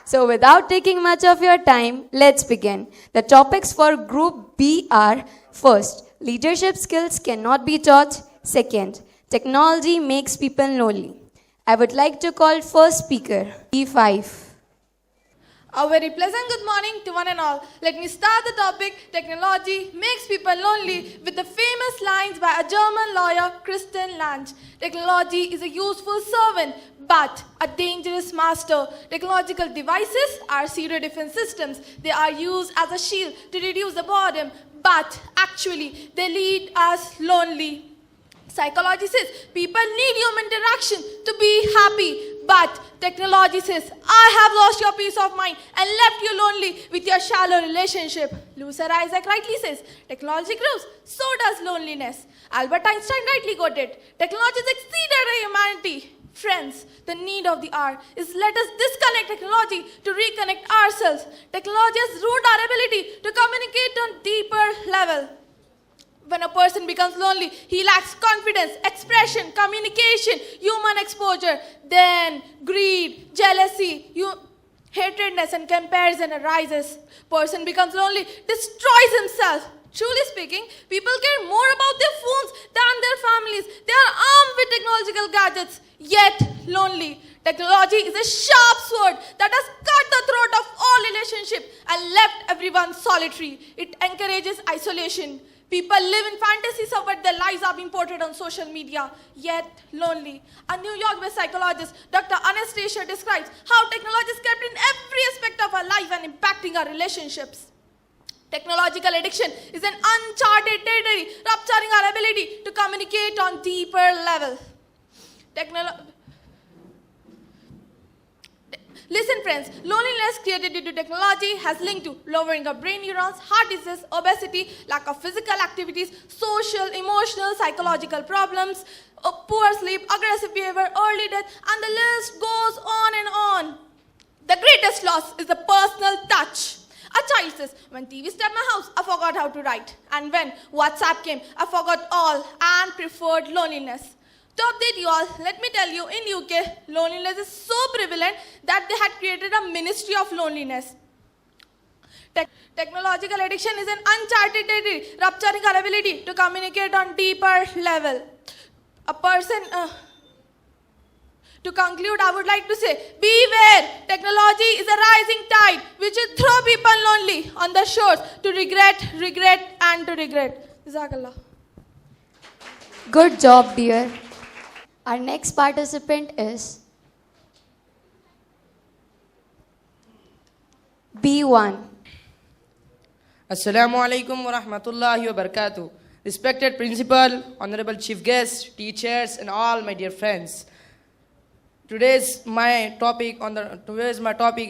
So without taking much of your time, let's begin. The topics for Group B are: first, leadership skills cannot be taught. Second, technology makes people lonely. I would like to call first speaker, E5. A very pleasant good morning to one and all. Let me start the topic, technology makes people lonely, with the famous lines by a German lawyer, Crescent. Technology is a useful servant, but a dangerous master. Technological devices are serial defense systems. They are used as a shield to reduce the boredom, but actually they lead us lonely. Psychology says people need human interaction to be happy, but technology says, I have lost your peace of mind and left you lonely with your shallow relationship. Loser Isaac rightly says, technology grows, so does loneliness. Albert Einstein rightly quoted, technology has exceeded humanity. Friends, the need of the hour is let us disconnect technology to reconnect ourselves. Technology has ruined our ability to communicate on deeper level. When a person becomes lonely, he lacks confidence, expression, communication, human exposure. Then greed, jealousy, hatredness and comparison arises. Person becomes lonely, destroys himself. Truly speaking, people care more about their phones than their families. They are armed with technological gadgets, yet lonely. Technology is a sharp sword that has cut the throat of all relationship and left everyone solitary. It encourages isolation. People live in fantasies of what their lives are being portrayed on social media, yet lonely. A New York-based psychologist, Dr. Anastasia, describes how technology is kept in every aspect of our life and impacting our relationships. Technological addiction is an uncharted territory, rupturing our ability to communicate on deeper level. Listen friends, loneliness created due to technology has linked to lowering of brain neurons, heart disease, obesity, lack of physical activities, social, emotional, psychological problems, poor sleep, aggressive behavior, early death, and the list goes on and on. The greatest loss is the personal touch. A child says, when TV stepped my house, I forgot how to write. And when WhatsApp came, I forgot all and preferred loneliness. To update you all, let me tell you, in UK, loneliness is so prevalent that they had created a ministry of loneliness. Technological addiction is an uncharted territory, rupturing our ability to communicate on deeper level. To conclude, I would like to say, beware, technology is a rising tide which will throw people lonely on the shores to regret and to regret. Jazakallah. Good job, dear. Our next participant is B1. Assalamu alaikum wa rahmatullahi wa barakatuh. Respected principal, honorable chief guests, teachers, and all my dear friends. Today's my topic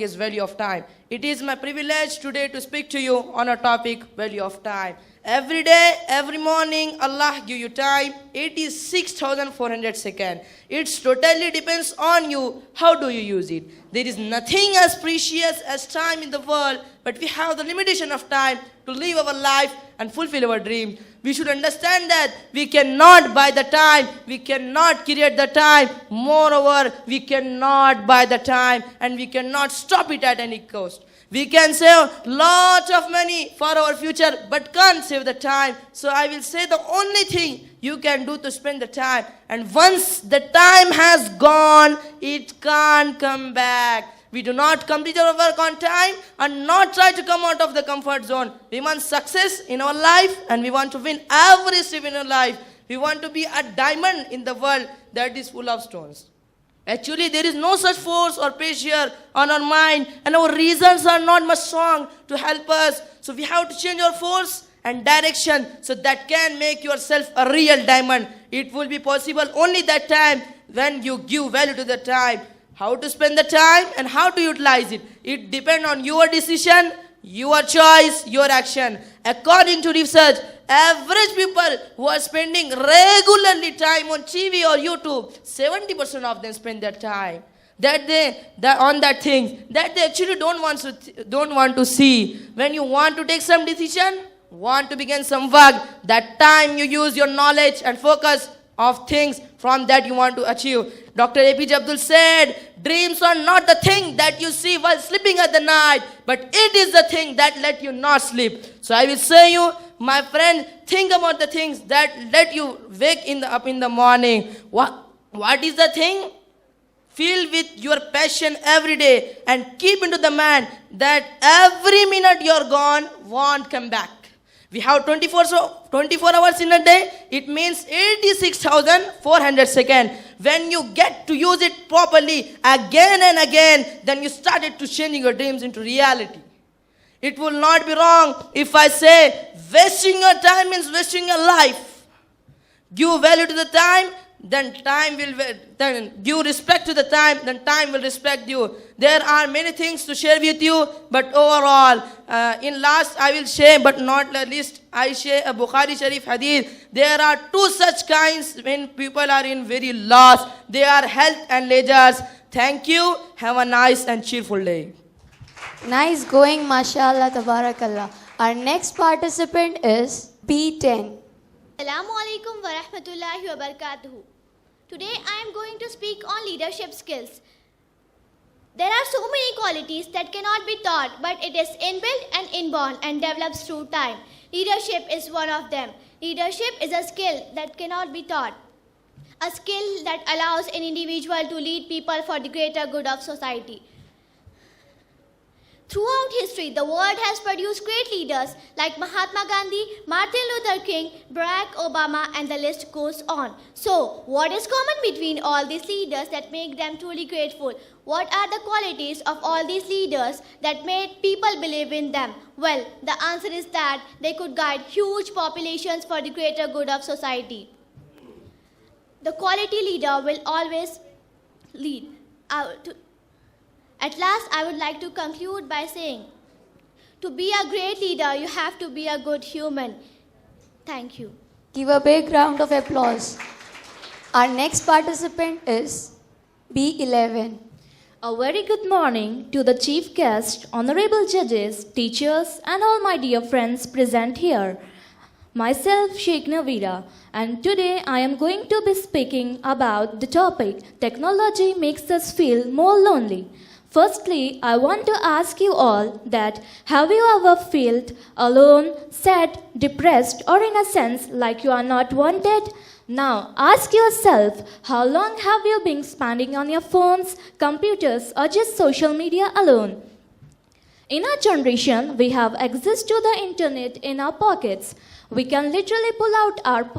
is value of time. It is my privilege today to speak to you on a topic, value of time. Every day, every morning, Allah give you time. It is 6,400 seconds. It totally depends on you. How do you use it? There is nothing as precious as time in the world, but we have the limitation of time to live our life and fulfill our dreams. We should understand that we cannot buy the time, we cannot create the time. Moreover, we cannot buy the time and we cannot stop it at any cost. We can save lots of money for our future, but can't save the time. So I will say the only thing you can do to spend the time. And once the time has gone, it can't come back. We do not complete our work on time and not try to come out of the comfort zone. We want success in our life and we want to win every step in our life. We want to be a diamond in the world that is full of stones. Actually, there is no such force or pressure on our mind, and our reasons are not much strong to help us. So we have to change our force and direction so that can make yourself a real diamond. It will be possible only that time when you give value to the time. How to spend the time and how to utilize it. It depends on your decision, your choice, your action. According to research, average people who are spending regularly time on TV or YouTube, 70% of them spend their time on that thing that they actually don't want to see. When you want to take some decision, want to begin some work, that time you use your knowledge and focus of things from that you want to achieve. Dr. APJ Abdul said, dreams are not the thing that you see while sleeping at the night, but it is the thing that let you not sleep. So I will say you, my friend, think about the things that let you wake up in the morning. What is the thing? Fill with your passion every day and keep into the mind that every minute you're gone won't come back. We have 24 hours in a day. It means 86,400 seconds. When you get to use it properly again and again, then you started to changing your dreams into reality. It will not be wrong if I say wasting your time means wasting your life. Give value to the time, then give respect to the time, then time will respect you. There are many things to share with you, but overall, in last I will share, but not least, I share a Bukhari Sharif hadith. There are two such kinds when people are in very loss. They are health and leisure. Thank you. Have a nice and cheerful day. Nice going, mashallah, tabarakallah. Our next participant is B10. Assalamu alaikum wa rahmatullahi wa barakatuhu. Today I am going to speak on leadership skills. There are so many qualities that cannot be taught, but it is inbuilt and inborn and develops through time. Leadership is one of them. Leadership is a skill that cannot be taught. A skill that allows an individual to lead people for the greater good of society. Throughout history, the world has produced great leaders like Mahatma Gandhi, Martin Luther King, Barack Obama, and the list goes on. So, what is common between all these leaders that make them truly grateful? What are the qualities of all these leaders that made people believe in them? Well, the answer is that they could guide huge populations for the greater good of society. The quality leader will always lead. At last, I would like to conclude by saying, to be a great leader, you have to be a good human. Thank you. Give a big round of applause. Our next participant is B11. A very good morning to the chief guest, honorable judges, teachers, and all my dear friends present here. Myself, Sheikh Navira, and today I am going to be speaking about the topic, technology makes us feel more lonely. Firstly, I want to ask you all that have you ever felt alone, sad, depressed, or in a sense like you are not wanted? Now, ask yourself, how long have you been spending on your phones, computers, or just social media alone? In our generation, we have access to the internet in our pockets. We can literally pull out our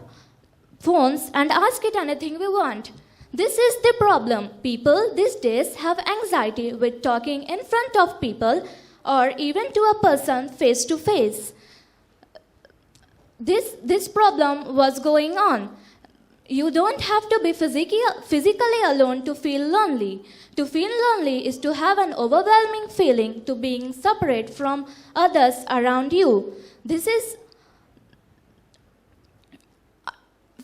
phones and ask it anything we want. This is the problem. People these days have anxiety with talking in front of people or even to a person face to face. This problem was going on. You don't have to be physically alone to feel lonely. To feel lonely is to have an overwhelming feeling to being separate from others around you. This is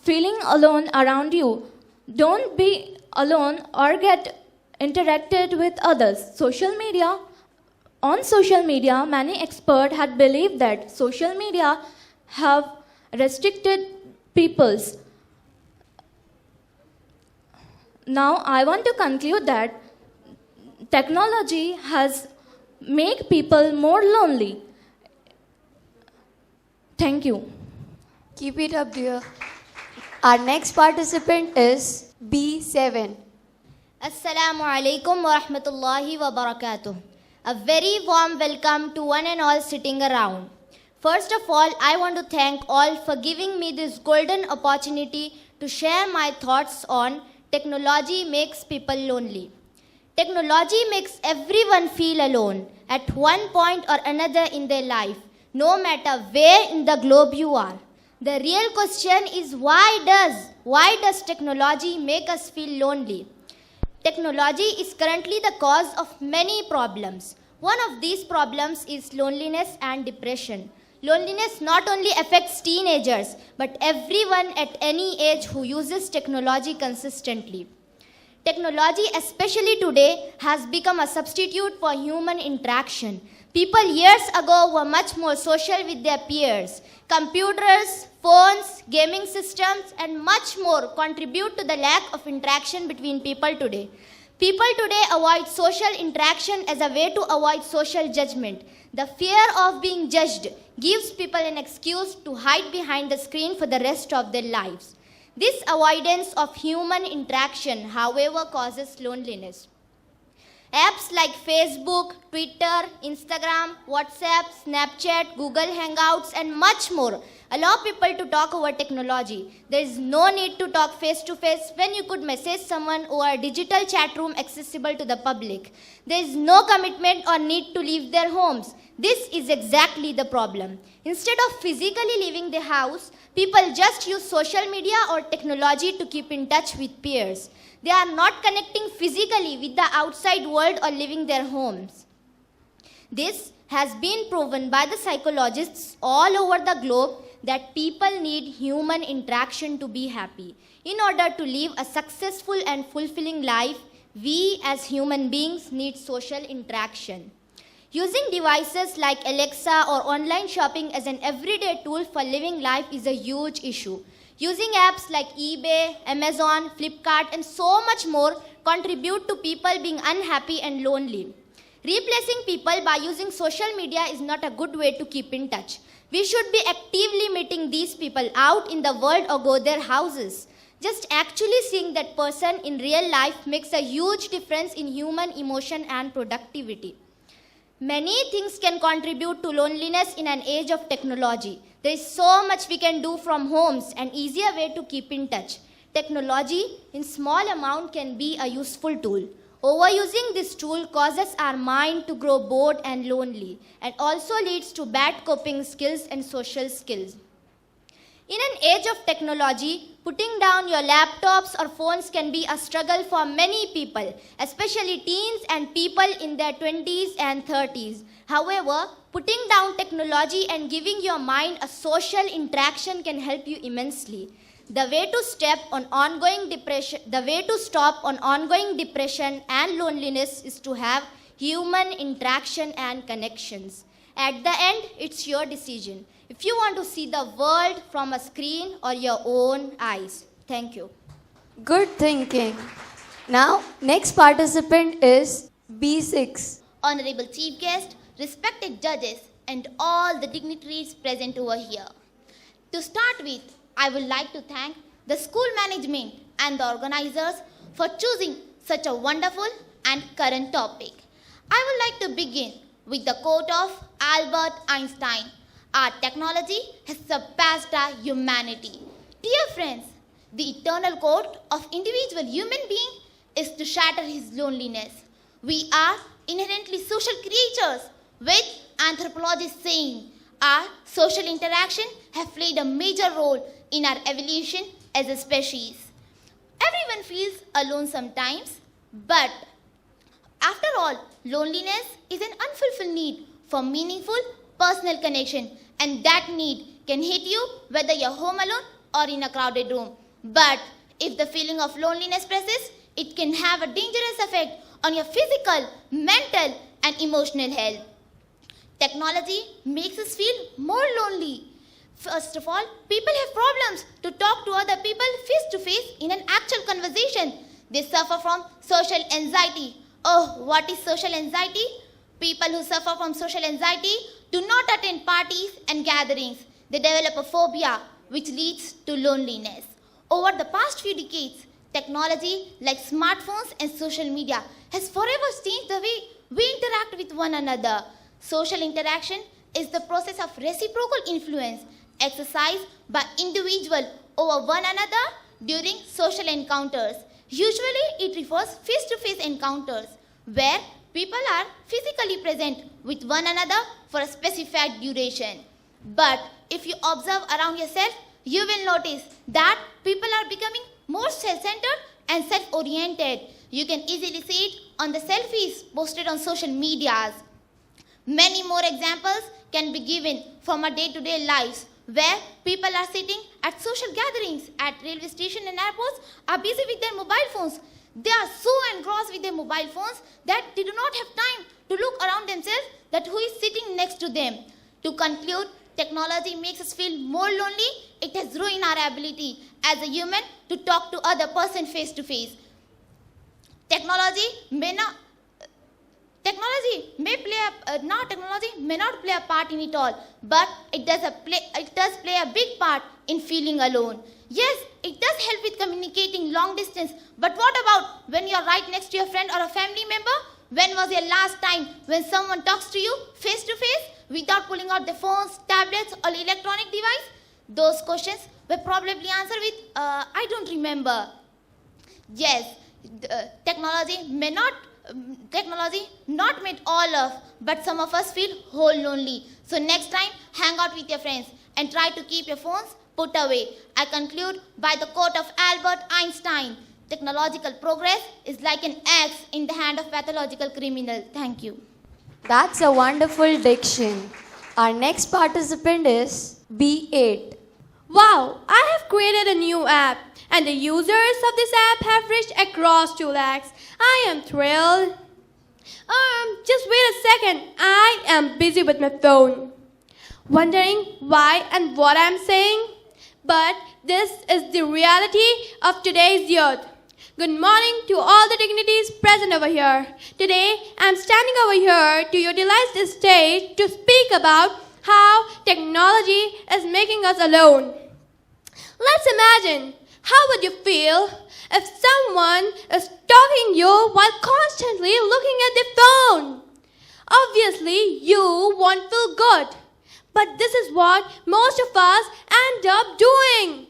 feeling alone around you. Don't be alone or get interacted with others. On social media, many experts had believed that social media have restricted peoples. Now, I want to conclude that technology has made people more lonely. Thank you. Keep it up, dear. Our next participant is B7. Assalamu alaikum wa rahmatullahi wa barakatuh. A very warm welcome to one and all sitting around. First of all, I want to thank all for giving me this golden opportunity to share my thoughts on technology makes people lonely. Technology makes everyone feel alone at one point or another in their life, no matter where in the globe you are. The real question is why does technology make us feel lonely? Technology is currently the cause of many problems. One of these problems is loneliness and depression. Loneliness not only affects teenagers, but everyone at any age who uses technology consistently. Technology, especially today, has become a substitute for human interaction. People years ago were much more social with their peers. Computers, phones, gaming systems, and much more contribute to the lack of interaction between people today. People today avoid social interaction as a way to avoid social judgment. The fear of being judged gives people an excuse to hide behind the screen for the rest of their lives. This avoidance of human interaction, however, causes loneliness. Apps like Facebook, Twitter, Instagram, WhatsApp, Snapchat, Google Hangouts, and much more allow people to talk over technology. There is no need to talk face to face when you could message someone over a digital chat room accessible to the public. There is no commitment or need to leave their homes. This is exactly the problem. Instead of physically leaving the house, people just use social media or technology to keep in touch with peers. They are not connecting physically with the outside world or leaving their homes. This has been proven by the psychologists all over the globe that people need human interaction to be happy. In order to live a successful and fulfilling life, we as human beings need social interaction. Using devices like Alexa or online shopping as an everyday tool for living life is a huge issue. Using apps like eBay, Amazon, Flipkart, and so much more contribute to people being unhappy and lonely. Replacing people by using social media is not a good way to keep in touch. We should be actively meeting these people out in the world or go their houses. Just actually seeing that person in real life makes a huge difference in human emotion and productivity. Many things can contribute to loneliness in an age of technology. There is so much we can do from homes, an easier way to keep in touch. Technology in small amount can be a useful tool. Overusing this tool causes our mind to grow bored and lonely and also leads to bad coping skills and social skills. In an age of technology, putting down your laptops or phones can be a struggle for many people, especially teens and people in their 20s and 30s. However, putting down technology and giving your mind a social interaction can help you immensely. The way to stop on ongoing depression and loneliness is to have human interaction and connections. At the end, it's your decision. If you want to see the world from a screen or your own eyes. Thank you. Good thinking. Now, next participant is B6. Honorable Chief Guest, respected judges, and all the dignitaries present over here. To start with, I would like to thank the school management and the organizers for choosing such a wonderful and current topic. I would like to begin with the quote of Albert Einstein. Our technology has surpassed our humanity. Dear friends, the eternal code of individual human being is to shatter his loneliness. We are inherently social creatures, with anthropologists saying our social interaction have played a major role in our evolution as a species. Everyone feels alone sometimes, but after all, loneliness is an unfulfilled need for meaningful personal connection, and that need can hit you whether you're home alone or in a crowded room. But if the feeling of loneliness persists, it can have a dangerous effect on your physical, mental, and emotional health. Technology makes us feel more lonely. First of all, people have problems to talk to other people face to face in an actual conversation. They suffer from social anxiety. Oh, what is social anxiety? People who suffer from social anxiety do not attend parties and gatherings. They develop a phobia, which leads to loneliness. Over the past few decades, technology like smartphones and social media has forever changed the way we interact with one another. Social interaction is the process of reciprocal influence exercised by individuals over one another during social encounters. Usually, it refers face-to-face encounters where people are physically present with one another for a specified duration. But if you observe around yourself, you will notice that people are becoming more self-centered and self-oriented. You can easily see it on the selfies posted on social medias. Many more examples can be given from our day-to-day lives where people are sitting at social gatherings at railway stations and airports are busy with their mobile phones. They are so engrossed with their mobile phones that they do not have time to look around themselves that who is sitting next to them. To conclude, technology makes us feel more lonely. It has ruined our ability as a human to talk to other person face to face. Technology may not play a part in it all, but it does play a big part in feeling alone. Yes, it does help with communicating long distance, but what about when you're right next to your friend or a family member? When was your last time when someone talks to you face to face without pulling out their phones, tablets, or electronic device? Those questions were probably answered with, I don't remember. Yes, technology not made all of, but some of us feel whole lonely. So next time, hang out with your friends and try to keep your phones put away. I conclude by the quote of Albert Einstein: technological progress is like an axe in the hand of pathological criminal. Thank you. That's a wonderful diction. Our next participant is B8. Wow, I have created a new app and the users of this app have reached across 2 lakhs. I am thrilled. Just wait a second. I am busy with my phone. Wondering why and what I'm saying? But this is the reality of today's youth. Good morning to all the dignitaries present over here. Today, I'm standing over here to utilize this stage to speak about how technology is making us alone. Let's imagine, how would you feel if someone is talking you while constantly looking at their phone? Obviously, you won't feel good. But this is what most of us end up doing.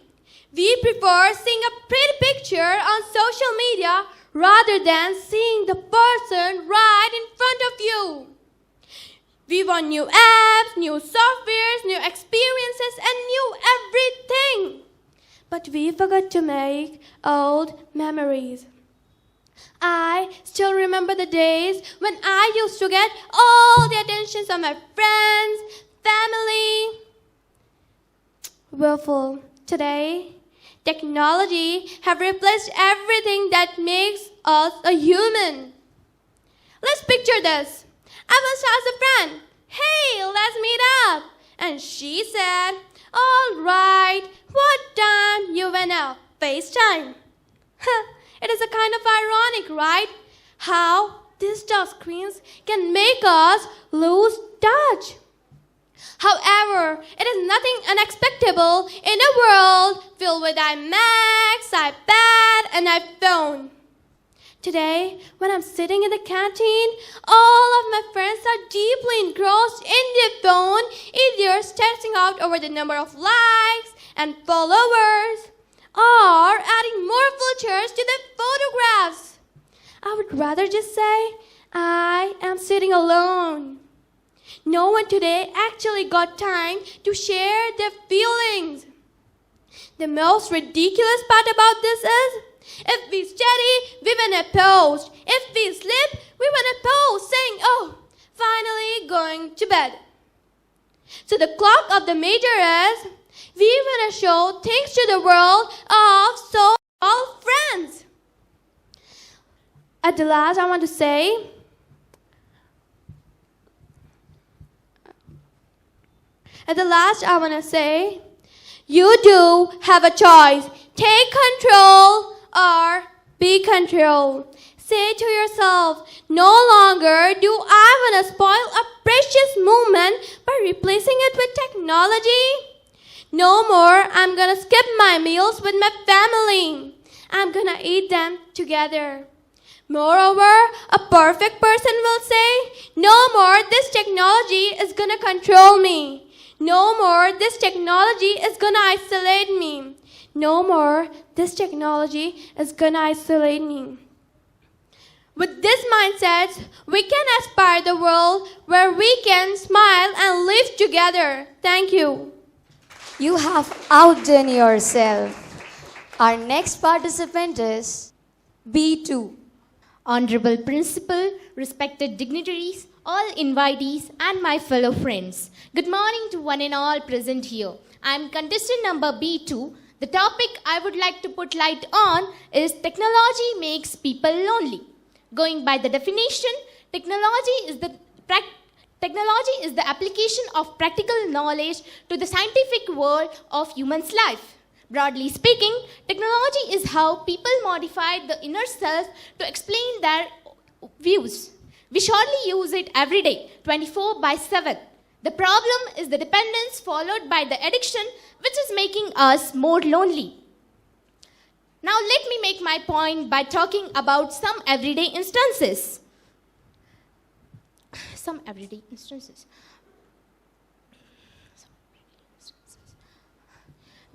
We prefer seeing a pretty picture on social media rather than seeing the person right in front of you. We want new apps, new softwares, new experiences, and new everything. But we forgot to make old memories. I still remember the days when I used to get all the attentions of my friends, family. Willful. Today, technology have replaced everything that makes us a human. Let's picture this. I once asked a friend, "Hey, let's meet up." And she said, "All right, what time you went out? FaceTime." It is a kind of ironic, right? How these touch screens can make us lose touch. However, it is nothing unexpected in a world filled with iMacs, iPad, and iPhone. Today, when I'm sitting in the canteen, all of my friends are deeply engrossed in their phone, either stressing out over the number of likes and followers, or adding more filters to their photographs. I would rather just say, I am sitting alone. No one today actually got time to share their feelings. The most ridiculous part about this is, if we study, we want a post. If we sleep, we want a post saying, "Oh, finally going to bed." So the clock of the major is, we want to show things to the world of so-called friends. At the last, I want to say, you do have a choice. Take control or be controlled. Say to yourself, no longer do I want to spoil a precious moment by replacing it with technology. No more I'm going to skip my meals with my family. I'm going to eat them together. Moreover, a perfect person will say, no more this technology is going to control me. No more this technology is going to isolate me. No more this technology is going to isolate me. With this mindset, we can aspire the world where we can smile and live together. Thank you. You have outdone yourself. Our next participant is B2. Honorable Principal, respected dignitaries, all invitees and my fellow friends. Good morning to one and all present here. I am contestant number B2. The topic I would like to put light on is technology makes people lonely. Going by the definition, technology is the Technology is the application of practical knowledge to the scientific world of human's life. Broadly speaking, technology is how people modify the inner self to explain their views. We surely use it every day, 24/7. The problem is the dependence followed by the addiction, which is making us more lonely. Now let me make my point by talking about some everyday instances.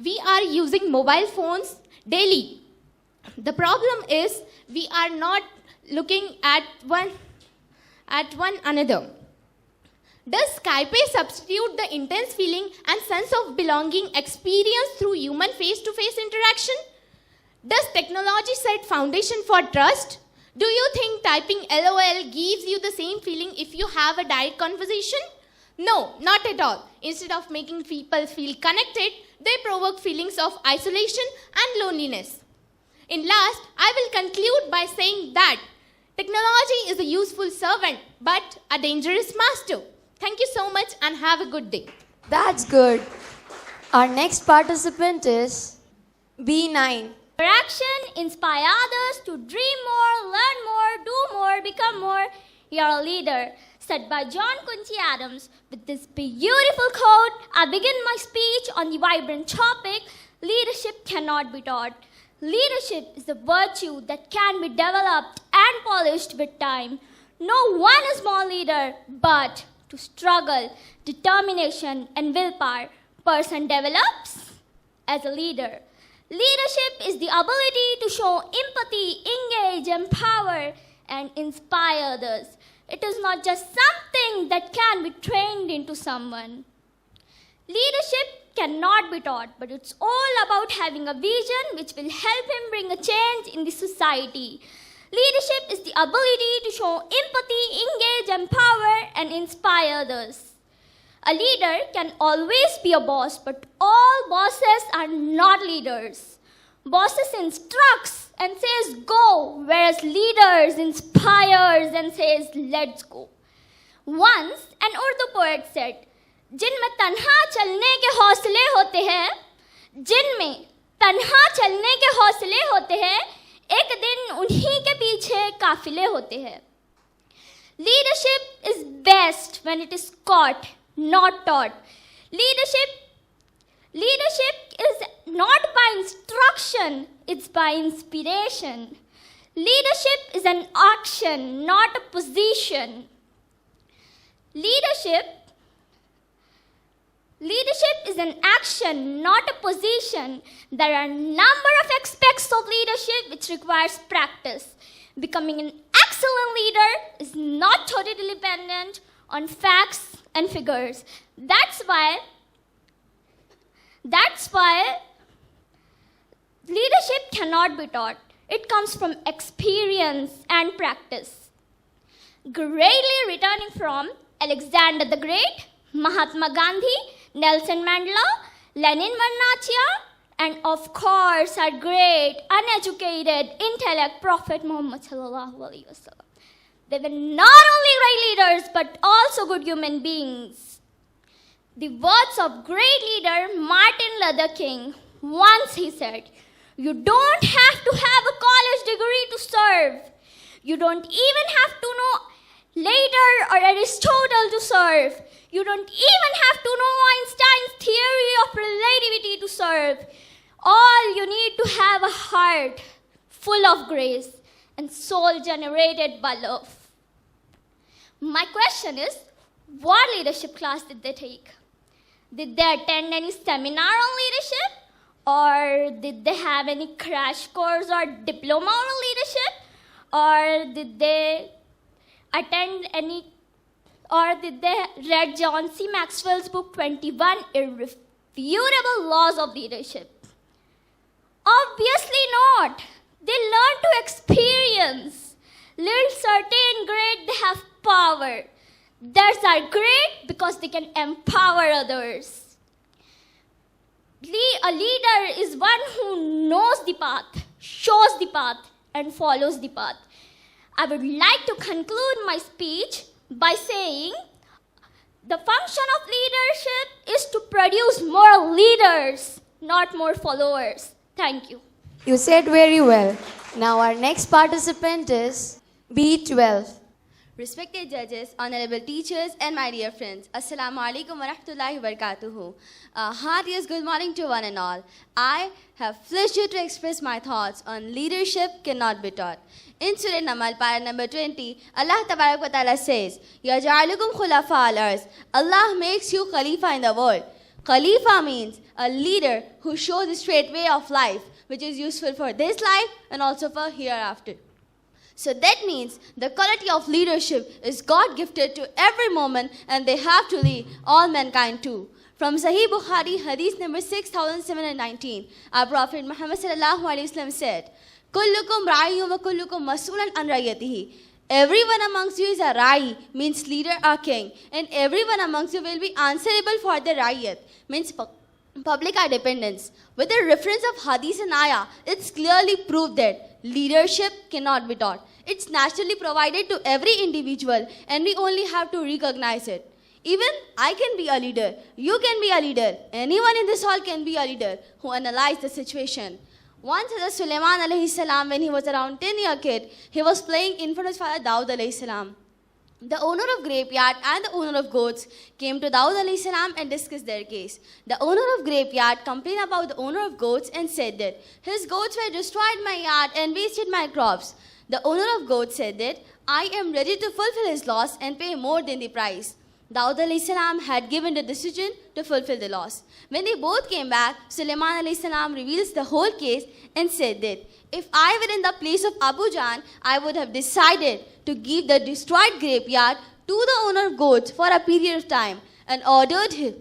We are using mobile phones daily. The problem is we are not looking at one another. Does Skype substitute the intense feeling and sense of belonging experienced through human face-to-face interaction? Does technology set foundation for trust? Do you think typing LOL gives you the same feeling if you have a direct conversation? No, not at all. Instead of making people feel connected, they provoke feelings of isolation and loneliness. In last, I will conclude by saying that technology is a useful servant, but a dangerous master. Thank you so much and have a good day. That's good. Our next participant is B9. Your action inspire others to dream more, learn more, do more, become more. You're a leader, said by John Quincy Adams. With this beautiful quote, I begin my speech on the vibrant topic, leadership cannot be taught. Leadership is a virtue that can be developed and polished with time. No one is born leader, but to struggle, determination, and willpower, person develops as a leader. Leadership is the ability to show empathy, engage, empower, and inspire others. It is not just something that can be trained into someone. Leadership cannot be taught, but it's all about having a vision which will help him bring a change in the society. Leadership is the ability to show empathy, engage, empower, and inspire others. A leader can always be a boss, but all bosses are not leaders. Bosses instructs and says go, whereas leaders inspires and says let's go. Once an Urdu poet said, जिनमें तन्हा चलने के हौसले होते हैं, जिनमें तन्हा चलने के हौसले होते हैं, एक दिन उन्हीं के पीछे काफिले होते हैं. Leadership is best when it is caught, not taught. Leadership is not by instruction, it's by inspiration. Leadership is an action, not a position. Leadership is an action, not a position. There are a number of aspects of leadership which requires practice. Becoming an excellent leader is not totally dependent on facts and figures. That's why leadership cannot be taught. It comes from experience and practice. Greatly returning from Alexander the Great, Mahatma Gandhi, Nelson Mandela, Lenin Varnachia, and of course our great uneducated intellect Prophet Muhammad sallallahu alaihi wasallam. They were not only great leaders but also good human beings. The words of great leader Martin Luther King. Once he said, "You don't have to have a college degree to serve. You don't even have to know Plato or Aristotle to serve. You don't even have to know Einstein's theory of relativity to serve. All you need to have a heart full of grace and soul generated by love." My question is, what leadership class did they take? Did they attend any seminar on leadership? Or did they have any crash course or diploma on leadership? Or did they read John C. Maxwell's book 21 Irrefutable Laws of Leadership? Obviously not. They learn to experience. Little certain great, they have power. Theirs are great because they can empower others. A leader is one who knows the path, shows the path, and follows the path. I would like to conclude my speech by saying The function of leadership is to produce more leaders, not more followers. Thank you. You said very well. Now our next participant is B12. Respected judges, honorable teachers, and my dear friends, Assalamu alaikum wa rahmatullahi wa barakatuhu. A heartiest good morning to one and all. I have pleasure to express my thoughts on leadership cannot be taught. In Surah Namal, para number 20, Allah Tabarak wa Ta'ala says, Yaj'alukum khulafa al-arz. Allah makes you Khalifa in the world. Khalifa means a leader who shows a straight way of life, which is useful for this life and also for hereafter. So that means the quality of leadership is God gifted to every moment, and they have to lead all mankind too. From Sahih Bukhari, hadith number 6719, our Prophet Muhammad sallallahu alaihi wasallam said, "Kullukum ra'iyun wa kullukum mas'ulan an ra'iyatihi." Everyone amongst you is a ra'i, means leader or king, and everyone amongst you will be answerable for the ra'iyat, means public or dependents. With the reference of hadith and ayah, it's clearly proved that leadership cannot be taught. It's naturally provided to every individual, and we only have to recognize it. Even I can be a leader, you can be a leader, anyone in this hall can be a leader who analyze the situation. Once Hazrat Sulaiman alayhi salam, when he was around 10-year kid, he was playing in front of his father Daud alayhi salam. The owner of graveyard and the owner of goats came to Daud alayhi salam and discussed their case. The owner of graveyard complained about the owner of goats and said that his goats were destroyed my yard and wasted my crops. The owner of goats said that I am ready to fulfill his loss and pay more than the price. Daud alayhi salam had given the decision to fulfill the loss. When they both came back, Sulaiman alayhi salam reveals the whole case and said that if I were in the place of Abu Jan, I would have decided to give the destroyed graveyard to the owner of goats for a period of time and ordered him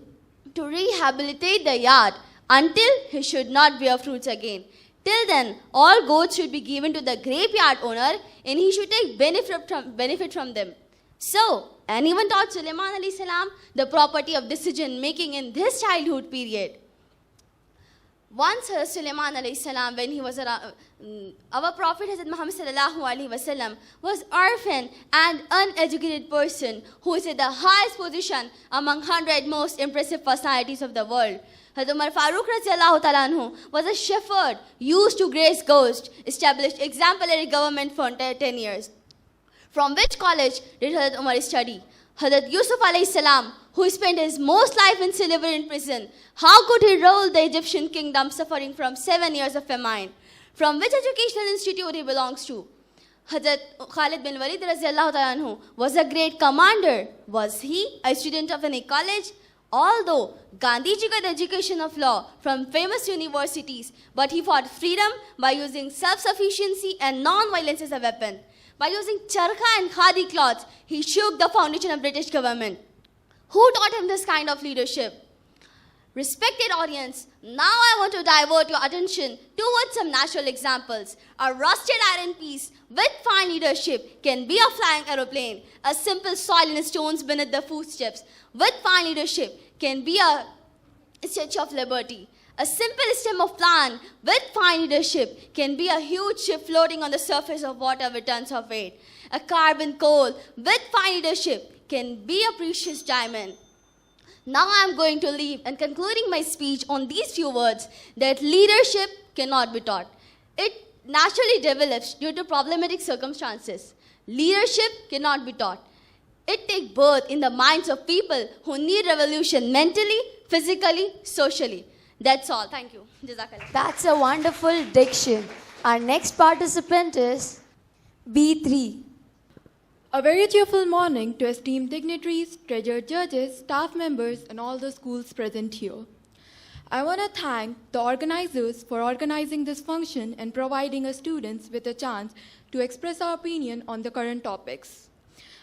to rehabilitate the yard until he should not bear fruits again. Till then, all goats should be given to the graveyard owner and he should take benefit from them. So, anyone taught Sulaiman alayhi salam the property of decision making in this childhood period? Once Sulaiman alayhi salam, when he was around, our Prophet Hazrat Muhammad sallallahu alaihi wasallam was orphan and uneducated person who is at the highest position among 100 most impressive personalities of the world. Hazrat Umar Farooq radiallahu ta'ala anhu was a shepherd used to graze ghosts, established exemplary government for 10 years. From which college did Hazrat Umar study? Hazrat Yusuf alayhi salam, who spent his most life in slavery in prison, how could he rule the Egyptian kingdom suffering from 7 years of famine? From which educational institute he belongs to? Hazrat Khalid bin Walid radiallahu ta'ala anhu was a great commander. Was he a student of any college? Although Gandhiji got education of law from famous universities, but he fought freedom by using self-sufficiency and non-violence as a weapon. By using charkha and khadi cloths, he shook the foundation of British government. Who taught him this kind of leadership? Respected audience, now I want to divert your attention towards some natural examples. A rusted iron piece with fine leadership can be a flying aeroplane. A simple soil and stones beneath the footsteps with fine leadership can be a Statue of Liberty. A simple stem of plant with fine leadership can be a huge ship floating on the surface of water with tons of weight. A carbon coal with fine leadership can be a precious diamond. Now I am going to leave and concluding my speech on these few words that leadership cannot be taught. It naturally develops due to problematic circumstances. Leadership cannot be taught. It takes birth in the minds of people who need revolution mentally, physically, socially. That's all. Thank you. Jazakallah. That's a wonderful diction. Our next participant is B3. A very cheerful morning to esteemed dignitaries, treasured judges, staff members, and all the schools present here. I want to thank the organizers for organizing this function and providing us students with a chance to express our opinion on the current topics.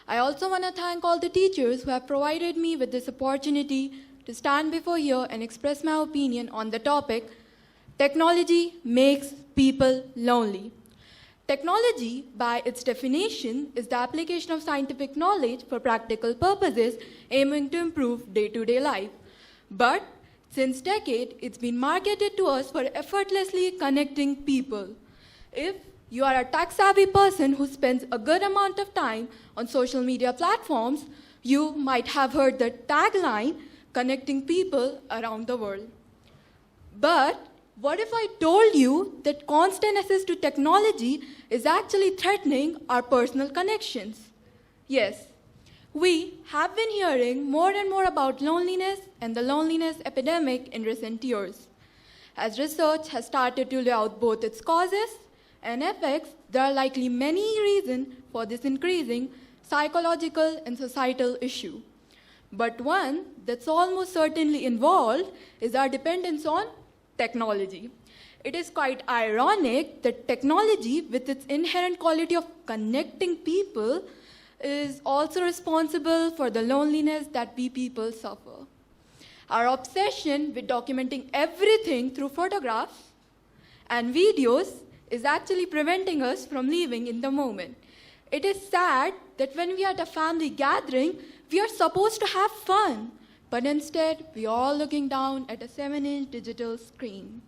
I also want to thank all the teachers who have provided me with this opportunity to stand before here and express my opinion on the topic, technology makes people lonely. Technology, by its definition, is the application of scientific knowledge for practical purposes aiming to improve day-to-day life. But since decades, it's been marketed to us for effortlessly connecting people. If you are a tech-savvy person who spends a good amount of time on social media platforms, You might have heard the tagline, connecting people around the world. But what if I told you that constant access to technology is actually threatening our personal connections? Yes, we have been hearing more and more about loneliness and the loneliness epidemic in recent years. As research has started to lay out both its causes and effects, there are likely many reasons for this increasing psychological and societal issue. But one that's almost certainly involved is our dependence on technology. It is quite ironic that technology, with its inherent quality of connecting people, is also responsible for the loneliness that we people suffer. Our obsession with documenting everything through photographs and videos is actually preventing us from living in the moment. It is sad that when we are at a family gathering, we are supposed to have fun, but instead we are all looking down at a 7-inch digital screen.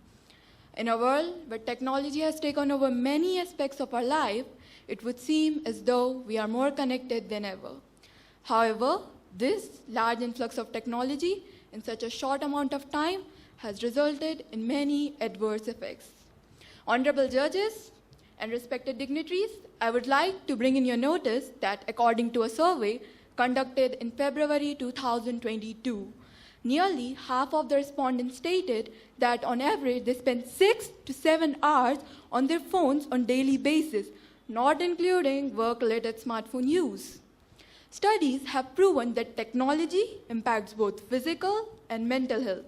In a world where technology has taken over many aspects of our life, it would seem as though we are more connected than ever. However, this large influx of technology in such a short amount of time has resulted in many adverse effects. Honorable judges and respected dignitaries, I would like to bring in your notice that according to a survey conducted in February 2022, nearly half of the respondents stated that on average they spend 6 to 7 hours on their phones on a daily basis, not including work-related smartphone use. Studies have proven that technology impacts both physical and mental health.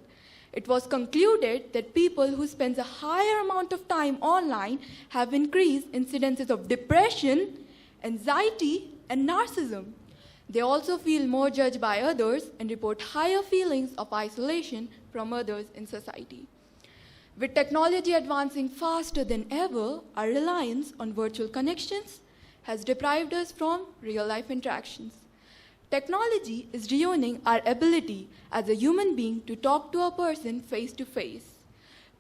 It was concluded that people who spend a higher amount of time online have increased incidences of depression, anxiety, and narcissism. They also feel more judged by others and report higher feelings of isolation from others in society. With technology advancing faster than ever, our reliance on virtual connections has deprived us from real-life interactions. Technology is ruining our ability as a human being to talk to a person face-to-face.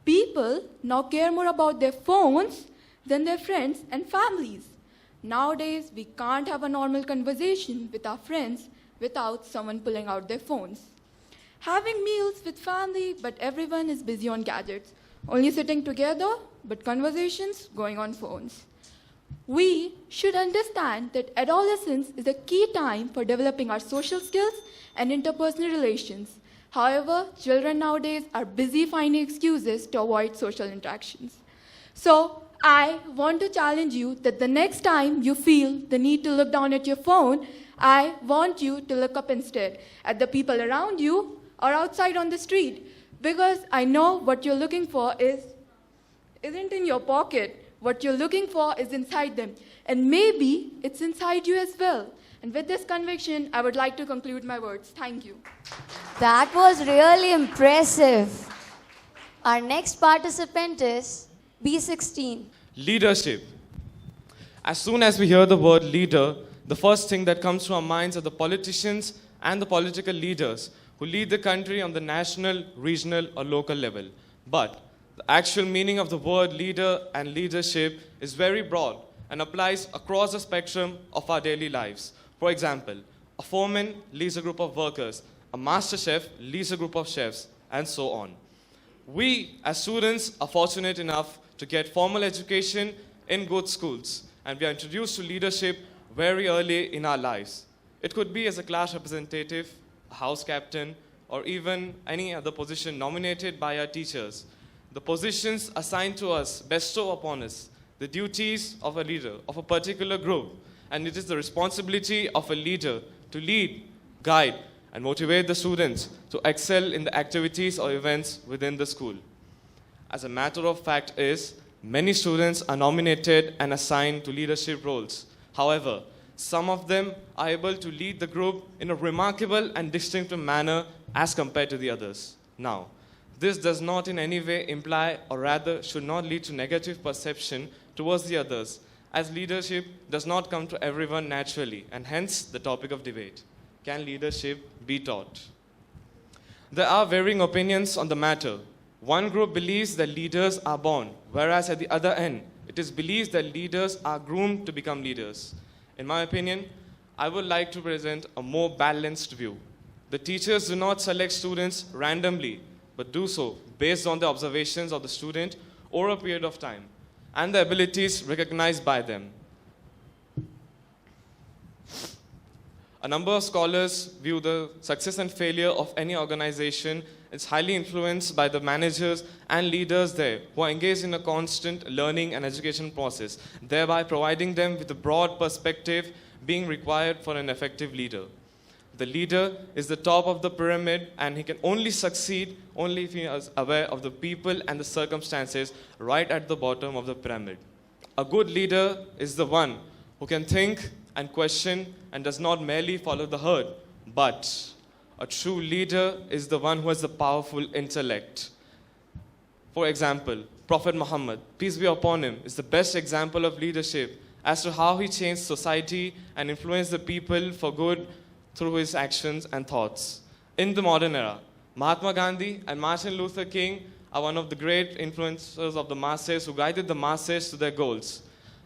People now care more about their phones than their friends and families. Nowadays, we can't have a normal conversation with our friends without someone pulling out their phones. Having meals with family, but everyone is busy on gadgets. Only sitting together, but conversations going on phones. We should understand that adolescence is a key time for developing our social skills and interpersonal relations. However, children nowadays are busy finding excuses to avoid social interactions. So, I want to challenge you that the next time you feel the need to look down at your phone, I want you to look up instead at the people around you or outside on the street. Because I know what you're looking for isn't in your pocket. What you're looking for is inside them. And maybe it's inside you as well. And with this conviction, I would like to conclude my words. Thank you. That was really impressive. Our next participant is B16. Leadership. As soon as we hear the word leader, the first thing that comes to our minds are the politicians and the political leaders who lead the country on the national, regional, or local level. But the actual meaning of the word leader and leadership is very broad and applies across the spectrum of our daily lives. For example, a foreman leads a group of workers, a master chef leads a group of chefs, and so on. We, as students, are fortunate enough to get formal education in good schools, and we are introduced to leadership very early in our lives. It could be as a class representative, a house captain, or even any other position nominated by our teachers. The positions assigned to us bestow upon us the duties of a leader of a particular group, and it is the responsibility of a leader to lead, guide, and motivate the students to excel in the activities or events within the school. As a matter of fact many students are nominated and assigned to leadership roles. However, some of them are able to lead the group in a remarkable and distinctive manner as compared to the others. Now, this does not in any way imply, or rather should not lead to negative perception towards the others, as leadership does not come to everyone naturally, and hence the topic of debate. Can leadership be taught? There are varying opinions on the matter. One group believes that leaders are born, whereas at the other end, it is believed that leaders are groomed to become leaders. In my opinion, I would like to present a more balanced view. The teachers do not select students randomly, but do so based on the observations of the student over a period of time and the abilities recognized by them. A number of scholars view the success and failure of any organization is highly influenced by the managers and leaders there who are engaged in a constant learning and education process, thereby providing them with a broad perspective being required for an effective leader. The leader is the top of the pyramid, and he can only succeed only if he is aware of the people and the circumstances right at the bottom of the pyramid. A good leader is the one who can think and question and does not merely follow the herd, but a true leader is the one who has the powerful intellect. For example, Prophet Muhammad, peace be upon him, is the best example of leadership as to how he changed society and influenced the people for good through his actions and thoughts. In the modern era, Mahatma Gandhi and Martin Luther King are one of the great influencers of the masses who guided the masses to their goals.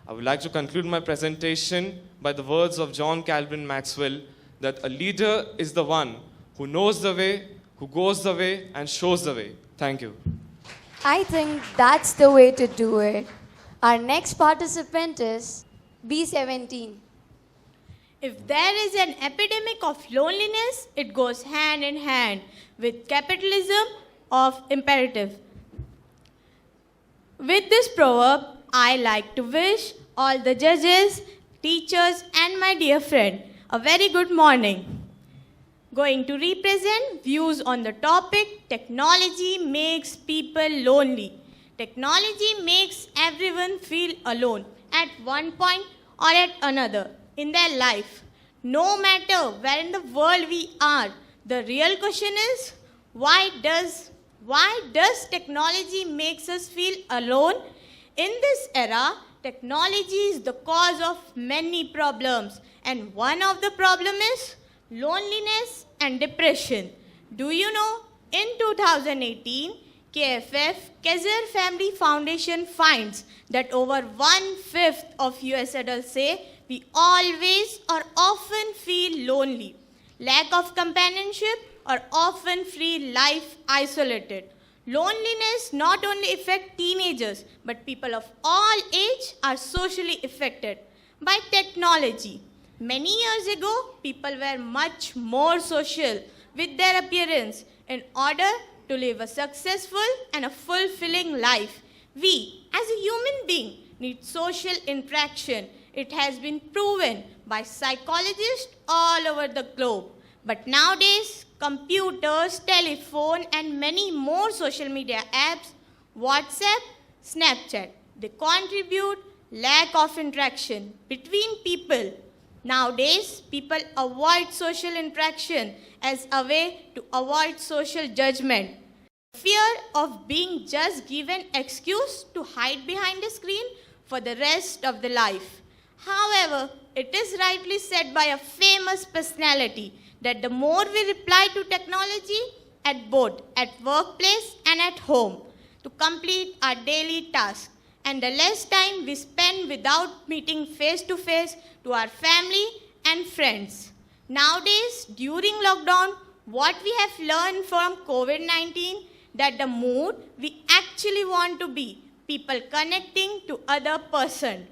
I would like to conclude my presentation by the words of John Calvin Maxwell that a leader is the one who knows the way, who goes the way, and shows the way. Thank you. I think that's the way to do it. Our next participant is B17. If there is an epidemic of loneliness, it goes hand in hand with capitalism of imperative. With this proverb, I like to wish all the judges, teachers, and my dear friend a very good morning. Going to represent views on the topic, technology makes people lonely. Technology makes everyone feel alone at one point or at another in their life. No matter where in the world we are, the real question is, why does technology makes us feel alone? In this era, technology is the cause of many problems, and one of the problems is loneliness and depression. Do you know, in 2018, KFF, Kaiser Family Foundation finds that over 1/5 of US adults say we always or often feel lonely. Lack of companionship or often feel life isolated. Loneliness not only affects teenagers, but people of all age are socially affected by technology. Many years ago, people were much more social with their appearance in order to live a successful and a fulfilling life. We, as a human being, need social interaction. It has been proven by psychologists all over the globe. But nowadays, computers, telephone, and many more social media apps, WhatsApp, Snapchat, they contribute lack of interaction between people. Nowadays, people avoid social interaction as a way to avoid social judgment. Fear of being just given excuse to hide behind a screen for the rest of the life. However, it is rightly said by a famous personality that the more we reply to technology at both at workplace and at home to complete our daily tasks, and the less time we spend without meeting face to face to our family and friends. Nowadays, during lockdown, what we have learned from COVID-19 that the mood we actually want to be people connecting to other person.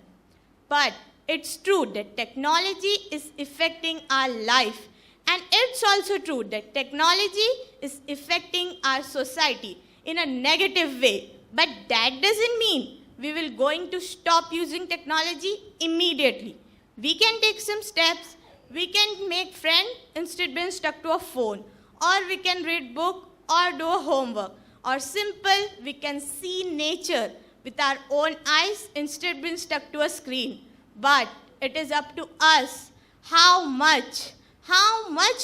But it's true that technology is affecting our life, and it's also true that technology is affecting our society in a negative way. But that doesn't mean we will going to stop using technology immediately. We can take some steps. We can make friends instead of being stuck to a phone, or we can read book or do a homework, or simple we can see nature with our own eyes instead of being stuck to a screen. But it is up to us how much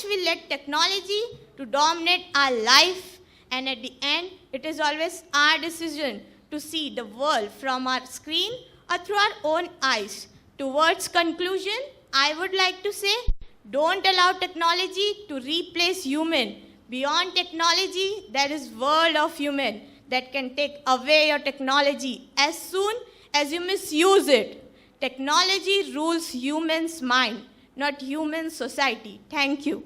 we let technology to dominate our life, and at the end it is always our decision to see the world from our screen or through our own eyes. Towards conclusion, I would like to say, don't allow technology to replace human. Beyond technology, there is world of human that can take away your technology as soon as you misuse it. Technology rules humans' mind. not human society. Thank you.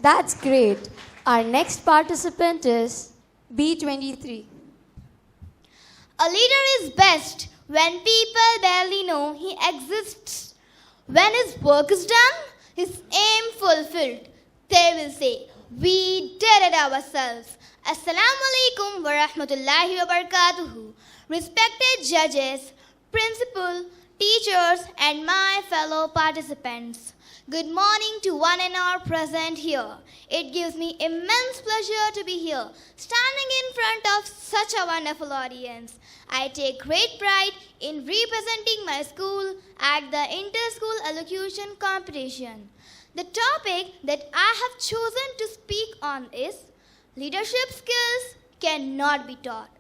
That's great. Our next participant is B23. A leader is best when people barely know he exists. When his work is done, his aim fulfilled, they will say, "We did it ourselves." Assalamu alaikum wa rahmatullahi wa barakatuhu. Respected judges, principal, teachers, and my fellow participants. Good morning to one and all present here. It gives me immense pleasure to be here, standing in front of such a wonderful audience. I take great pride in representing my school at the inter-school elocution competition. The topic that I have chosen to speak on is leadership skills cannot be taught.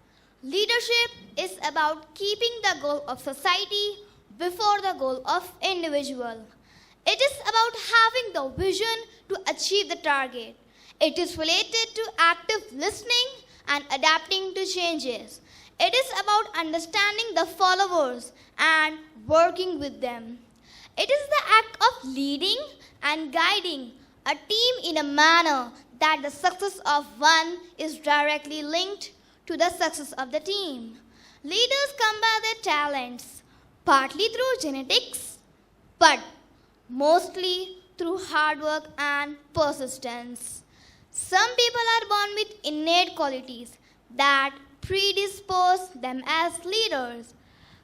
Leadership is about keeping the goal of society before the goal of individual. It is about having the vision to achieve the target. It is related to active listening and adapting to changes. It is about understanding the followers and working with them. It is the act of leading and guiding a team in a manner that the success of one is directly linked to the success of the team. Leaders come by their talents, partly through genetics, but mostly through hard work and persistence. Some people are born with innate qualities that predispose them as leaders.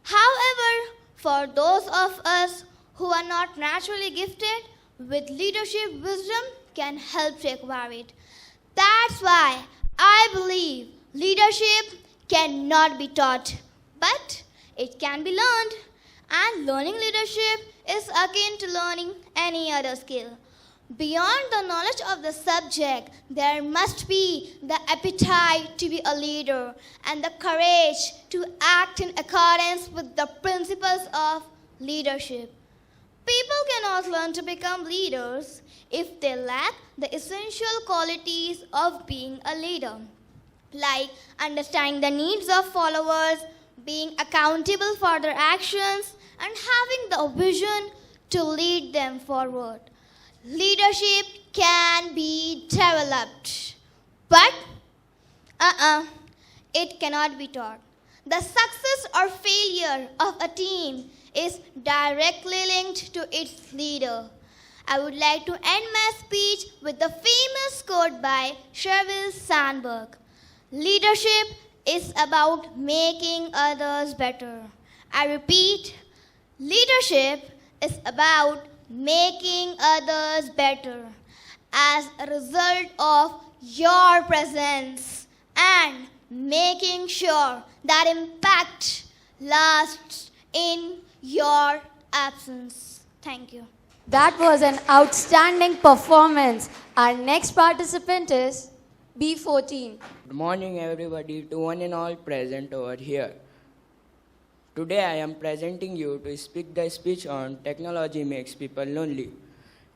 However, for those of us who are not naturally gifted with leadership, wisdom can help to acquire it. That's why I believe leadership cannot be taught, but it can be learned. And learning leadership is akin to learning any other skill. Beyond the knowledge of the subject, there must be the appetite to be a leader and the courage to act in accordance with the principles of leadership. People cannot learn to become leaders if they lack the essential qualities of being a leader, like understanding the needs of followers, being accountable for their actions, and having the vision to lead them forward. Leadership can be developed, but it cannot be taught. The success or failure of a team is directly linked to its leader. I would like to end my speech with the famous quote by Sheryl Sandberg. Leadership is about making others better. I repeat, leadership is about making others better as a result of your presence and making sure that impact lasts in your absence. Thank you. That was an outstanding performance. Our next participant is B14. Good morning, everybody, to one and all present over here. Today I am presenting you to speak the speech on technology makes people lonely.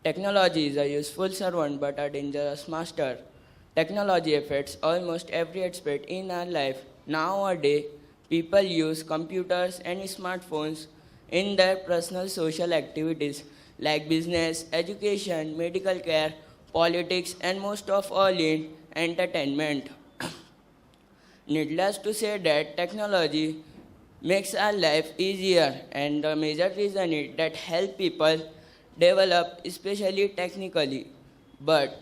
Technology is a useful servant but a dangerous master. Technology affects almost every aspect in our life. Nowadays, people use computers and smartphones in their personal social activities like business, education, medical care, politics, and most of all in entertainment. Needless to say that technology makes our life easier, and the major reason is that help people develop, especially technically. But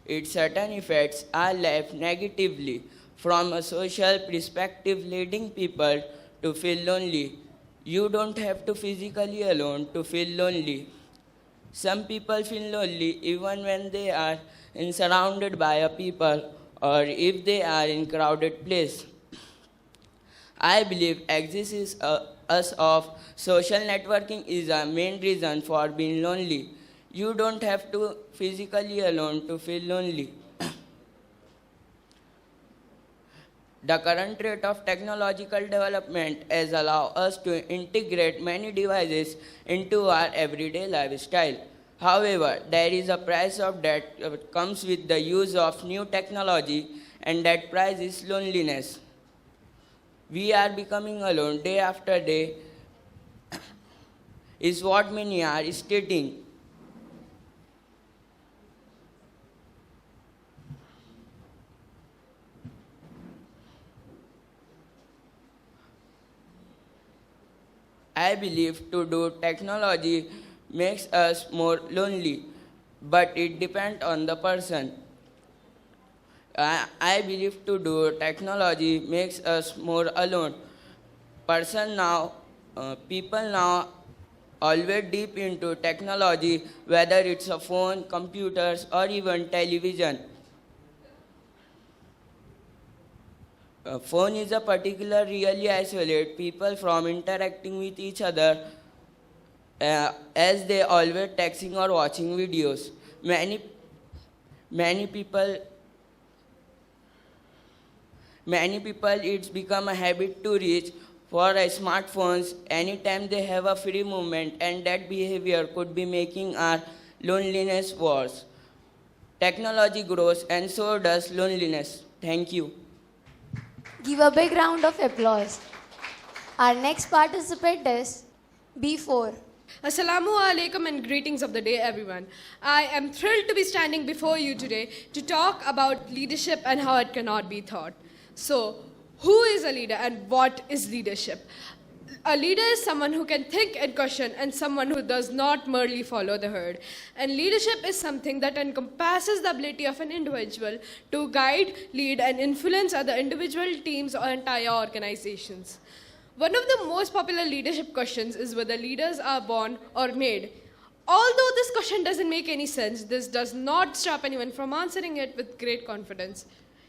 its certain effects our life negatively from a social perspective, leading people to feel lonely. You don't have to physically alone to feel lonely. Some people feel lonely even when they are surrounded by a people or if they are in crowded place. I believe existence of social networking is a main reason for being lonely. You don't have to physically alone to feel lonely. The current rate of technological development has allowed us to integrate many devices into our everyday lifestyle. However, there is a price of that comes with the use of new technology, and that price is loneliness. We are becoming alone day after day, is what many are stating. believe to do technology makes us more lonely, but it depends on the person. I believe to do technology makes us more alone. People now always deep into technology, whether it's a phone, computers, or even television. Phone is a particular really isolate people from interacting with each other as they always texting or watching videos. Many people it's become a habit to reach for smartphones anytime they have a free moment, and that behavior could be making our loneliness worse. Technology grows and so does loneliness. Thank you. Give a big round of applause. Our next participant is B4. Assalamu alaikum and greetings of the day, everyone. I am thrilled to be standing before you today to talk about leadership and how it cannot be taught. So, who is a leader and what is leadership? A leader is someone who can think and question and someone who does not merely follow the herd. And leadership is something that encompasses the ability of an individual to guide, lead, and influence other individual teams or entire organizations. One of the most popular leadership questions is whether leaders are born or made. Although this question doesn't make any sense, this does not stop anyone from answering it with great confidence,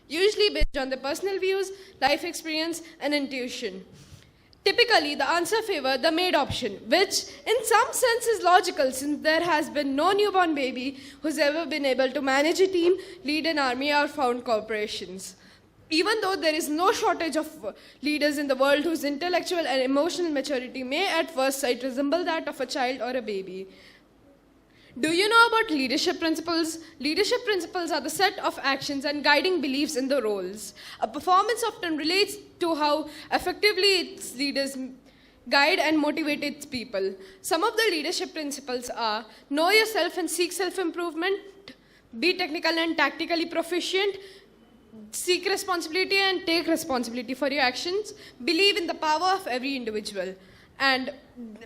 usually based on their personal views, life experience, and intuition. Typically, the answer favors the made option, which in some sense is logical since there has been no newborn baby who's ever been able to manage a team, lead an army, or found corporations. Even though there is no shortage of leaders in the world whose intellectual and emotional maturity may at first sight resemble that of a child or a baby. Do you know about leadership principles? Leadership principles are the set of actions and guiding beliefs in the roles. A performance often relates to how effectively its leaders guide and motivate its people. Some of the leadership principles are: know yourself and seek self-improvement, be technical and tactically proficient, seek responsibility and take responsibility for your actions, believe in the power of every individual, and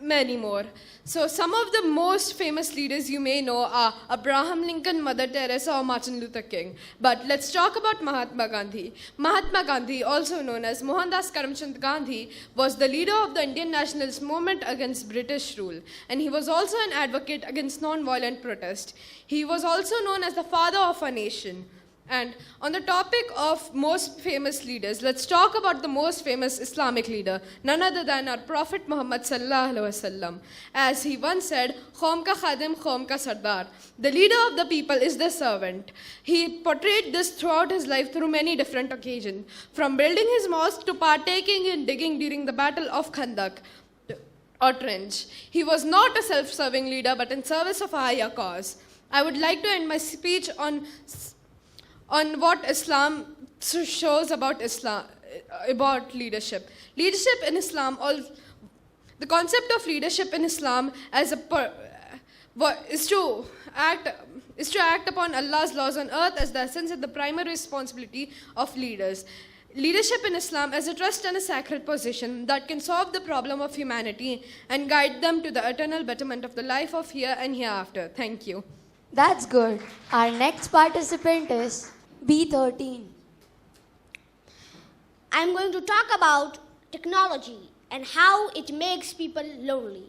many more. So some of the most famous leaders you may know are Abraham Lincoln, Mother Teresa, or Martin Luther King. But let's talk about Mahatma Gandhi. Mahatma Gandhi, also known as Mohandas Karamchand Gandhi, was the leader of the Indian nationalist movement against British rule. And he was also an advocate against non-violent protest. He was also known as the father of our nation. And on the topic of most famous leaders, let's talk about the most famous Islamic leader, none other than our Prophet Muhammad sallallahu alaihi wasallam. As he once said, "Qaum ka khadim, qaum ka sardar." The leader of the people is the servant. He portrayed this throughout his life through many different occasions, from building his mosque to partaking in digging during the Battle of Khandak or trench. He was not a self-serving leader, but in service of a higher cause. I would like to end my speech on what Islam shows about leadership. Leadership in Islam, the concept of leadership in Islam is to act upon Allah's laws on earth as the essence and the primary responsibility of leaders. Leadership in Islam as a trust and a sacred position that can solve the problem of humanity and guide them to the eternal betterment of the life of here and hereafter. Thank you. That's good. Our next participant is B13. I'm going to talk about technology and how it makes people lonely.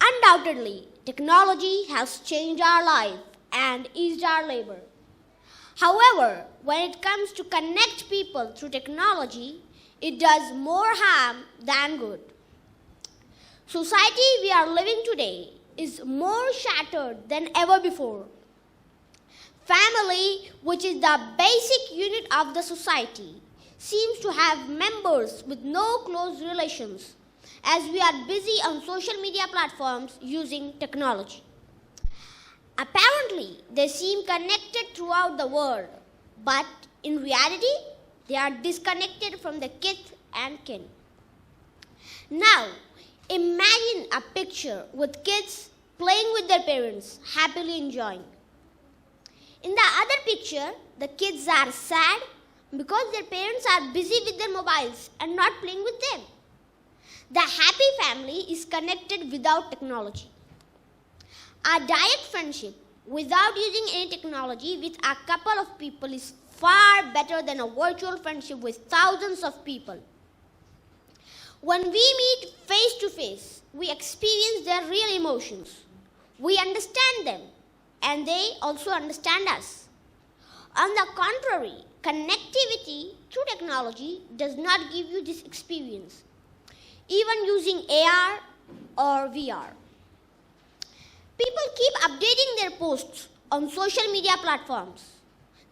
Undoubtedly, technology has changed our life and eased our labor. However, when it comes to connect people through technology, it does more harm than good. Society we are living today is more shattered than ever before. Family, which is the basic unit of the society, seems to have members with no close relations, as we are busy on social media platforms using technology. Apparently, they seem connected throughout the world, but in reality, they are disconnected from the kith and kin. Now, imagine a picture with kids playing with their parents, happily enjoying. In the other picture, the kids are sad because their parents are busy with their mobiles and not playing with them. The happy family is connected without technology. A direct friendship without using any technology with a couple of people is far better than a virtual friendship with thousands of people. When we meet face to face, we experience their real emotions. We understand them, and they also understand us. On the contrary, connectivity through technology does not give you this experience, even using AR or VR. People keep updating their posts on social media platforms.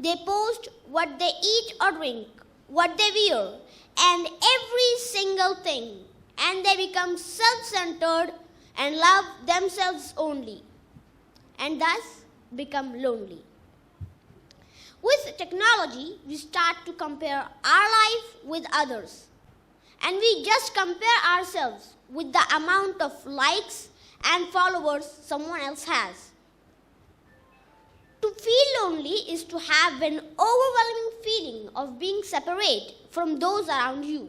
They post what they eat or drink, what they wear, and every single thing. And they become self-centered and love themselves only, and thus become lonely. With technology, we start to compare our life with others. And we just compare ourselves with the amount of likes and followers someone else has. To feel lonely is to have an overwhelming feeling of being separate from those around you.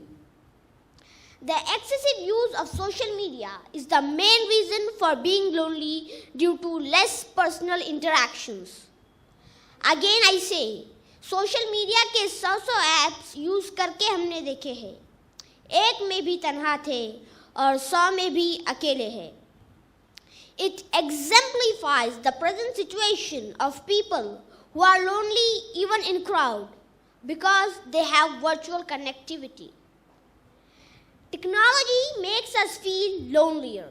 The excessive use of social media is the main reason for being lonely due to less personal interactions. Again I say, social media के 100 apps use करके हमने देखे हैं. एक में भी तन्हा थे और 100 में भी अकेले हैं. It exemplifies the present situation of people who are lonely even in crowd because they have virtual connectivity. Technology makes us feel lonelier.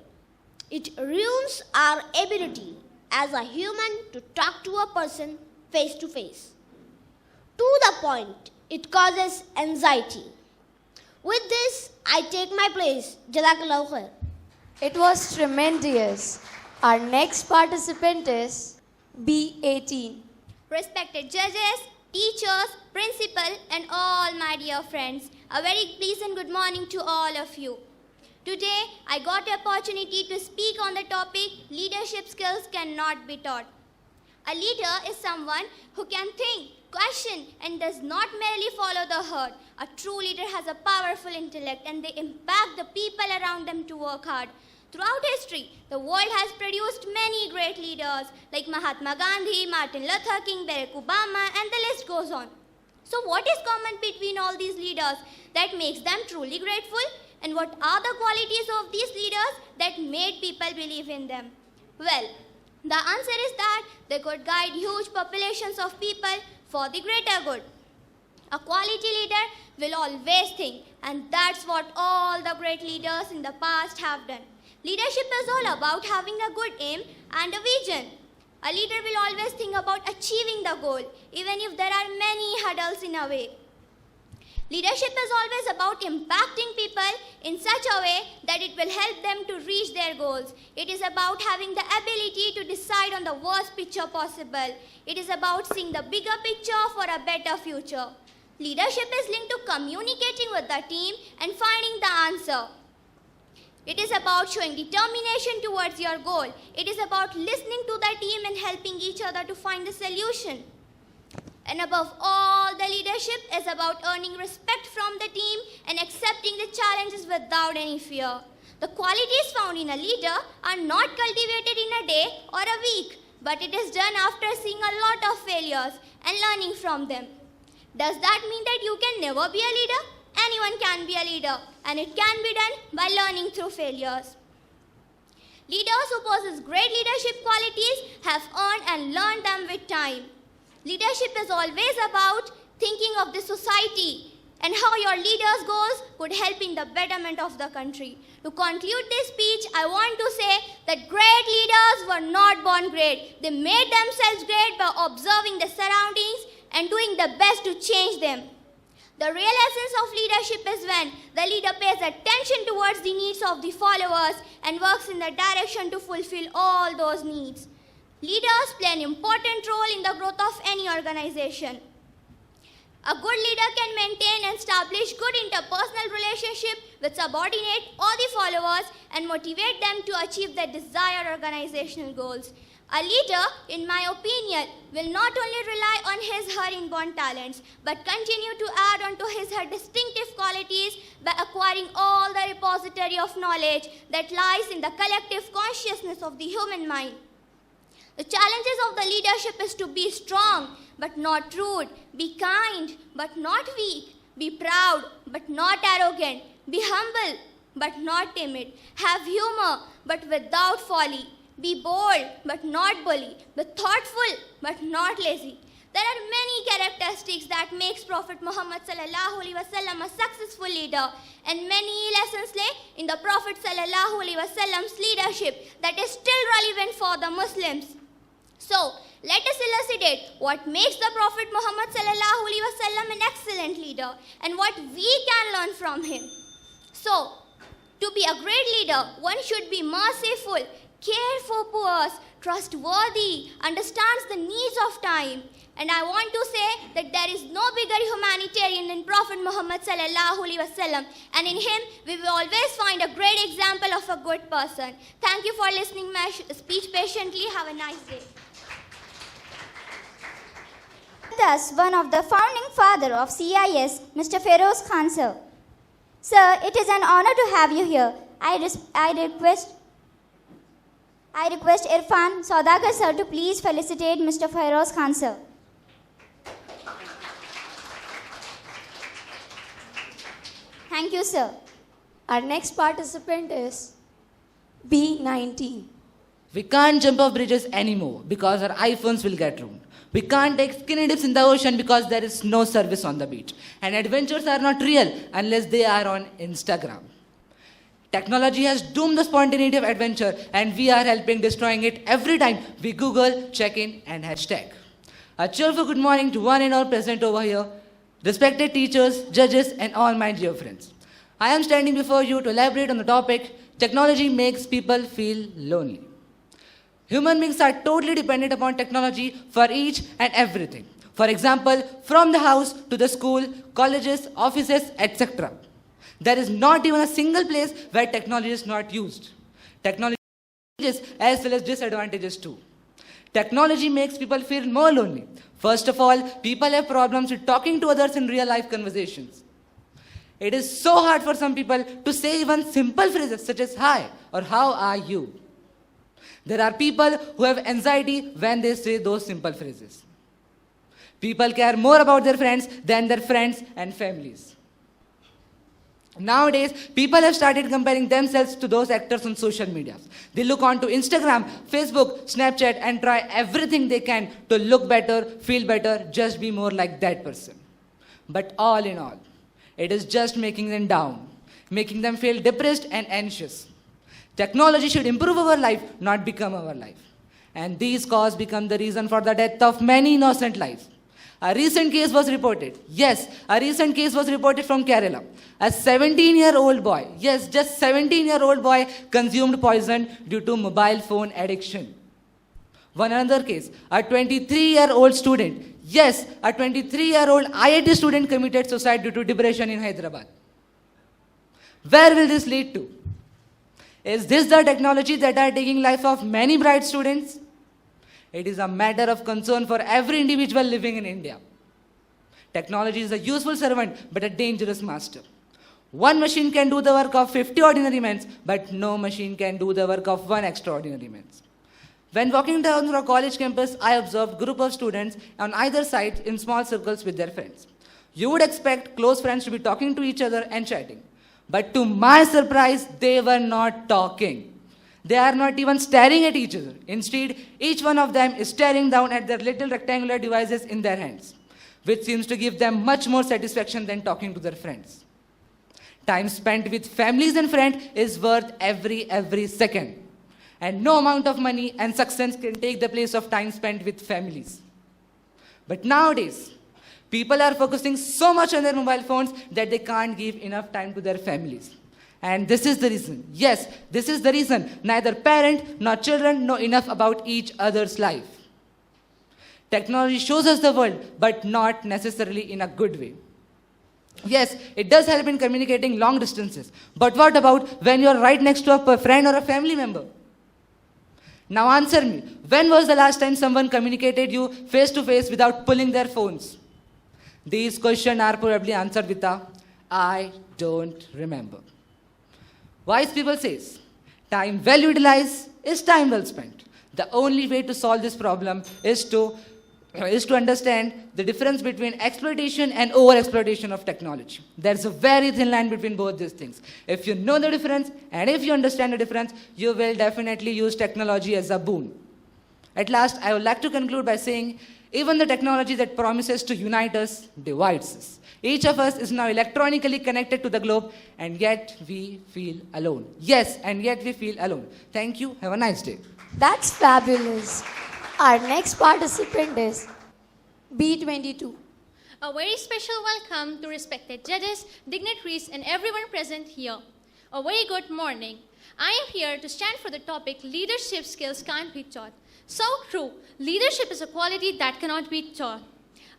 It ruins our ability as a human to talk to a person face to face. To the point, it causes anxiety. With this, I take my place. Jazakallahu khair. It was tremendous. Our next participant is B18. Respected judges, teachers, principal, and all my dear friends, a very pleasant good morning to all of you. Today, I got the opportunity to speak on the topic leadership skills cannot be taught. A leader is someone who can think, question, and does not merely follow the herd. A true leader has a powerful intellect and they impact the people around them to work hard. Throughout history, the world has produced many great leaders like Mahatma Gandhi, Martin Luther King, Barack Obama, and the list goes on. So what is common between all these leaders that makes them truly grateful? And what are the qualities of these leaders that made people believe in them? Well, the answer is that they could guide huge populations of people for the greater good. A quality leader will always think, and that's what all the great leaders in the past have done. Leadership is all about having a good aim and a vision. A leader will always think about achieving the goal, even if there are many hurdles in a way. Leadership is always about impacting people in such a way that it will help them to reach their goals. It is about having the ability to decide on the worst picture possible. It is about seeing the bigger picture for a better future. Leadership is linked to communicating with the team and finding the answer. It is about showing determination towards your goal. It is about listening to the team and helping each other to find the solution. And above all, the leadership is about earning respect from the team and accepting the challenges without any fear. The qualities found in a leader are not cultivated in a day or a week, but it is done after seeing a lot of failures and learning from them. Does that mean that you can never be a leader? Anyone can be a leader, and it can be done by learning through failures. Leaders who possess great leadership qualities have earned and learned them with time. Leadership is always about thinking of the society and how your leaders' goals could help in the betterment of the country. To conclude this speech, I want to say that great leaders were not born great. They made themselves great by observing the surroundings and doing the best to change them. The real essence of leadership is when the leader pays attention towards the needs of the followers and works in the direction to fulfill all those needs. Leaders play an important role in the growth of any organization. A good leader can maintain and establish good interpersonal relationship with subordinate or the followers and motivate them to achieve their desired organizational goals. A leader, in my opinion, will not only rely on his her inborn talents, but continue to add on to his her distinctive qualities by acquiring all the repository of knowledge that lies in the collective consciousness of the human mind. The challenges of the leadership is to be strong but not rude, be kind but not weak, be proud but not arrogant, be humble but not timid, have humor but without folly, be bold but not bully, be thoughtful but not lazy. There are many characteristics that makes Prophet Muhammad sallallahu alaihi wasallam a successful leader, and many lessons lay in the Prophet sallallahu alaihi wasallam's leadership that is still relevant for the Muslims. So, let us elucidate what makes the Prophet Muhammad sallallahu alaihi wasallam an excellent leader and what we can learn from him. So, to be a great leader, one should be merciful, care for poor, trustworthy, understands the needs of time. And I want to say that there is no bigger humanitarian than Prophet Muhammad sallallahu alaihi wasallam, and in him we will always find a great example of a good person. Thank you for listening my speech patiently. Have a nice day. Thus, one of the founding father of CIS, Mr. Feroz Khan sir. Sir, it is an honor to have you here. I request Irfan Saudagar sir to please felicitate Mr. Feroz Khan sir. Thank you, sir. Our next participant is B19. We can't jump off bridges anymore because our iPhones will get ruined. We can't take skinny dips in the ocean because there is no service on the beach. And adventures are not real unless they are on Instagram. Technology has doomed the spontaneity of adventure, and we are helping destroying it every time we Google, check-in, and hashtag. A cheerful good morning to one and all present over here, respected teachers, judges, and all my dear friends. I am standing before you to elaborate on the topic, technology makes people feel lonely. Human beings are totally dependent upon technology for each and everything. For example, from the house to the school, colleges, offices, etc. There is not even a single place where technology is not used. Technology has advantages as well as disadvantages too. Technology makes people feel more lonely. First of all, people have problems with talking to others in real life conversations. It is so hard for some people to say even simple phrases such as hi or how are you. There are people who have anxiety when they say those simple phrases. People care more about their friends than their friends and families. Nowadays, people have started comparing themselves to those actors on social media. They look onto Instagram, Facebook, Snapchat and try everything they can to look better, feel better, just be more like that person. But all in all, it is just making them down, making them feel depressed and anxious. Technology should improve our life, not become our life. And these causes become the reason for the death of many innocent lives. A recent case was reported. Yes, a recent case was reported from Kerala. A 17-year-old boy, yes, just 17-year-old boy consumed poison due to mobile phone addiction. One another case, a 23-year-old student, yes, a 23-year-old IIT student committed suicide due to depression in Hyderabad. Where will this lead to? Is this the technology that are taking life of many bright students? It is a matter of concern for every individual living in India. Technology is a useful servant, but a dangerous master. One machine can do the work of 50 ordinary men, but no machine can do the work of one extraordinary man. When walking down through a college campus, I observed a group of students on either side in small circles with their friends. You would expect close friends to be talking to each other and chatting. But to my surprise, they were not talking. They are not even staring at each other. Instead, each one of them is staring down at their little rectangular devices in their hands, which seems to give them much more satisfaction than talking to their friends. Time spent with families and friends is worth every second. And no amount of money and success can take the place of time spent with families. But nowadays, people are focusing so much on their mobile phones that they can't give enough time to their families. And this is the reason. Yes, this is the reason. Neither parent nor children know enough about each other's life. Technology shows us the world, but not necessarily in a good way. Yes, it does help in communicating long distances. But what about when you're right next to a friend or a family member? Now answer me. When was the last time someone communicated you face to face without pulling their phones? These questions are probably answered with a I don't remember. Wise people says, time well utilized is time well spent. The only way to solve this problem is to understand the difference between exploitation and over-exploitation of technology. There's a very thin line between both these things. If you know the difference and if you understand the difference, you will definitely use technology as a boon. At last, I would like to conclude by saying, even the technology that promises to unite us divides us. Each of us is now electronically connected to the globe, and yet we feel alone. Yes, and yet we feel alone. Thank you. Have a nice day. That's fabulous. Our next participant is B22. A very special welcome to respected judges, dignitaries, and everyone present here. A very good morning. I am here to stand for the topic leadership skills can't be taught. So true. Leadership is a quality that cannot be taught.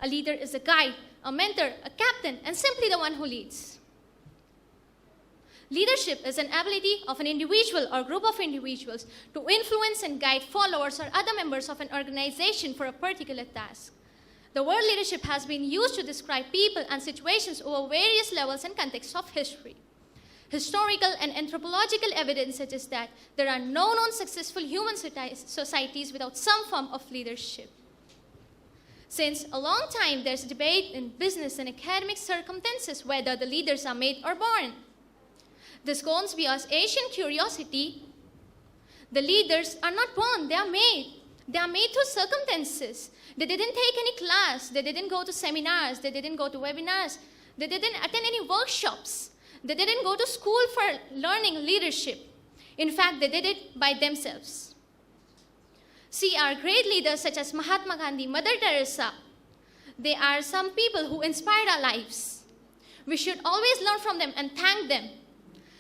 A leader is a guide, a mentor, a captain, and simply the one who leads. Leadership is an ability of an individual or group of individuals to influence and guide followers or other members of an organization for a particular task. The word leadership has been used to describe people and situations over various levels and contexts of history. Historical and anthropological evidence suggests that there are no known successful human societies without some form of leadership. Since a long time, there's debate in business and academic circumstances whether the leaders are made or born. This goes beyond Asian curiosity. The leaders are not born, they are made. They are made through circumstances. They didn't take any class, they didn't go to seminars, they didn't go to webinars, they didn't attend any workshops, they didn't go to school for learning leadership. In fact, they did it by themselves. See our great leaders such as Mahatma Gandhi, Mother Teresa. They are some people who inspired our lives. We should always learn from them and thank them.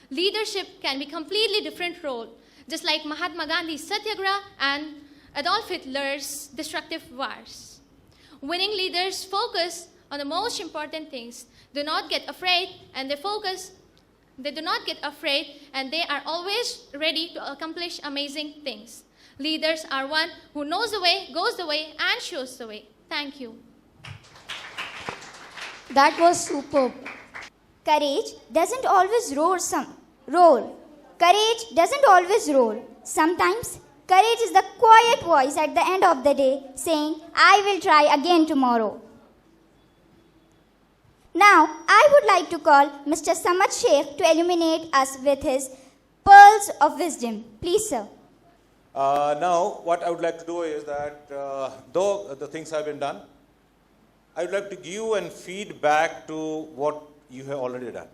Leadership can be completely different role, just like Mahatma Gandhi's Satyagraha and Adolf Hitler's destructive wars. Winning leaders focus on the most important things. Do not get afraid, and they do not get afraid, and they are always ready to accomplish amazing things. Leaders are one who knows the way, goes the way, and shows the way. Thank you. That was superb. Courage doesn't always roll. Courage doesn't always roll. Sometimes courage is the quiet voice at the end of the day saying, I will try again tomorrow. Now, I would like to call Mr. Samad Sheikh to illuminate us with his pearls of wisdom. Please, sir. Now, what I would like to do is that, though the things have been done, I would like to give and feed back to what you have already done.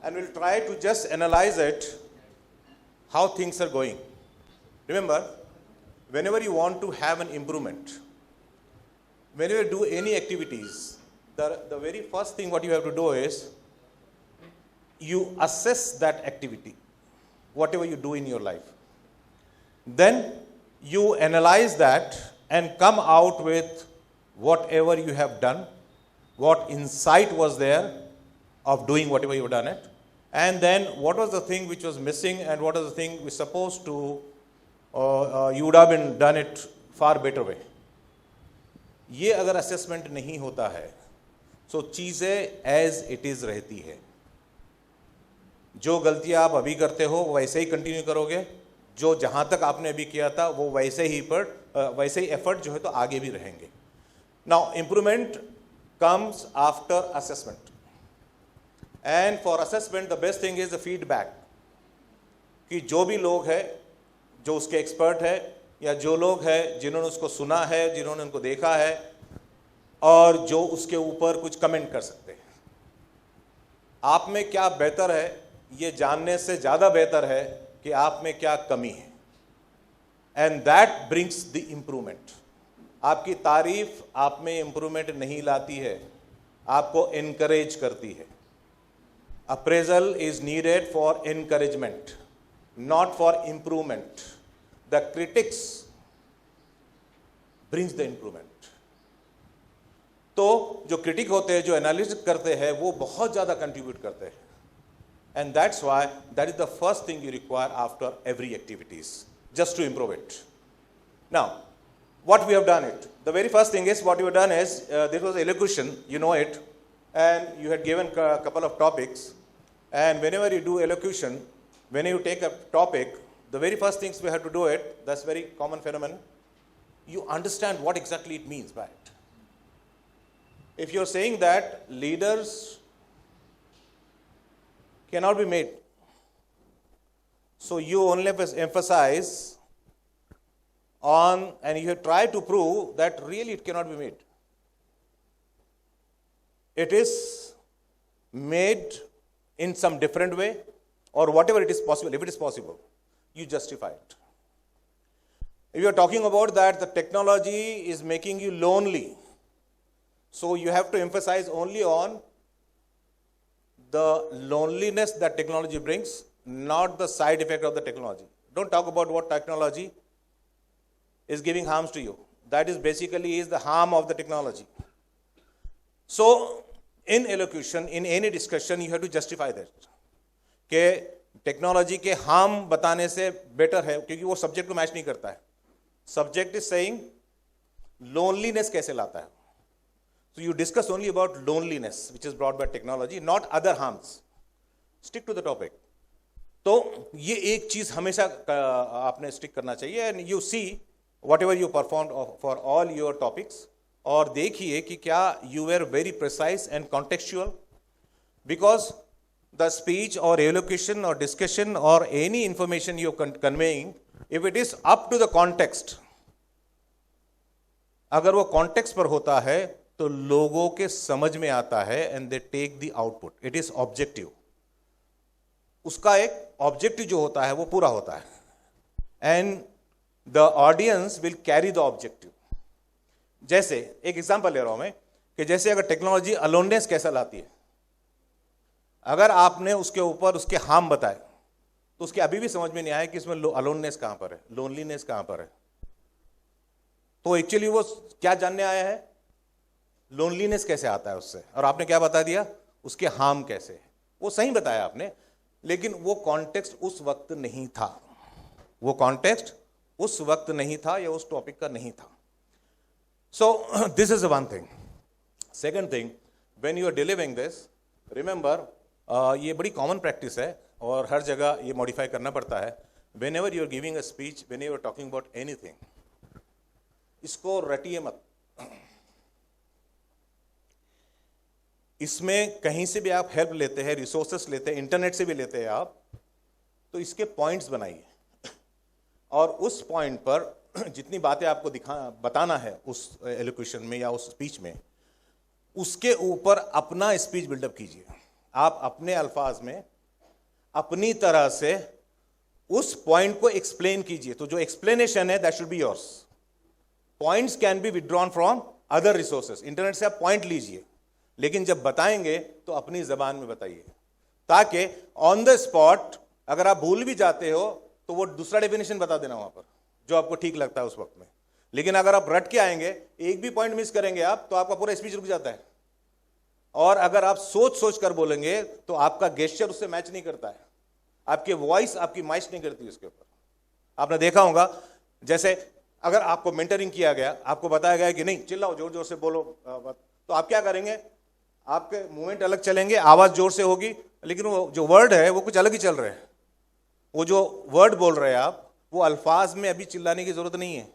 And we'll try to just analyze it, how things are going. Remember, whenever you want to have an improvement, whenever you do any activities, the very first thing what you have to do is, you assess that activity, whatever you do in your life. Then you analyze that and come out with whatever you have done, what insight was there of doing whatever you have done it, and then what was the thing which was missing and what was the thing which supposed to, you would have been done it far better way. ये अगर assessment नहीं होता है, so चीज़ें as it is रहती है. जो गलतियां आप अभी करते हो वैसे ही कंटिन्यू करोगे, जो जहां तक आपने अभी किया था वो वैसे ही एफर्ट जो है तो आगे भी रहेंगे. Now improvement comes after assessment, and for assessment the best thing is the feedback. कि जो भी लोग हैं जो उसके एक्सपर्ट है या जो लोग हैं जिन्होंने उसको सुना है, जिन्होंने उनको देखा है और जो उसके ऊपर कुछ कमेंट कर सकते हैं. आप में क्या बेहतर है ये जानने से ज़्यादा बेहतर है कि आप में क्या कमी है. And that brings the improvement. आपकी तारीफ आप में इम्प्रूवमेंट नहीं लाती है, आपको इनकरेज करती है. Appraisal is needed for encouragement, not for improvement. The critics brings the improvement. तो जो क्रिटिक होते हैं, जो एनालिसिस करते हैं, वो बहुत ज़्यादा कंट्रीब्यूट करते हैं. And that's why that is the first thing you require after every activities. just to improve it. Now, what we have done it. The very first thing is, what you have done is, this was elocution, you know it, and you had given a couple of topics, and whenever you do elocution, when you take a topic, the very first things we have to do it, that's very common phenomenon, you understand what exactly it means by it. If you're saying that leaders cannot be made, so you only emphasize on, and you try to prove that really it cannot be made. It is made in some different way, or whatever it is possible. If it is possible, you justify it. If you are talking about that the technology is making you lonely, so you have to emphasize only on the loneliness that technology brings, not the side effect of the technology. Don't talk about what technology is giving harms to you. That is basically is the harm of the technology. So, in elocution, in any discussion, you have to justify that. कि technology के harm बताने से better है, क्योंकि वो subject को match नहीं करता है. सब्जेक्ट इज सेइंग लोनलीनेस कैसे लाता है. So you discuss only about loneliness, which is brought by technology, not other harms. Stick to the topic. तो ये एक चीज हमेशा आपने स्टिक करना चाहिए. And you see whatever you performed for all your topics, और देखिए कि क्या you were very precise and contextual, because the speech or elocution or discussion or any information you are conveying, if it is up to the context, अगर वो context पर होता है तो लोगों के समझ में आता है, and they take the output. It is objective. उसका एक ऑब्जेक्टिव जो होता है वो पूरा होता है, and the audience will carry the objective. जैसे एक एग्जांपल ले रहा हूं मैं कि जैसे अगर टेक्नोलॉजी अलोननेस कैसा लाती है, अगर आपने उसके ऊपर उसके हार्म बताए तो उसके अभी भी समझ में नहीं आया कि इसमें अलोननेस कहां पर है, लोनलीनेस कहां पर है. तो एक्चुअली वो क्या जानने आया है, लोनलीनेस कैसे आता है उससे, और आपने क्या बता दिया, उसके हार्म कैसे है. वो सही बताया आपने, लेकिन वो कॉन्टेक्स्ट उस वक्त नहीं था. वो कॉन्टेक्स्ट उस वक्त नहीं था या उस टॉपिक का नहीं था. So this is one thing. Second thing, when you are delivering this, remember, ये बड़ी कॉमन प्रैक्टिस है और हर जगह ये मॉडिफाई करना पड़ता है. Whenever you are giving a speech, when you are talking about anything, इसको रटिए मत. इसमें कहीं से भी आप हेल्प लेते हैं, रिसोर्सेस लेते हैं, इंटरनेट से भी लेते हैं आप, तो इसके पॉइंट्स बनाइए, और उस पॉइंट पर जितनी बातें आपको बताना है उस एलोक्यूशन में या उस स्पीच में, उसके ऊपर अपना स्पीच बिल्डअप कीजिए. आप अपने अल्फाज में अपनी तरह से उस पॉइंट को एक्सप्लेन कीजिए. तो जो एक्सप्लेनेशन है that should be yours. Points can be withdrawn from other resources. Internet से आप पॉइंट लीजिए, लेकिन जब बताएंगे तो अपनी जबान में बताइए, ताकि ऑन द स्पॉट अगर आप भूल भी जाते हो तो वो दूसरा डेफिनेशन बता देना वहां पर जो आपको ठीक लगता है उस वक्त में. लेकिन अगर आप रट के आएंगे, एक भी पॉइंट मिस करेंगे आप, तो आपका पूरा स्पीच रुक जाता है. और अगर आप सोच सोच कर बोलेंगे तो आपका गेस्चर उससे मैच नहीं करता है, आपकी वॉइस आपकी मैच नहीं करती उसके ऊपर. आपने देखा होगा, जैसे अगर आपको मेंटरिंग किया गया, आपको बताया गया कि नहीं चिल्लाओ, जोर जोर से बोलो, तो आप क्या करेंगे, आपके मूवमेंट अलग चलेंगे, आवाज जोर से होगी, लेकिन वो जो वर्ड है वो कुछ अलग ही चल रहे हैं. वो जो वर्ड बोल रहे हैं आप, वो अल्फाज में अभी चिल्लाने की जरूरत नहीं है,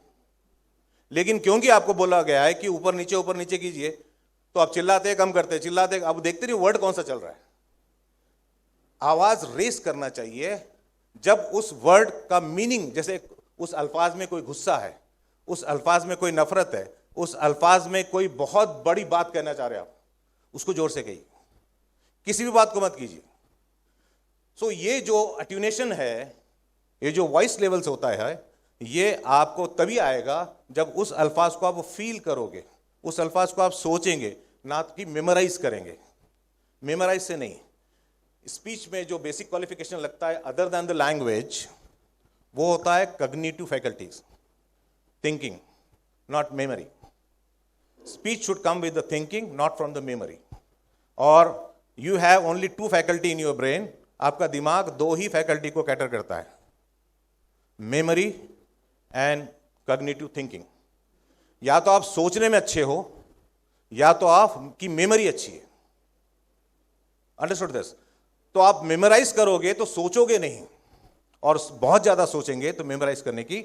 लेकिन क्योंकि आपको बोला गया है कि ऊपर नीचे कीजिए, तो आप चिल्लाते कम करते, चिल्लाते, अब देखते नहीं वर्ड कौन सा चल रहा है. आवाज रेस करना चाहिए जब उस वर्ड का मीनिंग, जैसे उस अल्फाज में कोई गुस्सा है, उस अल्फाज में कोई नफरत है, उस अल्फाज में कोई बहुत बड़ी बात कहना चाह रहे हैं आप, उसको जोर से कहिए, किसी भी बात को मत कीजिए. सो ये जो अट्यूनेशन है, ये जो वॉइस लेवल्स होता है, ये आपको तभी आएगा जब उस अल्फाज को आप फील करोगे, उस अल्फाज को आप सोचेंगे, ना कि मेमोराइज करेंगे. मेमोराइज से नहीं. स्पीच में जो बेसिक क्वालिफिकेशन लगता है अदर देन द लैंग्वेज, वो होता है cognitive faculties, thinking, not memory. Speech should come with the thinking, not from the memory. और you have only 2 faculty in your brain. आपका दिमाग 2 ही फैकल्टी को कैटर करता है. memory and cognitive thinking. या तो आप सोचने में अच्छे हो या तो आपकी मेमोरी अच्छी है. Understood this? तो आप मेमोराइज करोगे तो सोचोगे नहीं, और बहुत ज्यादा सोचेंगे तो मेमोराइज करने की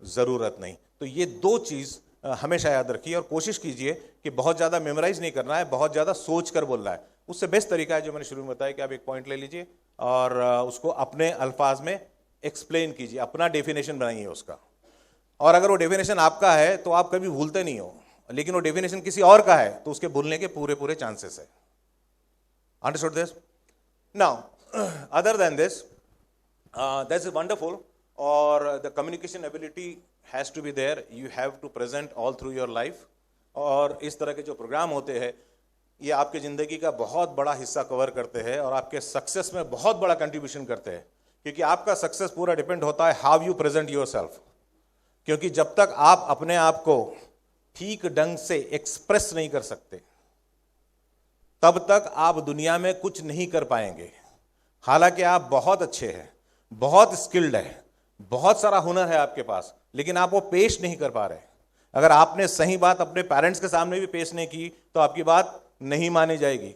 जरूरत नहीं. तो ये दो चीज हमेशा याद रखिए और कोशिश कीजिए कि बहुत ज्यादा मेमोराइज नहीं करना है, बहुत ज्यादा सोच कर बोलना है. उससे बेस्ट तरीका है जो मैंने शुरू में बताया कि आप एक पॉइंट ले लीजिए और उसको अपने अल्फाज में एक्सप्लेन कीजिए, अपना डेफिनेशन बनाइए उसका. और अगर वो डेफिनेशन आपका है तो आप कभी भूलते नहीं हो, लेकिन वो डेफिनेशन किसी और का है तो उसके भूलने के पूरे पूरे चांसेस है. Understood this? Now other than this, that's wonderful, और the communication ability has to be there. You have to present all through your life. और इस तरह के जो प्रोग्राम होते हैं ये आपकी ज़िंदगी का बहुत बड़ा हिस्सा कवर करते हैं और आपके सक्सेस में बहुत बड़ा कंट्रीब्यूशन करते हैं, क्योंकि आपका सक्सेस पूरा डिपेंड होता है हाउ यू प्रेजेंट योरसेल्फ. क्योंकि जब तक आप अपने आप को ठीक ढंग से एक्सप्रेस नहीं कर सकते तब तक आप दुनिया में कुछ नहीं कर पाएंगे. हालांकि आप बहुत अच्छे हैं, बहुत स्किल्ड है, बहुत सारा हुनर है आपके पास, लेकिन आप वो पेश नहीं कर पा रहे. अगर आपने सही बात अपने पेरेंट्स के सामने भी पेश नहीं की तो आपकी बात नहीं मानी जाएगी.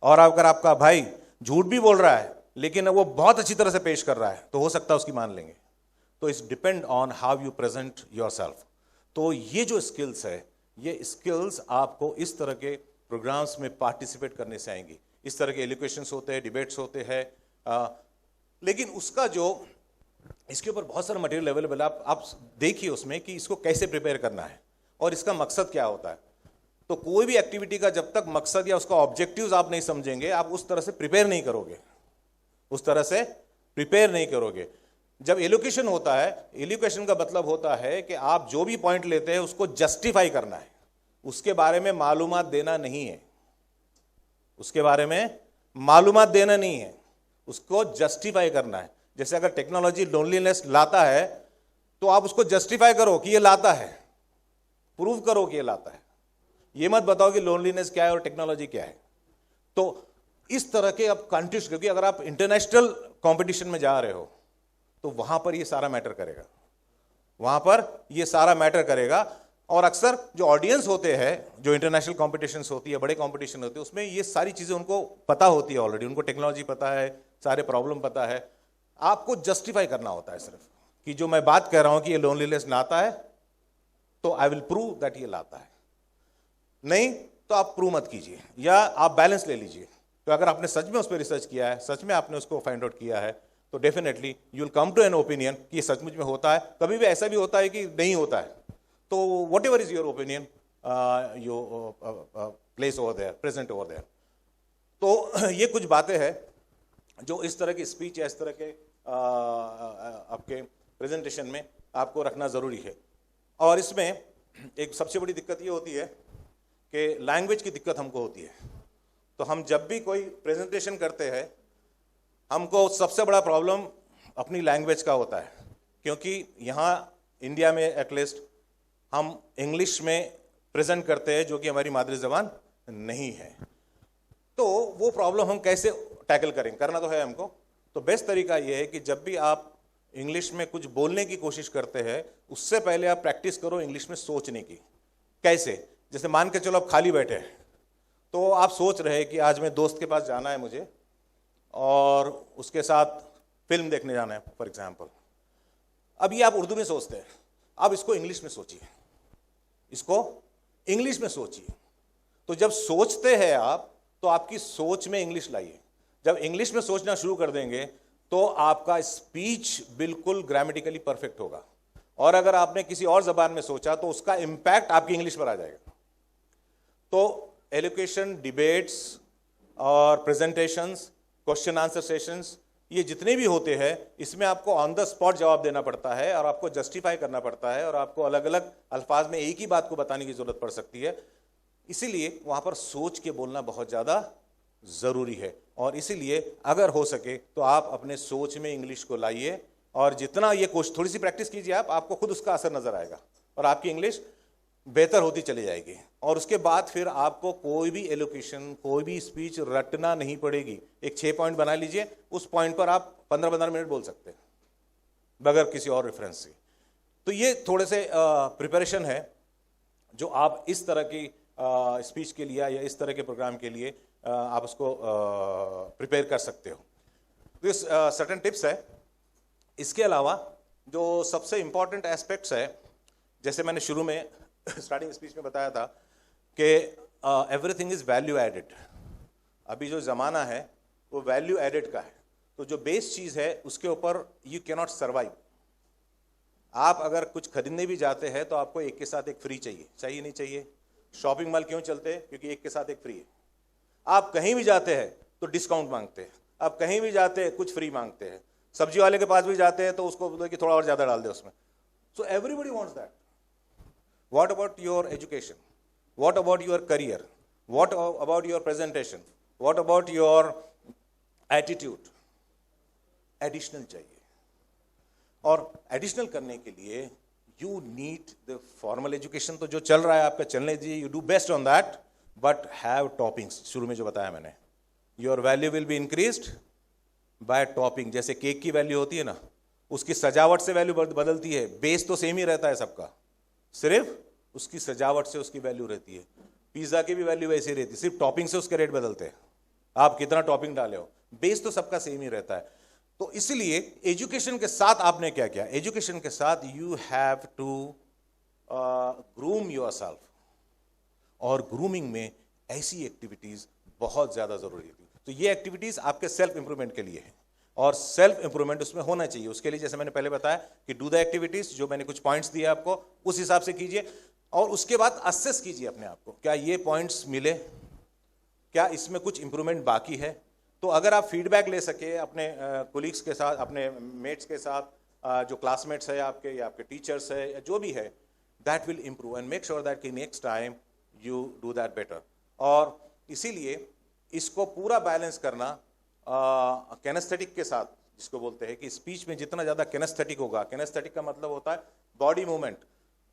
और अगर आपका भाई झूठ भी बोल रहा है लेकिन वो बहुत अच्छी तरह से पेश कर रहा है तो हो सकता है उसकी मान लेंगे. तो it's depend on how you present yourself. तो ये जो स्किल्स है, ये स्किल्स आपको इस तरह के प्रोग्राम्स में पार्टिसिपेट करने से आएंगी. इस तरह के एलोक्यूशंस होते हैं, डिबेट्स होते हैं, लेकिन उसका जो इसके ऊपर बहुत सारा मटेरियल अवेलेबल है. आप देखिए उसमें कि इसको कैसे प्रिपेयर करना है और इसका मकसद क्या होता है. तो कोई भी एक्टिविटी का जब तक मकसद या उसका ऑब्जेक्टिव्स आप नहीं समझेंगे, आप उस तरह से प्रिपेयर नहीं करोगे, उस तरह से प्रिपेयर नहीं करोगे. जब एलोक्यूशन होता है, एलोक्यूशन का मतलब होता है कि आप जो भी पॉइंट लेते हैं उसको जस्टिफाई करना है, उसके बारे में मालूमात देना नहीं है, उसके बारे में मालूमात देना नहीं है, उसको जस्टिफाई करना है. जैसे अगर टेक्नोलॉजी लोनलीनेस लाता है तो आप उसको जस्टिफाई करो कि ये लाता है, प्रूव करो कि ये लाता है. ये मत बताओ कि लोनलीनेस क्या है और टेक्नोलॉजी क्या है. तो इस तरह के अब कंट्रीज, क्योंकि अगर आप इंटरनेशनल कंपटीशन में जा रहे हो तो वहां पर ये सारा मैटर करेगा, वहां पर ये सारा मैटर करेगा. और अक्सर जो ऑडियंस होते हैं, जो इंटरनेशनल कॉम्पिटिशन्स होती है, बड़े कॉम्पिटिशन होते हैं, उसमें ये सारी चीजें उनको पता होती है ऑलरेडी. उनको टेक्नोलॉजी पता है, सारे प्रॉब्लम पता है. आपको जस्टिफाई करना होता है सिर्फ कि जो मैं बात कह रहा हूं कि ये लोनलीनेस लाता है तो आई विल प्रूव दैट ये लाता है. नहीं तो आप प्रूव मत कीजिए, या आप बैलेंस ले लीजिए. तो अगर आपने सच में उस पर रिसर्च किया है, सच में आपने उसको फाइंड आउट किया है, तो definitely you will come to an opinion कि ये सचमुच में होता है. कभी भी ऐसा भी होता है कि नहीं होता है. तो whatever is your opinion, you place over there, present over there. तो ये कुछ बातें हैं जो इस तरह की स्पीच या इस तरह के आपके प्रेजेंटेशन में आपको रखना जरूरी है. और इसमें एक सबसे बड़ी दिक्कत ये होती है कि लैंग्वेज की दिक्कत हमको होती है. तो हम जब भी कोई प्रेजेंटेशन करते हैं, हमको सबसे बड़ा प्रॉब्लम अपनी लैंग्वेज का होता है, क्योंकि यहाँ इंडिया में एटलीस्ट हम इंग्लिश में प्रेजेंट करते हैं जो कि हमारी मादरी जबान नहीं है. तो वो प्रॉब्लम हम कैसे टैकल करेंगे, करना तो है हमको. तो बेस्ट तरीका ये है कि जब भी आप इंग्लिश में कुछ बोलने की कोशिश करते हैं, उससे पहले आप प्रैक्टिस करो इंग्लिश में सोचने की. कैसे? जैसे मान के चलो आप खाली बैठे हैं, तो आप सोच रहे हैं कि आज मैं दोस्त के पास जाना है मुझे और उसके साथ फिल्म देखने जाना है फॉर एग्जाम्पल. अब ये आप उर्दू में सोचते हैं, अब इसको इंग्लिश में सोचिए, इसको इंग्लिश में सोचिए. तो जब सोचते हैं आप तो आपकी सोच में इंग्लिश लाइए. जब इंग्लिश में सोचना शुरू कर देंगे तो आपका स्पीच बिल्कुल ग्रामेटिकली परफेक्ट होगा. और अगर आपने किसी और जबान में सोचा तो उसका इंपैक्ट आपकी इंग्लिश पर आ जाएगा. तो एलोक्यूशन, डिबेट्स और प्रेजेंटेशंस, क्वेश्चन आंसर सेशंस, ये जितने भी होते हैं, इसमें आपको ऑन द स्पॉट जवाब देना पड़ता है और आपको जस्टिफाई करना पड़ता है और आपको अलग अलग अल्फाज में एक ही बात को बताने की जरूरत पड़ सकती है. इसीलिए वहां पर सोच के बोलना बहुत ज्यादा जरूरी है. और इसीलिए अगर हो सके तो आप अपने सोच में इंग्लिश को लाइए और जितना ये थोड़ी सी प्रैक्टिस कीजिए आप, आपको खुद उसका असर नजर आएगा और आपकी इंग्लिश बेहतर होती चली जाएगी. और उसके बाद फिर आपको कोई भी एलोक्यूशन, कोई भी स्पीच रटना नहीं पड़ेगी. एक 6 पॉइंट बना लीजिए, उस पॉइंट पर आप 15-15 मिनट बोल सकते हैं. बगैर किसी और रेफरेंस से। तो ये थोड़े से प्रिपरेशन है जो आप इस तरह की स्पीच के लिए या इस तरह के प्रोग्राम के लिए आप उसको प्रिपेयर कर सकते हो। तो सर्टेन टिप्स है। इसके अलावा जो सबसे इंपॉर्टेंट एस्पेक्ट्स है, जैसे मैंने शुरू में स्टार्टिंग स्पीच में बताया था कि एवरीथिंग इज वैल्यू एडेड। अभी जो ज़माना है वो वैल्यू एडेड का है। तो जो बेस चीज़ है उसके ऊपर यू कैन नॉट सर्वाइव। आप अगर कुछ खरीदने भी जाते हैं तो आपको एक के साथ एक फ्री चाहिए, चाहिए नहीं चाहिए? शॉपिंग मॉल क्यों चलते हैं? क्योंकि एक के साथ एक फ्री है। आप कहीं भी जाते हैं तो डिस्काउंट मांगते हैं, आप कहीं भी जाते हैं कुछ फ्री मांगते हैं, सब्जी वाले के पास भी जाते हैं तो उसको बोलते कि थोड़ा और ज़्यादा डाल दे उसमें। So everybody wants that. What about your education? What about your career? What about your presentation? What about your attitude? Additional चाहिए। और एडिशनल करने के लिए you need the formal education. तो जो चल रहा है आपका चलने दीजिए, you do best on that, but have toppings. शुरू में जो बताया मैंने, your value will be increased by topping. जैसे केक की वैल्यू होती है ना, उसकी सजावट से वैल्यू बदलती है, बेस तो सेम ही रहता है सबका, सिर्फ उसकी सजावट से उसकी वैल्यू रहती है। पिज्जा की भी वैल्यू वैसी रहती है, सिर्फ टॉपिंग से उसके रेट बदलते हैं। आप कितना टॉपिंग डाले हो, बेस तो सबका सेम ही रहता है। तो इसलिए एजुकेशन के साथ आपने क्या किया? एजुकेशन के साथ you have to groom yourself. और ग्रूमिंग में ऐसी एक्टिविटीज बहुत ज्यादा जरूरी थी। तो ये एक्टिविटीज आपके सेल्फ इंप्रूवमेंट के लिए है, और सेल्फ इंप्रूवमेंट उसमें होना चाहिए। उसके लिए जैसे मैंने पहले बताया कि डू द एक्टिविटीज, जो मैंने कुछ पॉइंट्स दिए आपको उस हिसाब से कीजिए, और उसके बाद असेस कीजिए अपने आप को, क्या ये पॉइंट्स मिले, क्या इसमें कुछ इंप्रूवमेंट बाकी है। तो अगर आप फीडबैक ले सके अपने कोलीग्स के साथ, अपने मेट्स के साथ, जो क्लासमेट्स है आपके या आपके टीचर्स है या जो भी है, that will improve and make sure that कि next time you do that better. और इसीलिए इसको पूरा बैलेंस करना कैनेस्थेटिक के साथ, जिसको बोलते हैं कि स्पीच में जितना ज़्यादा कैनेस्थेटिक होगा, कैनेस्थेटिक का मतलब होता है बॉडी मूवमेंट,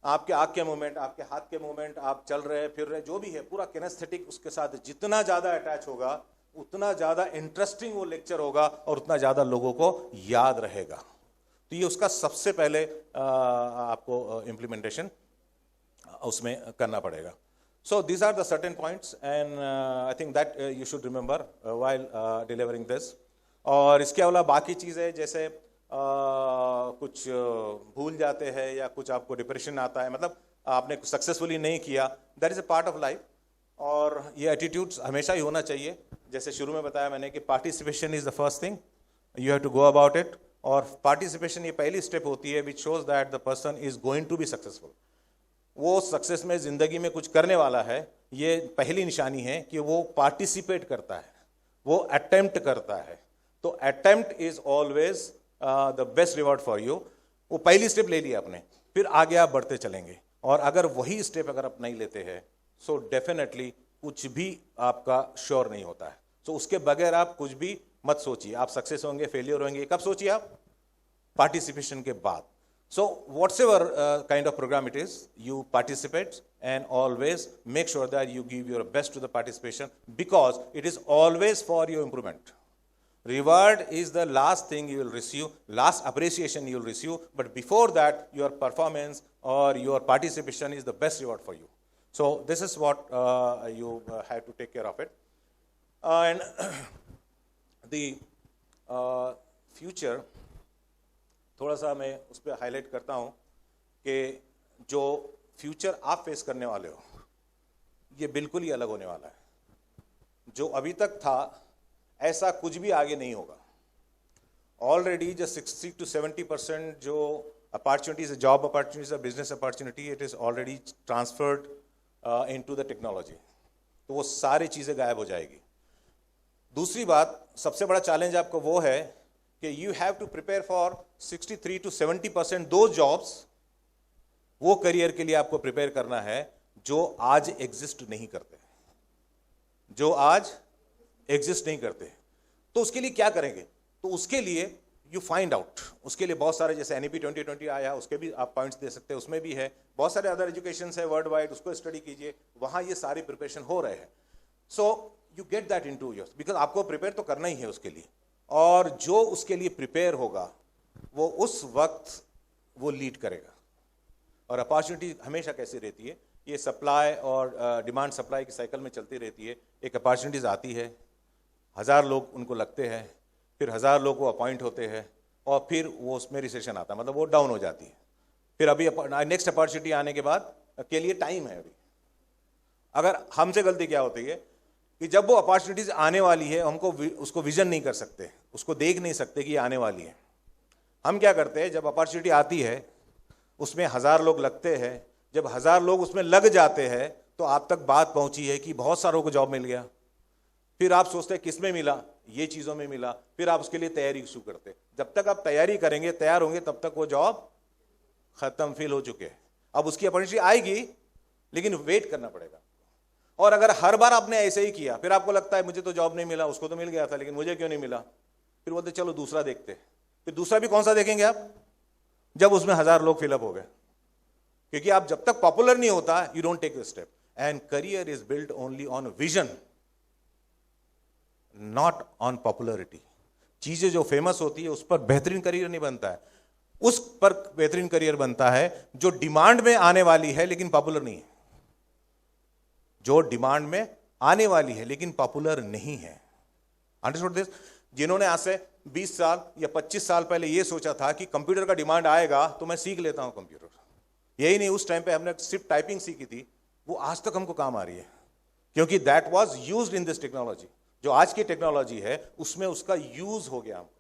आपके आँख के मूवमेंट, आपके हाथ के मूवमेंट, आप चल रहे फिर रहे जो भी है, पूरा कैनेस्थेटिक उसके साथ जितना ज़्यादा अटैच होगा उतना ज़्यादा इंटरेस्टिंग वो लेक्चर होगा और उतना ज़्यादा लोगों को याद रहेगा। तो ये उसका सबसे पहले आपको इम्प्लीमेंटेशन उसमें करना पड़ेगा। So these are the certain points and I think that you should remember while delivering this. और इसके अलावा बाकी चीज़ें जैसे कुछ भूल जाते हैं या कुछ आपको डिप्रेशन आता है, मतलब आपने सक्सेसफुली नहीं किया, that is a part of life. और ये एटीट्यूड्स हमेशा ही होना चाहिए। जैसे शुरू में बताया मैंने कि participation is the first thing, you have to go about it. और पार्टिसिपेशन ये पहली स्टेप होती है which shows that the person is going to be successful. वो सक्सेस में ज़िंदगी में कुछ करने वाला है, ये पहली निशानी है कि वो पार्टिसिपेट करता है, वो अटेम्प्ट करता है। तो attempt is always the best reward for you. वो पहली स्टेप ले लिया आपने, फिर आगे आप बढ़ते चलेंगे। और अगर वही स्टेप अगर आप नहीं लेते हैं सो डेफिनेटली कुछ भी आपका श्योर नहीं होता है। सो उसके बगैर आप कुछ भी मत सोचिए, आप सक्सेस होंगे फेलियर होंगे कब सोचिए आप? पार्टिसिपेशन के बाद। So whatever kind of program it is, you participate and always make sure that you give your best to the participation, because it is always for your improvement. Reward is the last thing you will receive, last appreciation you will receive, but before that your performance or your participation is the best reward for you. So this is what you have to take care of it. And the future, थोड़ा सा मैं उस पर highlight करता हूँ कि जो future आप फेस करने वाले हो ये बिल्कुल ही अलग होने वाला है। जो अभी तक था ऐसा कुछ भी आगे नहीं होगा। ऑलरेडी जो 60 to 70% जो opportunities, job opportunities, business opportunity, it is already transferred into the technology. तो वो सारी चीज़ें गायब हो जाएगी। दूसरी बात, सबसे बड़ा चैलेंज आपको वो है कि you have to prepare for 63 to 70% दो जॉब्स, वो करियर के लिए आपको प्रिपेयर करना है जो आज एग्जिस्ट नहीं करते, जो आज एग्जिस्ट नहीं करते। तो उसके लिए क्या करेंगे? तो उसके लिए यू फाइंड आउट, उसके लिए बहुत सारे, जैसे NEP 2020 आया, उसके भी आप पॉइंट्स दे सकते हैं, उसमें भी है। बहुत सारे अदर एजुकेशन है वर्ल्ड वाइड, उसको स्टडी कीजिए, वहां ये सारी प्रिपरेशन हो रहे हैं। So you get that into yours, because आपको प्रिपेयर तो करना ही है उसके लिए। और जो उसके लिए प्रिपेयर होगा वो उस वक्त वो लीड करेगा। और अपॉर्चुनिटी हमेशा कैसी रहती है, ये सप्लाई और डिमांड सप्लाई की साइकिल में चलती रहती है। एक अपॉर्चुनिटीज़ आती है, 1000 लोग उनको लगते हैं, फिर 1000 लोग वो अपॉइंट होते हैं, और फिर वो उसमें रिसेशन आता है, मतलब वो डाउन हो जाती है। फिर अभी नेक्स्ट अपॉर्चुनिटी आने के बाद के लिए टाइम है अभी। अगर हमसे गलती क्या होती है कि जब वो अपॉर्चुनिटीज आने वाली है, हमको उसको विजन नहीं कर सकते, उसको देख नहीं सकते कि ये आने वाली है। हम क्या करते हैं, जब अपॉर्चुनिटी आती है उसमें 1000 लोग लगते हैं, जब 1000 लोग उसमें लग जाते हैं तो आप तक बात पहुंची है कि बहुत सारों को जॉब मिल गया। फिर आप सोचते हैं किस में मिला, ये चीज़ों में मिला, फिर आप उसके लिए तैयारी शुरू करते हैं। जब तक आप तैयारी करेंगे, तैयार होंगे, तब तक वो जॉब खत्म, फिल हो चुके हैं। अब उसकी अपॉर्चुनिटी आएगी, लेकिन वेट करना पड़ेगा। और अगर हर बार आपने ऐसे ही किया, फिर आपको लगता है मुझे तो जॉब नहीं मिला, उसको तो मिल गया था, लेकिन मुझे क्यों नहीं मिला, फिर बोलते चलो दूसरा देखते हैं। फिर दूसरा भी कौन सा देखेंगे आप, जब उसमें 1000 लोग फिलअप हो गए। क्योंकि आप जब तक पॉपुलर नहीं होता, you don't take the step. And career is built only on vision, not on popularity. चीजें जो फेमस होती है उस पर बेहतरीन करियर नहीं बनता है, उस पर बेहतरीन करियर बनता है जो डिमांड में आने वाली है लेकिन पॉपुलर नहीं है, जो डिमांड में आने वाली है लेकिन पॉपुलर नहीं है। Understood this? जिन्होंने आज से 20 साल या 25 साल पहले यह सोचा था कि कंप्यूटर का डिमांड आएगा तो मैं सीख लेता हूं कंप्यूटर, यही नहीं, उस टाइम पे हमने सिर्फ टाइपिंग सीखी थी, वो आज तक हमको काम आ रही है, क्योंकि that was used in this technology. जो आज की टेक्नोलॉजी है उसमें उसका यूज हो गया हमको,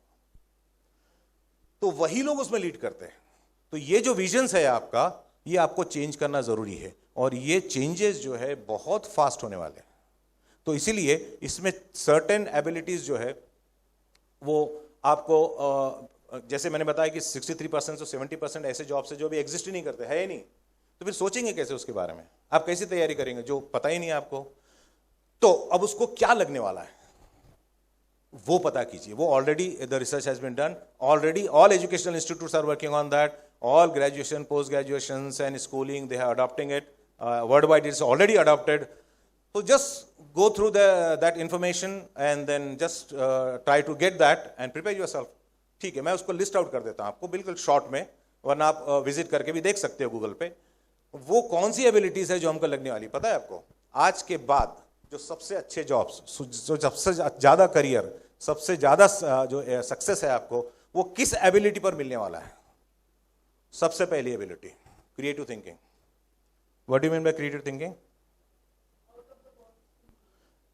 तो वही लोग उसमें लीड करते हैं। तो ये जो विजन्स है आपका, ये आपको चेंज करना जरूरी है, और ये चेंजेस जो है बहुत फास्ट होने वाले हैं। तो इसीलिए इसमें सर्टेन एबिलिटीज जो है वो आपको, जैसे मैंने बताया कि 63% से 70% ऐसे जॉब्स है जो अभी एग्जिस्ट ही नहीं करते, है ही नहीं, तो फिर सोचेंगे कैसे उसके बारे में, आप कैसे तैयारी करेंगे जो पता ही नहीं है आपको। तो अब उसको क्या लगने वाला है वो पता कीजिए। वो already the research has been done, already all educational institutes are working on that, all graduation, post graduations and schooling, they are adopting it, worldwide it's already adopted. So just go through that information and then just try to get that and prepare yourself. ठीक है, मैं उसको list out कर देता हूं आपको बिल्कुल short में, वरना आप विजिट करके भी देख सकते हो गूगल पे। वो कौन सी एबिलिटीज है जो हमको लगने वाली, पता है आपको? आज के बाद जो सबसे अच्छे जॉब्स, जो सबसे ज्यादा करियर, सबसे ज्यादा जो सक्सेस है आपको, वो किस एबिलिटी पर मिलने वाला है? सबसे पहली ability, creative thinking. What do you mean by creative thinking?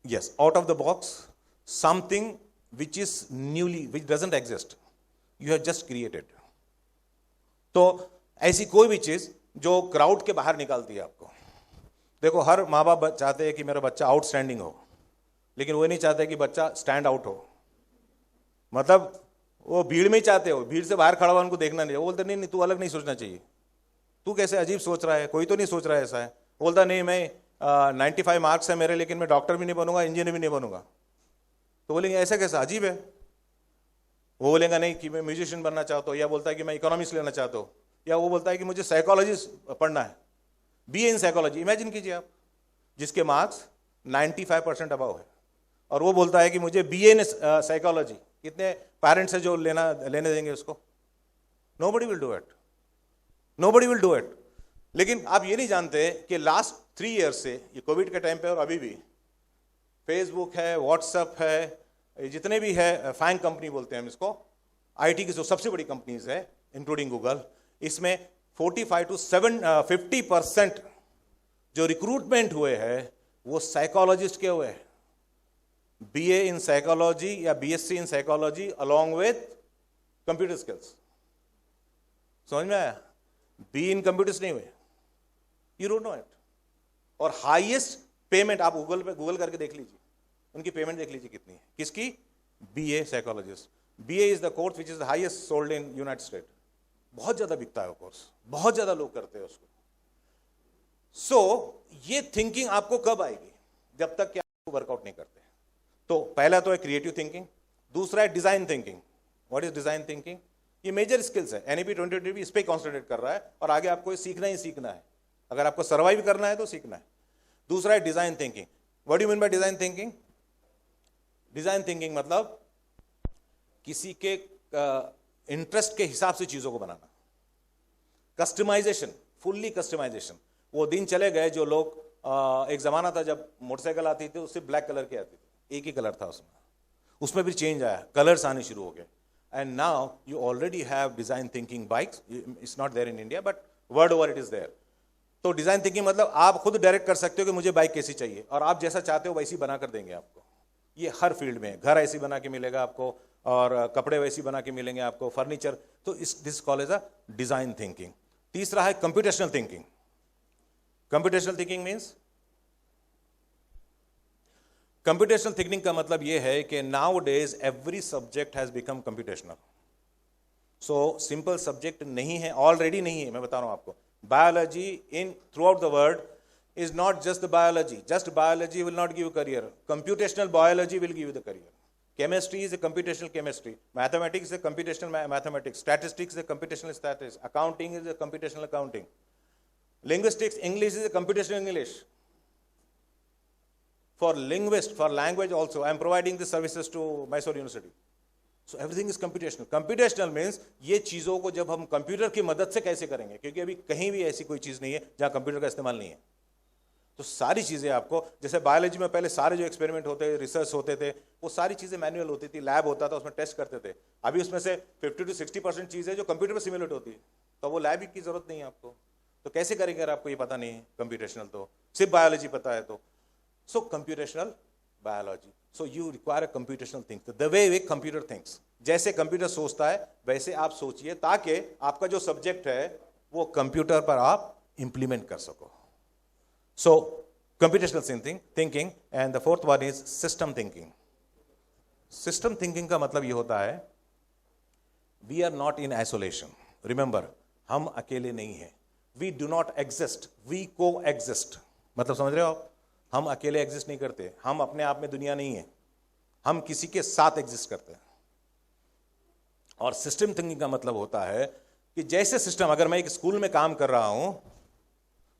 Yes, out of the box, something which is newly, which doesn't exist, you have just created. तो ऐसी कोई भी चीज जो क्राउड के बाहर निकालती है आपको। देखो, हर माँ बाप चाहते हैं कि मेरा बच्चा आउटस्टैंडिंग हो, लेकिन वो नहीं चाहते कि बच्चा स्टैंड आउट हो। मतलब वो भीड़ में ही चाहते हो, भीड़ से बाहर खड़ा हुआ उनको देखना नहीं। वो बोलते नहीं, तू अलग नहीं सोचना चाहिए, तू कैसे अजीब सोच रहा है, कोई तो नहीं सोच रहा है ऐसा है। बोलता नहीं, मैं 95 मार्क्स है मेरे, लेकिन मैं डॉक्टर भी नहीं बनूंगा, इंजीनियर भी नहीं बनूंगा। तो बोलेंगे ऐसा कैसा, अजीब है। वो बोलेगा नहीं कि मैं म्यूजिशियन बनना चाहता हूँ, या बोलता है कि मैं इकोनॉमिक्स लेना चाहता हूँ, या वो बोलता है कि मुझे साइकोलॉजी पढ़ना है, बीए इन साइकोलॉजी। इमेजिन कीजिए आप, जिसके मार्क्स 95% अबव है, और वो बोलता है कि मुझे बीए इन साइकोलॉजी। कितने पेरेंट्स है जो लेने देंगे उसको? Nobody will do it, nobody will do it. लेकिन आप ये नहीं जानते कि लास्ट 3 ईयर से, ये कोविड के टाइम पे और अभी भी, फेसबुक है, व्हाट्सएप है, जितने भी है फैंग कंपनी बोलते हैं हम इसको, आईटी की जो सबसे बड़ी कंपनीज है इंक्लूडिंग गूगल, इसमें 45 to 50% जो रिक्रूटमेंट हुए हैं वो साइकोलॉजिस्ट के हुए हैं। बीए इन साइकोलॉजी या BSc in psychology along with computer skills. समझ में आया? बी इन कंप्यूटर्स नहीं हुए, यू डोंट नो इट। और हाईएस्ट पेमेंट आप गूगल करके देख लीजिए, उनकी पेमेंट देख लीजिए कितनी है। किसकी? BA psychologist. BA is the course which is the highest sold in United state. बहुत ज्यादा बिकता है वो कोर्स, बहुत ज्यादा लोग करते हैं उसको। सो ये थिंकिंग आपको कब आएगी? जब तक कि आप वर्कआउट नहीं करते। तो पहला तो है क्रिएटिव थिंकिंग, दूसरा है design thinking. What is design thinking? ये मेजर स्किल्स है, एनईपी 2020 भी इस पे कॉन्सेंट्रेट कर रहा है, और आगे आपको सीखना ही सीखना है। अगर आपको सर्वाइव करना है तो सीखना है। दूसरा है design thinking. What do you mean by design thinking? Design thinking मतलब किसी के इंटरेस्ट के हिसाब से चीज़ों को बनाना, कस्टमाइजेशन, फुल्ली कस्टमाइजेशन। वो दिन चले गए जो लोग, एक ज़माना था जब मोटरसाइकिल आती थी उससे ब्लैक कलर की आती थी, एक ही कलर था उसमें भी चेंज आया, कलर्स आने शुरू हो गए। And now you already have design thinking bikes, it's not there in India but world over it is there. तो डिज़ाइन थिंकिंग मतलब आप खुद डायरेक्ट कर सकते हो कि मुझे बाइक कैसी चाहिए, और आप जैसा चाहते हो वैसी बना कर देंगे आपको। ये हर फील्ड में, घर ऐसी बना के मिलेगा आपको, और कपड़े वैसी बना के मिलेंगे आपको, फर्नीचर। तो this call as a design thinking. तीसरा है computational thinking. Computational thinking means, computational thinking का मतलब यह है कि nowadays every subject has become computational. So simple subject नहीं है, ऑलरेडी नहीं है। मैं बता रहा हूं आपको, biology in through out the world is not just the biology. Just biology will not give you career. Computational biology will give you the career. Chemistry is a computational chemistry. Mathematics is a computational mathematics. Statistics is a computational statistics. Accounting is a computational accounting. Linguistics, English is a computational English. For linguists, for language also, I am providing the services to Mysore University. So everything is computational. Computational means ये चीज़ों को जब हम computer की मदद से कैसे करेंगे, क्योंकि अभी कहीं भी ऐसी कोई चीज़ नहीं है जहाँ कंप्यूटर का इस्तेमाल नहीं है। तो सारी चीज़ें आपको, जैसे बायोलॉजी में पहले सारे जो एक्सपेरिमेंट होते, रिसर्च होते थे, वो सारी चीज़ें मैनुअल होती थी, लैब होता था, उसमें टेस्ट करते थे। अभी उसमें से 50 to 60% चीज़ें जो कंप्यूटर में सिमुलेट होती है, तो वो लैब की जरूरत नहीं है आपको। तो कैसे करेंगे अगर आपको ये पता नहीं है कंप्यूटेशनल, तो सिर्फ बायोलॉजी पता है तो। So computational biology, so you require a computational think, the way computer thinks. जैसे कंप्यूटर सोचता है वैसे आप सोचिए, ताकि आपका जो सब्जेक्ट है वो कंप्यूटर पर आप इंप्लीमेंट कर सको। So, computational thinking, and the fourth one is system thinking. System thinking का मतलब ये होता है, we are not in isolation. Remember, हम अकेले नहीं हैं. We do not exist. We coexist. मतलब समझ रहे हो आप? हम अकेले एग्जिस्ट नहीं करते, हम अपने आप में दुनिया नहीं है, हम किसी के साथ एग्जिस्ट करते हैं। और सिस्टम थिंकिंग का मतलब होता है कि जैसे सिस्टम, अगर मैं एक स्कूल में काम कर रहा हूं,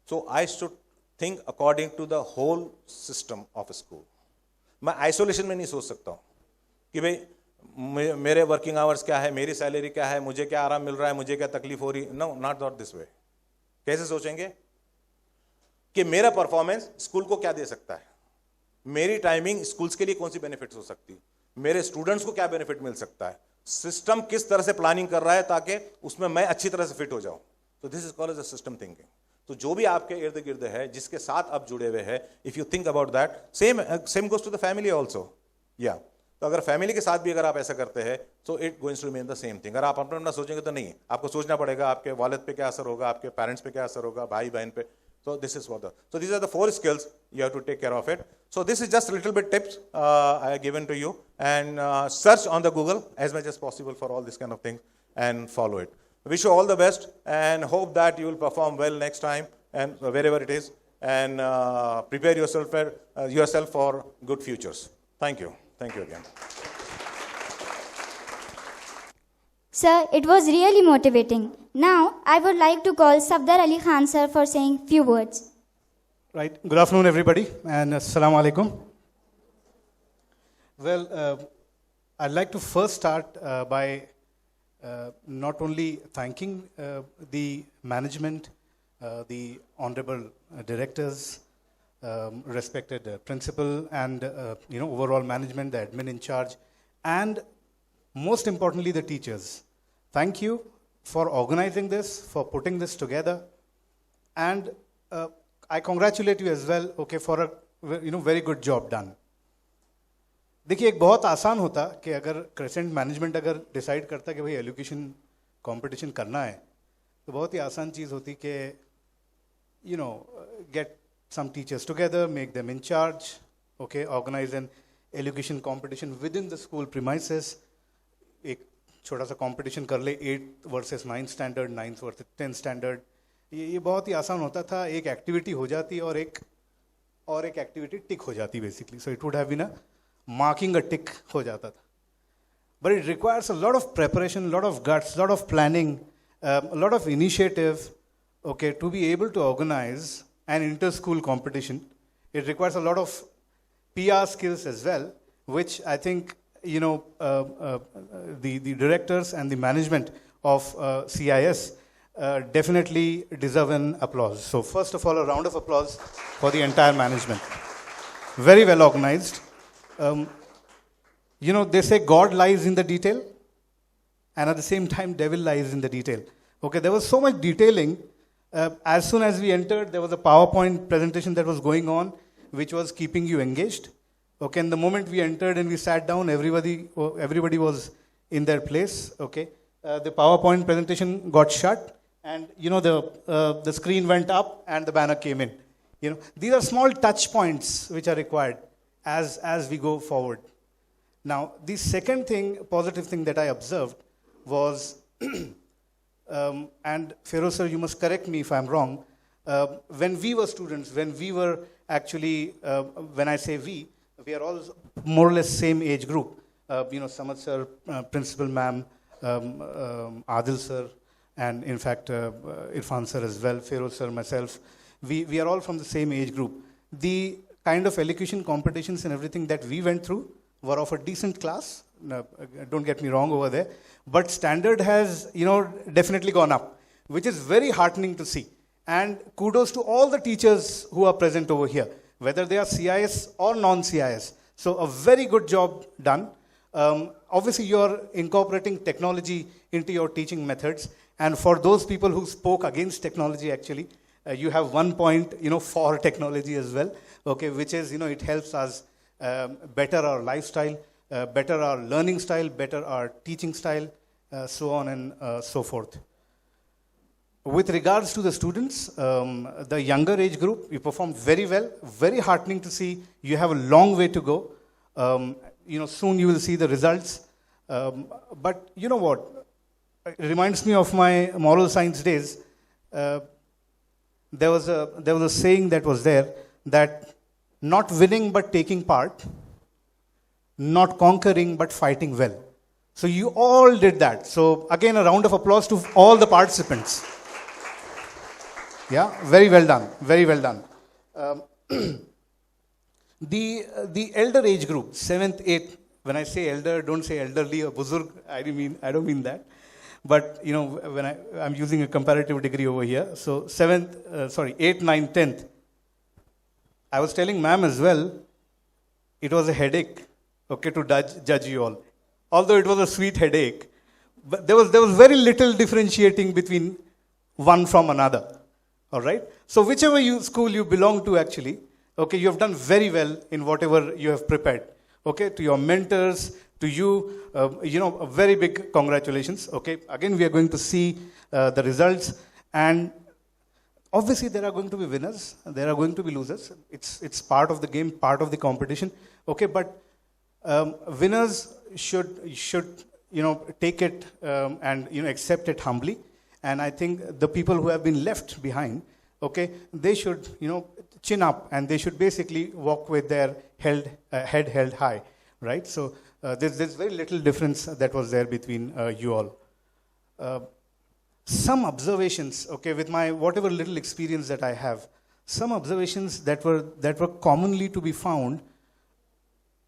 so I should think according to the whole system of a school. मैं आइसोलेशन में नहीं सोच सकता हूं कि भाई मेरे वर्किंग आवर्स क्या है, मेरी सैलरी क्या है, मुझे क्या आराम मिल रहा है, मुझे क्या तकलीफ हो रही है। No, not this way. कैसे सोचेंगे कि मेरा परफॉर्मेंस स्कूल को क्या दे सकता है, मेरी टाइमिंग स्कूल्स के लिए कौन सी बेनिफिट्स हो सकती है, मेरे स्टूडेंट्स को क्या बेनिफिट मिल सकता है, सिस्टम किस तरह से प्लानिंग कर रहा है ताकि उसमें मैं अच्छी तरह से फिट हो जाऊं। तो this is called as a system thinking. तो जो भी आपके इर्द गिर्द है, जिसके साथ आप जुड़े हुए हैं, if you think about that, same goes to the family also. या तो अगर फैमिली के साथ भी अगर आप ऐसा करते हैं, तो it goings to remain the same thing. अगर आप अपना सोचेंगे तो नहीं, आपको सोचना पड़ेगा आपके वालिद पे क्या असर होगा, आपके पेरेंट्स पे क्या असर होगा, भाई बहन पे। So this is what so these are the 4 skills you have to take care of it. So this is just a little bit tips I have given to you, and search on the Google as much as possible for all this kind of things and follow it. Wish you all the best and hope that you will perform well next time and wherever it is, and prepare yourself for good futures. Thank you again. Sir, it was really motivating. Now, I would like to call Safdar Ali Khan sir for saying few words. Right. Good afternoon, everybody, and assalamu alaikum. Well, I'd like to first start by not only thanking the management, the honorable directors, respected principal, and overall management, the admin in charge, and most importantly, the teachers. Thank you for organizing this, for putting this together, and I congratulate you as well, okay, for a very good job done. देखिए, एक बहुत आसान होता कि अगर crescent management अगर decide करता कि भाई एलोक्यूशन कंपटीशन करना है, तो बहुत ही आसान चीज़ होती कि get some teachers together, make them in charge, okay, organize an elocution competition within the school premises. एक छोटा सा कंपटीशन कर ले 8th versus 9th standard, 9th versus 10th standard, ये बहुत ही आसान होता था। एक एक्टिविटी हो जाती और एक एक्टिविटी टिक हो जाती basically. So it would have been a marking a tick हो जाता था। But it requires a lot of preparation, lot of guts, lot of planning, lot of initiative, okay, to be able to organize an inter-school competition. It requires a lot of PR skills as well, which I think the directors and the management of CIS definitely deserve an applause. So first of all, a round of applause for the entire management. Very well organized. They say God lies in the detail, and at the same time, devil lies in the detail. Okay, there was so much detailing. As soon as we entered, there was a PowerPoint presentation that was going on, which was keeping you engaged. Okay, and the moment we entered and we sat down, everybody was in their place. Okay, the PowerPoint presentation got shut, and the screen went up and the banner came in. These are small touch points which are required as we go forward. Now, the second positive thing that I observed was, and Feroz sir, you must correct me if I'm wrong, when we were students, when we were actually, when I say we are all more or less same age group. Samad sir, principal ma'am, Adil sir, and in fact, Irfan sir as well, Feroz sir, myself. We are all from the same age group. The kind of elocution competitions and everything that we went through were of a decent class. No, don't get me wrong over there. But standard has, definitely gone up, which is very heartening to see. And kudos to all the teachers who are present over here, whether they are CIS or non-CIS. So a very good job done. Obviously, you're incorporating technology into your teaching methods. And for those people who spoke against technology, actually, you have 1 point, for technology as well, okay, which is, it helps us better our lifestyle, better our learning style, better our teaching style, so on and so forth. With regards to the students, the younger age group, you performed very well, very heartening to see. You have a long way to go. Soon you will see the results. But you know what? It reminds me of my moral science days. There was a saying that was there, that not winning but taking part, not conquering but fighting well. So you all did that. So again, a round of applause to all the participants. Yeah, very well done. Very well done. The elder age group, 7th, 8th. When I say elder, don't say elderly or buzurg. I don't mean that. But when I'm using a comparative degree over here. So 8th, 9th, 10th. I was telling ma'am as well, it was a headache, okay, to judge you all. Although it was a sweet headache, but there was very little differentiating between one from another. All right. So whichever school you belong to, actually, okay, you have done very well in whatever you have prepared. Okay, to your mentors, to you, a very big congratulations. Okay, again, we are going to see the results, and obviously there are going to be winners, there are going to be losers. It's part of the game, part of the competition. Okay, but winners should take it and accept it humbly. And I think the people who have been left behind, okay, they should chin up, and they should basically walk with their head held high, right? So there's very little difference that was there between you all. Some observations, okay, with my whatever little experience that I have, some observations that were commonly to be found.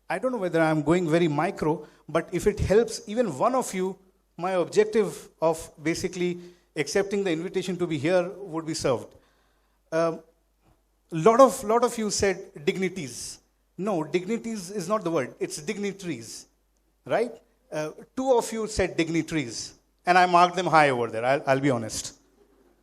I don't know whether I'm going very micro, but if it helps even one of you, my objective of basically accepting the invitation to be here would be served. Lot of you said dignities. No, dignities is not the word. It's dignitaries, right? 2 of you said dignitaries, and I marked them high over there. I'll be honest.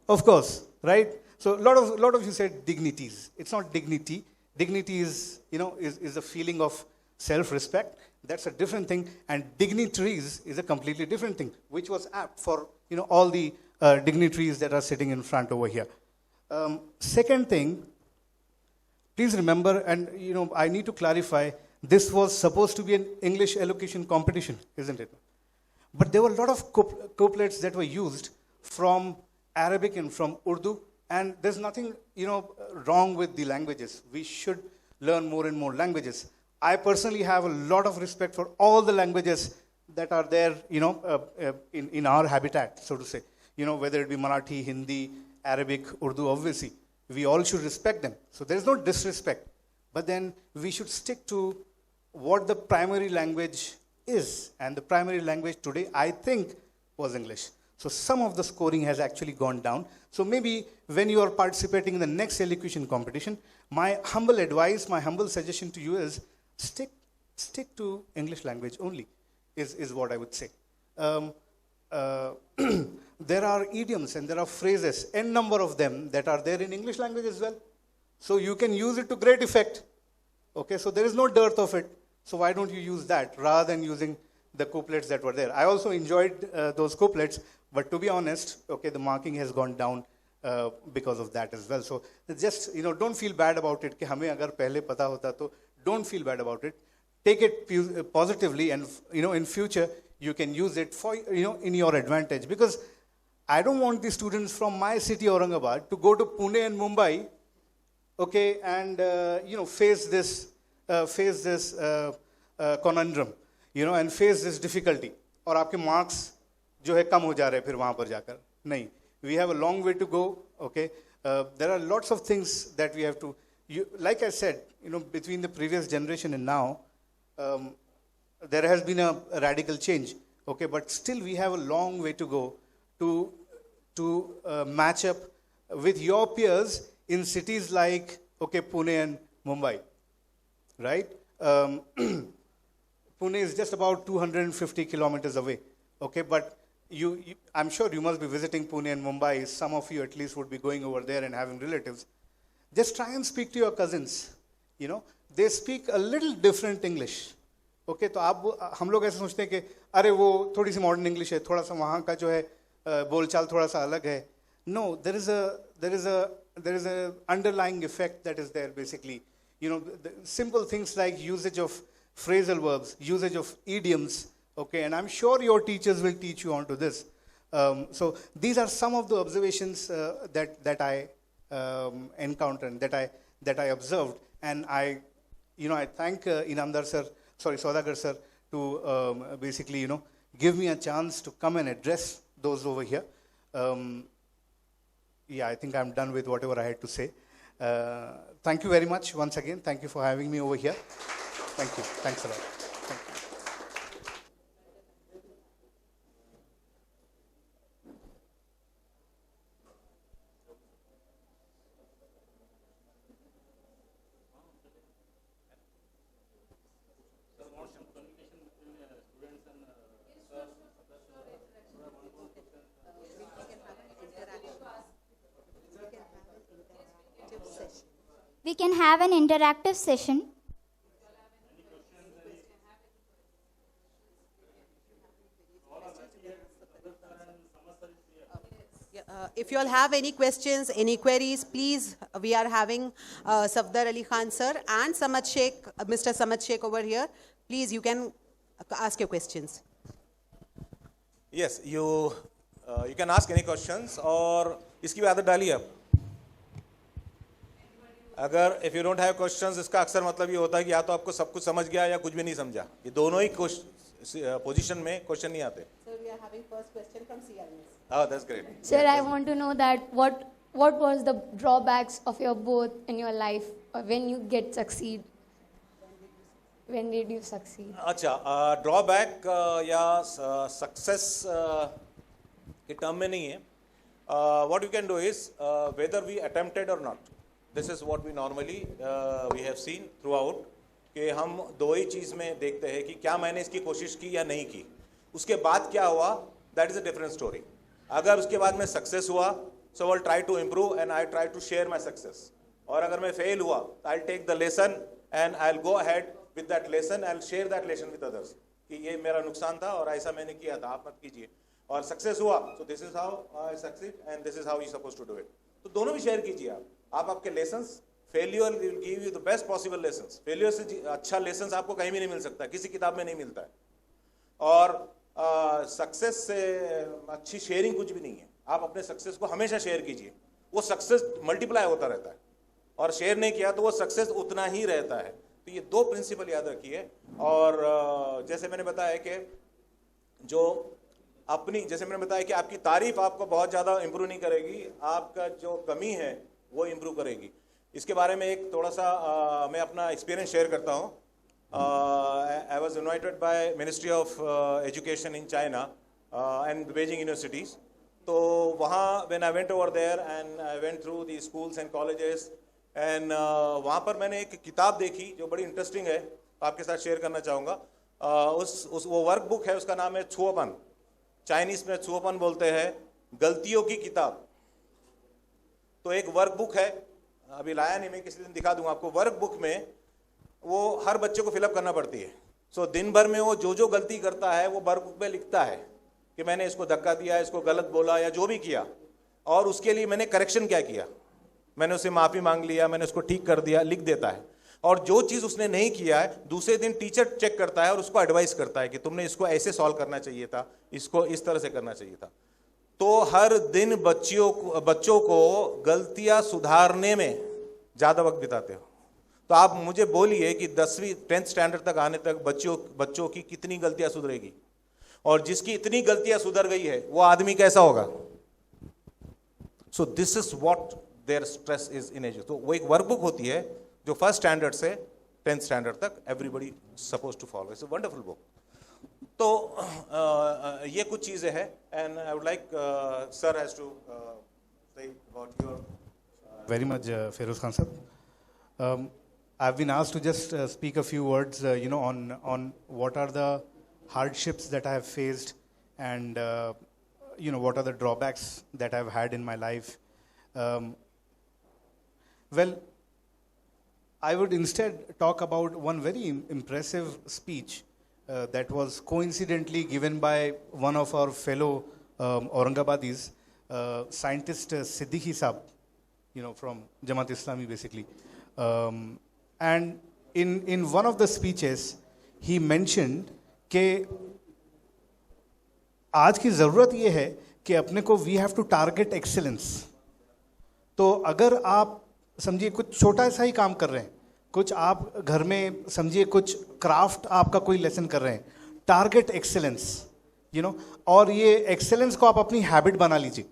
Of course, right? So lot of you said dignities. It's not dignity. Dignity is a feeling of self-respect. That's a different thing, and dignitaries is a completely different thing, which was apt for all the dignitaries that are sitting in front over here. Second thing, please remember, and I need to clarify, this was supposed to be an English elocution competition, isn't it? But there were a lot of couplets that were used from Arabic and from Urdu, and there's nothing wrong with the languages. We should learn more and more languages. I personally have a lot of respect for all the languages that are there, in our habitat, so to say. Whether it be Marathi, Hindi, Arabic, Urdu, obviously. We all should respect them. So there is no disrespect. But then we should stick to what the primary language is, and the primary language today, I think, was English. So some of the scoring has actually gone down. So maybe when you are participating in the next elocution competition, my humble advice, my humble suggestion to you is stick to English language only, is what I would say. There are idioms and there are phrases, n number of them, that are there in English language as well. So you can use it to great effect. Okay, so there is no dearth of it. So why don't you use that rather than using the couplets that were there? I also enjoyed those couplets, but to be honest, okay, the marking has gone down because of that as well. So just, don't feel bad about it. कि हमें अगर पहले पता होता तो don't feel bad about it. Take it positively, and in future you can use it for in your advantage. Because I don't want the students from my city Aurangabad to go to Pune and Mumbai, okay, and face this conundrum, and face this difficulty. और आपके marks जो है कम हो जा रहे हैं फिर वहाँ पर जाकर. नहीं, we have a long way to go. Okay, there are lots of things that we have to. Like I said, between the previous generation and now, there has been a radical change. Okay, but still we have a long way to go to match up with your peers in cities like Pune and Mumbai, right? Pune is just about 250 kilometers away. Okay, but I'm sure you must be visiting Pune and Mumbai. Some of you at least would be going over there and having relatives. Just try and speak to your cousins. They speak a little different English. Okay, तो हम लोग ऐसे सोचते हैं कि अरे वो थोड़ी सी मॉडर्न इंग्लिश है, थोड़ा सा वहाँ का जो है बोलचाल थोड़ा सा अलग है. No, there is a underlying effect that is there basically. The simple things like usage of phrasal verbs, usage of idioms. Okay, and I'm sure your teachers will teach you onto this. So these are some of the observations that I encountered, that I observed, and I thank Inamdar sir, Saudagar sir, to basically give me a chance to come and address those over here. I think I'm done with whatever I had to say. Thank you very much once again. Thank you for having me over here. Thank you. Thanks a lot. Thank you. We can have an interactive session. If you all have any questions, any queries, please, we are having Safdar Ali Khan sir and Mr. Samad Sheikh over here. Please, you can ask your questions. Yes, you can ask any questions, और इसकी भी आदत डालिए आप. अगर if you don't have questions, इसका अक्सर मतलब ये होता है कि या तो आपको सब कुछ समझ गया या कुछ भी नहीं समझा. ये दोनों ही पोजीशन में क्वेश्चन नहीं आते. So we are having first question from CRNS. Oh, that's great. Sir, I want to know that what was the drawbacks of your both in your life when you succeed? When did you succeed? अच्छा, drawback या success के term में नहीं है. What you can do is whether we attempted or not. This is what we normally we have seen throughout, कि हम दो ही चीज़ में देखते हैं कि क्या मैंने इसकी कोशिश की या नहीं की. उसके बाद क्या हुआ, that is a different story. अगर उसके बाद मैं सक्सेस हुआ, so I'll try to improve and I try to share my success. और अगर मैं फेल हुआ, I'll take the lesson and I'll go ahead with that lesson. I'll share that lesson with others. कि ये मेरा नुकसान था और ऐसा मैंने किया था, आप मत कीजिए. और सक्सेस हुआ, so this is how I succeed and this is how you're supposed to do it. तो दोनों भी शेयर कीजिए आप. आपके lessons, failure will give you the best possible lessons. Failure से अच्छा lessons आपको कहीं भी नहीं मिल सकता, किसी किताब में नहीं मिलता है. और सक्सेस से अच्छी शेयरिंग कुछ भी नहीं है. आप अपने सक्सेस को हमेशा शेयर कीजिए. वो सक्सेस मल्टीप्लाई होता रहता है, और शेयर नहीं किया तो वो सक्सेस उतना ही रहता है. तो ये दो प्रिंसिपल याद रखिए. और जैसे मैंने बताया कि जैसे मैंने बताया कि आपकी तारीफ आपको बहुत ज़्यादा इंप्रूव नहीं करेगी, आपका जो कमी है वो इंप्रूव करेगी. इसके बारे में एक थोड़ा सा मैं अपना एक्सपीरियंस शेयर करता हूँ. I was invited by Ministry of Education in China and Beijing universities. So when I went over there and I went through the schools and colleges, and वहाँ पर मैंने एक किताब देखी जो बड़ी इंटरेस्टिंग है, आपके साथ शेयर करना चाहूँगा. वो वर्क बुक है, उसका नाम है छुओपन. चाइनीज में छुओपन बोलते हैं, गलतियों की किताब. तो एक वर्क बुक है, अभी लाया नहीं, मैं किसी दिन दिखा दूंगा आपको. वर्क बुक में वो हर बच्चे को फिलअप करना पड़ती है. सो दिन भर में वो जो गलती करता है वो वर्क बुक में लिखता है कि मैंने इसको धक्का दिया, इसको गलत बोला या जो भी किया, और उसके लिए मैंने करेक्शन क्या किया, मैंने उससे माफ़ी मांग लिया, मैंने उसको ठीक कर दिया, लिख देता है. और जो चीज़ उसने नहीं किया है दूसरे दिन टीचर चेक करता है और उसको एडवाइस करता है कि तुमने इसको ऐसे सॉल्व करना चाहिए था, इसको इस तरह से करना चाहिए था. तो हर दिन बच्चों को गलतियां सुधारने में ज़्यादा वक्त बिताते हो. तो आप मुझे बोलिए कि 10वीं 10th स्टैंडर्ड तक आने तक बच्चों की कितनी गलतियां सुधरेगी, और जिसकी इतनी गलतियां सुधर गई है वो आदमी कैसा होगा. So this is what their stress is in education. तो वो एक वर्कबुक होती है जो 1st स्टैंडर्ड से 10th स्टैंडर्ड तक everybody suppose to follow. It's a wonderful book. तो ये कुछ चीज़ें हैं, and I would like sir has to say about your. Very much, Feroz Khan sir. I've been asked to just speak a few words, on what are the hardships that I have faced, and what are the drawbacks that I've had in my life. Well, I would instead talk about one very impressive speech that was coincidentally given by one of our fellow Aurangabadis, scientist Siddiqui Saab, from Jamaat Islami basically. And in one of the speeches, he mentioned कि आज की ज़रूरत ये है कि अपने को we have to target excellence. तो अगर आप समझिए कुछ छोटा सा ही काम कर रहे हैं, कुछ आप घर में समझिए कुछ क्राफ्ट आपका कोई लेसन कर रहे हैं, टारगेट एक्सेलेंस, और ये एक्सेलेंस को आप अपनी हैबिट बना लीजिए.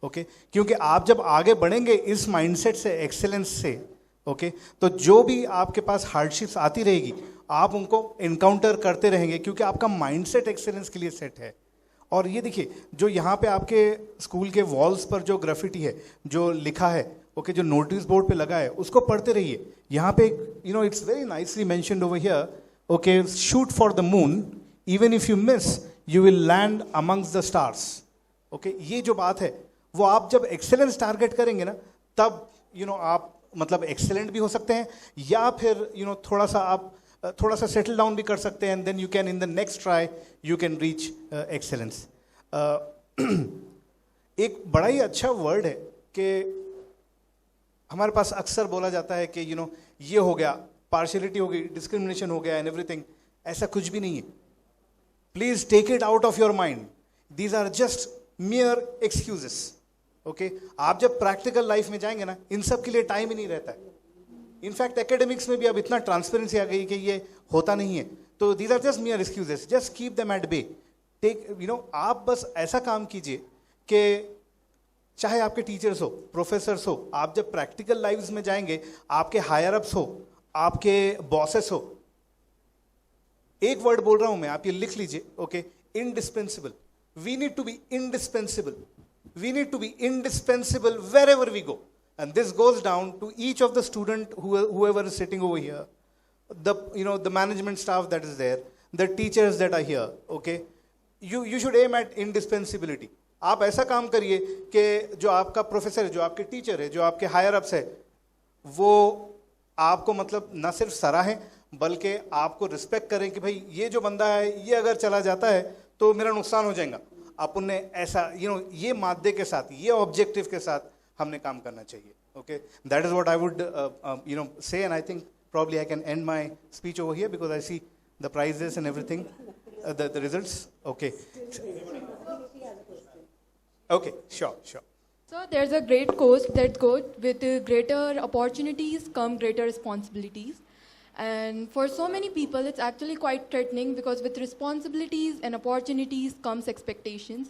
ओके क्योंकि आप जब आगे बढ़ेंगे इस माइंडसेट से, एक्सेलेंस से, ओके तो जो भी आपके पास हार्डशिप्स आती रहेगी आप उनको इनकाउंटर करते रहेंगे, क्योंकि आपका माइंडसेट एक्सेलेंस के लिए सेट है. और ये देखिए जो यहाँ पे आपके स्कूल के वॉल्स पर जो ग्राफिटी है, जो लिखा है, ओके जो नोटिस बोर्ड पे लगा है, उसको पढ़ते रहिए. यहाँ पे it's very nicely mentioned over here, okay shoot for the moon, even if you miss you will land amongst the stars. Okay ये जो बात है वो आप जब एक्सेलेंस टारगेट करेंगे ना, तब आप मतलब एक्सेलेंट भी हो सकते हैं, या फिर थोड़ा सा सेटल डाउन भी कर सकते हैं, and then you can in the next try you can reach excellence. एक बड़ा ही अच्छा वर्ड है कि हमारे पास अक्सर बोला जाता है कि ये हो गया, पार्शियलिटी हो गई, डिस्क्रिमिनेशन हो गया एंड एवरीथिंग. ऐसा कुछ भी नहीं है. Please take it out of your mind. These are just mere excuses. Okay आप जब प्रैक्टिकल लाइफ में जाएंगे ना, इन सब के लिए टाइम ही नहीं रहता है. इनफैक्ट एकेडमिक्स में भी अब इतना ट्रांसपेरेंसी आ गई कि ये होता नहीं है. तो these are just mere excuses. Just keep them at bay. Take आप बस ऐसा काम कीजिए कि चाहे आपके टीचर्स हो, प्रोफेसर्स हो, आप जब प्रैक्टिकल लाइव्स में जाएंगे, आपके हायर अप्स हो, आपके बॉसेस हो, एक वर्ड बोल रहा हूं मैं, आप ये लिख लीजिए. Okay indispensable. We need to be indispensable. We need to be indispensable wherever we go. And this goes down to each of the student, whoever is sitting over here, the management staff that is there, the teachers that are here. Okay, you should aim at indispensability. आप ऐसा काम करिए कि जो आपका professor है, जो आपके टीचर है, जो आपके हायर अप्स है, वो आपको मतलब ना सिर्फ सराहें बल्कि आपको रिस्पेक्ट करें कि भाई ये जो बंदा है ये अगर चला जाता है तो मेरा नुकसान हो जाएगा. अपन ने ऐसा ये मादे के साथ, ये ऑब्जेक्टिव के साथ हमने काम करना चाहिए. Okay that is what I would say, and I think probably I can end my speech over here because I see the prizes and everything, the results. Okay. Okay, sure. So there's a great quote that goes, with greater opportunities come greater responsibilities. And for so many people, it's actually quite threatening, because with responsibilities and opportunities comes expectations.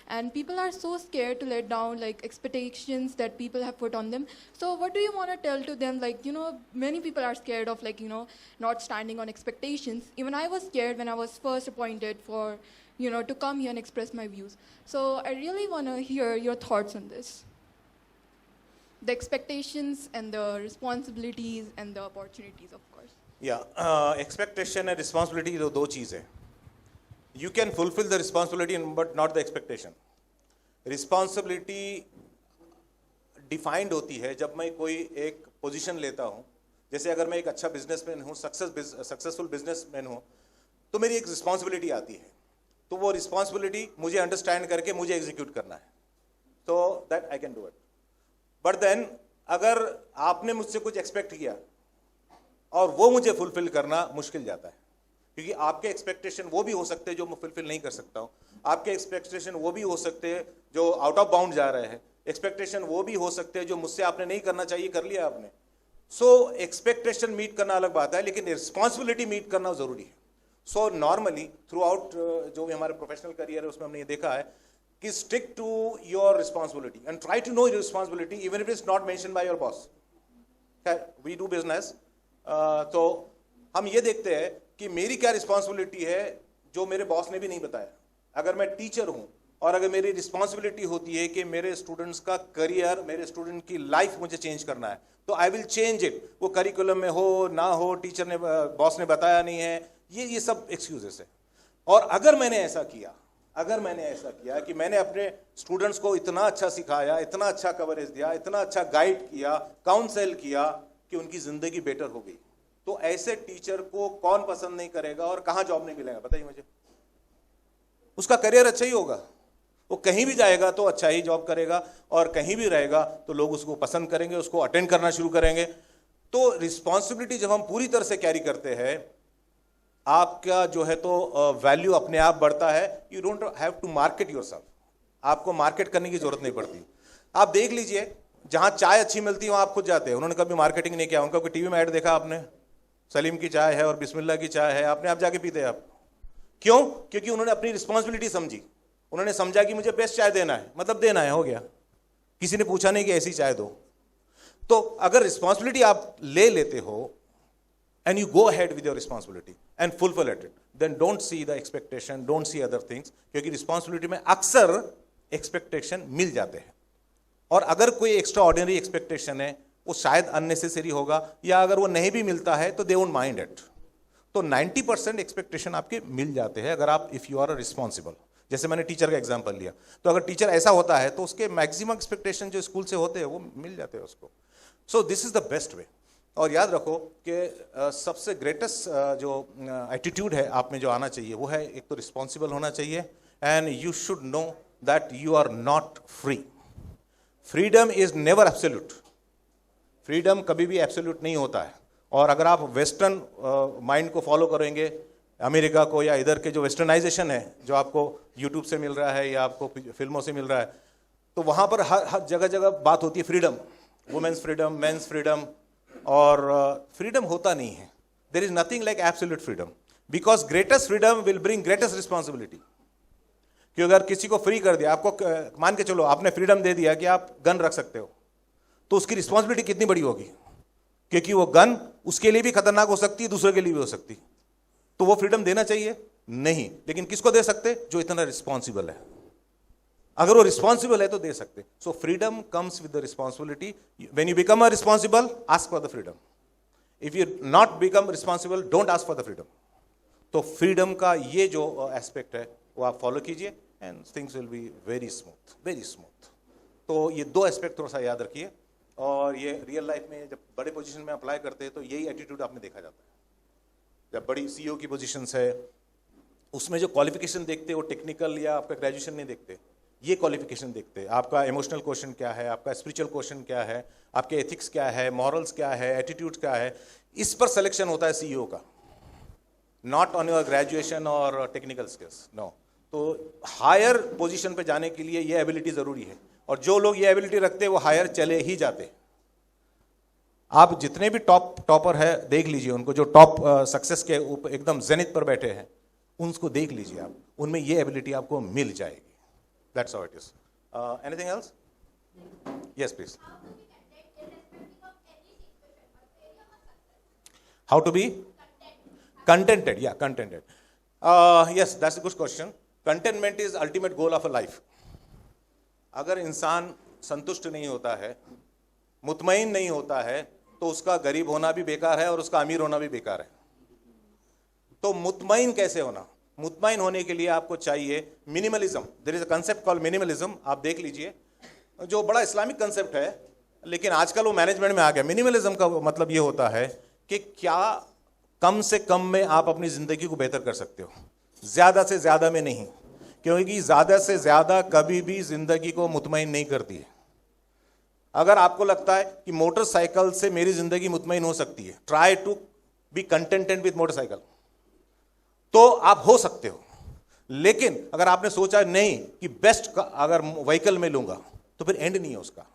and people are so scared to let down like expectations that people have put on them. So what do you want to tell to them? Like, many people are scared of like, not standing on expectations. Even I was scared when I was first appointed for, to come here and express my views. So I really want to hear your thoughts on this. The expectations and the responsibilities and the opportunities, of course. Yeah, expectation and responsibility are दो चीज़ है. You can fulfill the responsibility but not the expectation. Responsibility defined होती है जब मैं कोई एक position लेता हूँ. जैसे अगर मैं एक अच्छा बिजनेसमैन हूँ, सक्सेसफुल बिजनेसमैन हूँ, तो मेरी एक रिस्पॉन्सिबिलिटी आती है. तो वो रिस्पॉन्सिबिलिटी मुझे अंडरस्टैंड करके मुझे एग्जीक्यूट करना है. तो that I can do it. But then अगर आपने मुझसे कुछ एक्सपेक्ट किया और वो मुझे फुलफिल करना मुश्किल जाता है, क्योंकि आपके एक्सपेक्टेशन वो भी हो सकते हैं जो मैं फुलफिल नहीं कर सकता हूँ. आपके एक्सपेक्टेशन वो भी हो सकते हैं जो आउट ऑफ बाउंड जा रहे हैं. एक्सपेक्टेशन वो भी हो सकते हैं जो मुझसे आपने नहीं करना चाहिए कर लिया आपने. सो एक्सपेक्टेशन मीट करना अलग बात है, लेकिन रिस्पॉन्सिबिलिटी मीट करना जरूरी है. सो नॉर्मली थ्रू आउट जो भी हमारे प्रोफेशनल करियर है उसमें हमने ये देखा है कि stick to your responsibility and try to know your responsibility even if it is not mention by your boss. We do business, तो हम ये देखते हैं कि मेरी क्या रिस्पॉन्सिबिलिटी है जो मेरे बॉस ने भी नहीं बताया. अगर मैं टीचर हूं और अगर मेरी रिस्पॉन्सिबिलिटी होती है कि मेरे स्टूडेंट्स का करियर, मेरे स्टूडेंट की लाइफ मुझे चेंज करना है, तो आई विल चेंज इट. वो करिकुलम में हो ना हो, टीचर ने बॉस ने बताया नहीं है, ये सब एक्सक्यूजेस है. और अगर मैंने ऐसा किया कि मैंने अपने स्टूडेंट्स को इतना अच्छा सिखाया, इतना अच्छा कवरेज दिया, इतना अच्छा गाइड किया, काउंसिल किया कि उनकी जिंदगी बेटर हो गई, तो ऐसे टीचर को कौन पसंद नहीं करेगा और कहां जॉब नहीं मिलेगा बताइए मुझे. उसका करियर अच्छा ही होगा, वो कहीं भी जाएगा तो अच्छा ही जॉब करेगा और कहीं भी रहेगा तो लोग उसको पसंद करेंगे, उसको अटेंड करना शुरू करेंगे. तो रिस्पॉन्सिबिलिटी जब हम पूरी तरह से कैरी करते हैं, आपका जो है तो वैल्यू अपने आप बढ़ता है. You don't have to market yourself. आपको मार्केट करने की जरूरत नहीं पड़ती. आप देख लीजिए, जहां चाय अच्छी मिलती है वहां आप खुद जाते हैं. उन्होंने कभी मार्केटिंग नहीं किया. उनका कोई टीवी में ऐड देखा आपने, सलीम की चाय है और बिस्मिल्लाह की चाय है, आपने आप जाके पीते हैं आप. क्यों? क्योंकि उन्होंने अपनी रिस्पॉन्सिबिलिटी समझी. उन्होंने समझा कि मुझे बेस्ट चाय देना है, मतलब देना है, हो गया. किसी ने पूछा नहीं कि ऐसी चाय दो. तो अगर रिस्पॉन्सिबिलिटी आप ले लेते हो and you go ahead with your responsibility and fulfill it, then don't see the expectation, don't see other things, क्योंकि responsibility में अक्सर expectation मिल जाते हैं. और अगर कोई extraordinary expectation है वो शायद unnecessary होगा, या अगर वो नहीं भी मिलता है तो they won't mind it. तो 90% expectation आपके मिल जाते हैं अगर आप if you are responsible. जैसे मैंने टीचर का एग्जाम्पल लिया, तो अगर टीचर ऐसा होता है तो उसके मैक्सिमम एक्सपेक्टेशन जो स्कूल से होते हैं वो मिल जाते हैं उसको. सो दिस इज द बेस्ट वे. और याद रखो कि सबसे ग्रेटेस्ट जो एटीट्यूड है आप में जो आना चाहिए वो है, एक तो रिस्पॉन्सिबल होना चाहिए, and you should know that you are not free. Freedom is never absolute. Freedom कभी भी एब्सोल्यूट नहीं होता है. और अगर आप वेस्टर्न माइंड को फॉलो करेंगे, अमेरिका को, या इधर के जो वेस्टर्नाइजेशन है जो आपको यूट्यूब से मिल रहा है या आपको फिल्मों से मिल रहा है, तो वहाँ पर हर जगह जगह बात होती है freedom, women's freedom, men's freedom, और फ्रीडम होता नहीं है. There is nothing like absolute freedom, because greatest freedom will bring greatest responsibility. कि अगर किसी को फ्री कर दिया, आपको मान के चलो आपने फ्रीडम दे दिया कि आप गन रख सकते हो, तो उसकी रिस्पॉन्सिबिलिटी कितनी बड़ी होगी, क्योंकि वो गन उसके लिए भी खतरनाक हो सकती है, दूसरे के लिए भी हो सकती है. तो वो फ्रीडम देना चाहिए नहीं, लेकिन किसको दे सकते? जो इतना रिस्पॉन्सिबल है. अगर वो रिस्पॉन्सिबल है तो दे सकते. So freedom comes with the responsibility. When you become a responsible, ask for the freedom. If you not become responsible, don't ask for the freedom. तो फ्रीडम का ये जो एस्पेक्ट है वो आप फॉलो कीजिए and things will be very smooth, very smooth. तो ये दो एस्पेक्ट थोड़ा सा याद रखिए, और ये रियल लाइफ में जब बड़े पोजीशन में अप्लाई करते हैं तो यही एटीट्यूड आपने देखा जाता है. जब बड़ी सीईओ की पोजीशंस है उसमें जो क्वालिफिकेशन देखते हैं वो टेक्निकल या आपका ग्रेजुएशन नहीं देखते, ये क्वालिफिकेशन देखते हैं. आपका इमोशनल क्वेश्चन क्या है, आपका स्पिरिचुअल क्वेश्चन क्या है, आपके एथिक्स क्या है, मॉरल्स क्या है, एटीट्यूड क्या है, इस पर सिलेक्शन होता है सीईओ का, नॉट ऑन योर ग्रेजुएशन और टेक्निकल स्किल्स. नो. तो हायर पोजीशन पे जाने के लिए ये एबिलिटी जरूरी है, और जो लोग ये एबिलिटी रखते हैं वो हायर चले ही जाते. आप जितने भी टॉपर है देख लीजिए उनको, जो टॉप सक्सेस के ऊपर एकदम जेनिथ पर बैठे हैं, उनको देख लीजिए आप, उनमें ये एबिलिटी आपको मिल जाएगी. That's how it is. Anything else? Yes, please. How to be contented? Yeah, contented. Yes, that's a good question. Contentment is ultimate goal of a life. अगर इंसान संतुष्ट नहीं होता है, मुतमईन नहीं होता है, तो उसका गरीब होना भी बेकार है और उसका अमीर होना भी बेकार है. तो मुतमईन कैसे होना? मुतमईन होने के लिए आपको चाहिए minimalism. There is a concept called minimalism. आप देख लीजिए, जो बड़ा इस्लामिक कंसेप्ट है, लेकिन आजकल वो मैनेजमेंट में आ गया. मिनिमलिज्म का मतलब ये होता है कि क्या कम से कम में आप अपनी जिंदगी को बेहतर कर सकते हो, ज्यादा से ज्यादा में नहीं, क्योंकि ज्यादा से ज्यादा कभी भी जिंदगी को मुतमईन नहीं करती है. अगर आपको लगता है कि मोटरसाइकिल से मेरी जिंदगी मुतमईन हो सकती है, try to be contented with motorcycle, तो आप हो सकते हो. लेकिन अगर आपने सोचा नहीं कि बेस्ट अगर व्हीकल में लूंगा, तो फिर एंड नहीं है उसका.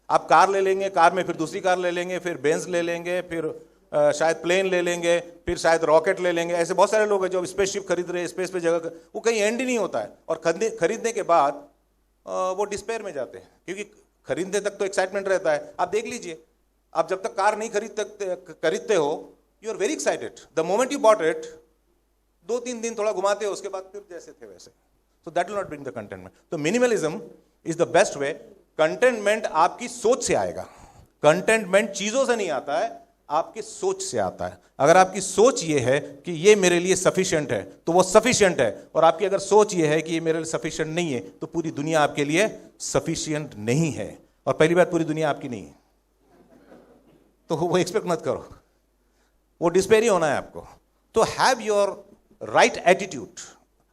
आप कार ले लेंगे, कार में फिर दूसरी कार ले लेंगे, फिर बेंज ले लेंगे, फिर शायद प्लेन ले लेंगे, फिर शायद रॉकेट ले लेंगे. ऐसे बहुत सारे लोग हैं जो स्पेसशिप खरीद रहे हैं, स्पेस पे जगह, वो कहीं एंड ही नहीं होता है. और खरीदने के बाद वो डिस्पेयर में जाते हैं, क्योंकि खरीदने तक तो एक्साइटमेंट रहता है. आप देख लीजिए, आप जब तक कार नहीं खरीदते हो, you are very excited. The moment you bought it, 2-3 दिन थोड़ा घुमाते हो, उसके बाद फिर जैसे थे वैसे. So that will not bring the contentment. तो minimalism is the best way. Contentment आपकी सोच से आएगा. कंटेंटमेंट चीजों से नहीं आता है, आपकी सोच से आता है. अगर आपकी सोच ये है कि ये मेरे लिए सफिशिएंट है, तो वो सफिशिएंट है. और आपकी अगर सोच ये है कि ये मेरे लिए सफिशिएंट नहीं है, तो पूरी दुनिया आपके लिए सफिशिएंट नहीं है. और पहली बात, पूरी दुनिया आपकी नहीं है, तो वो एक्सपेक्ट मत करो, वो डिस्पेयर ही होना है आपको. तो हैव योर राइट एटीट्यूड.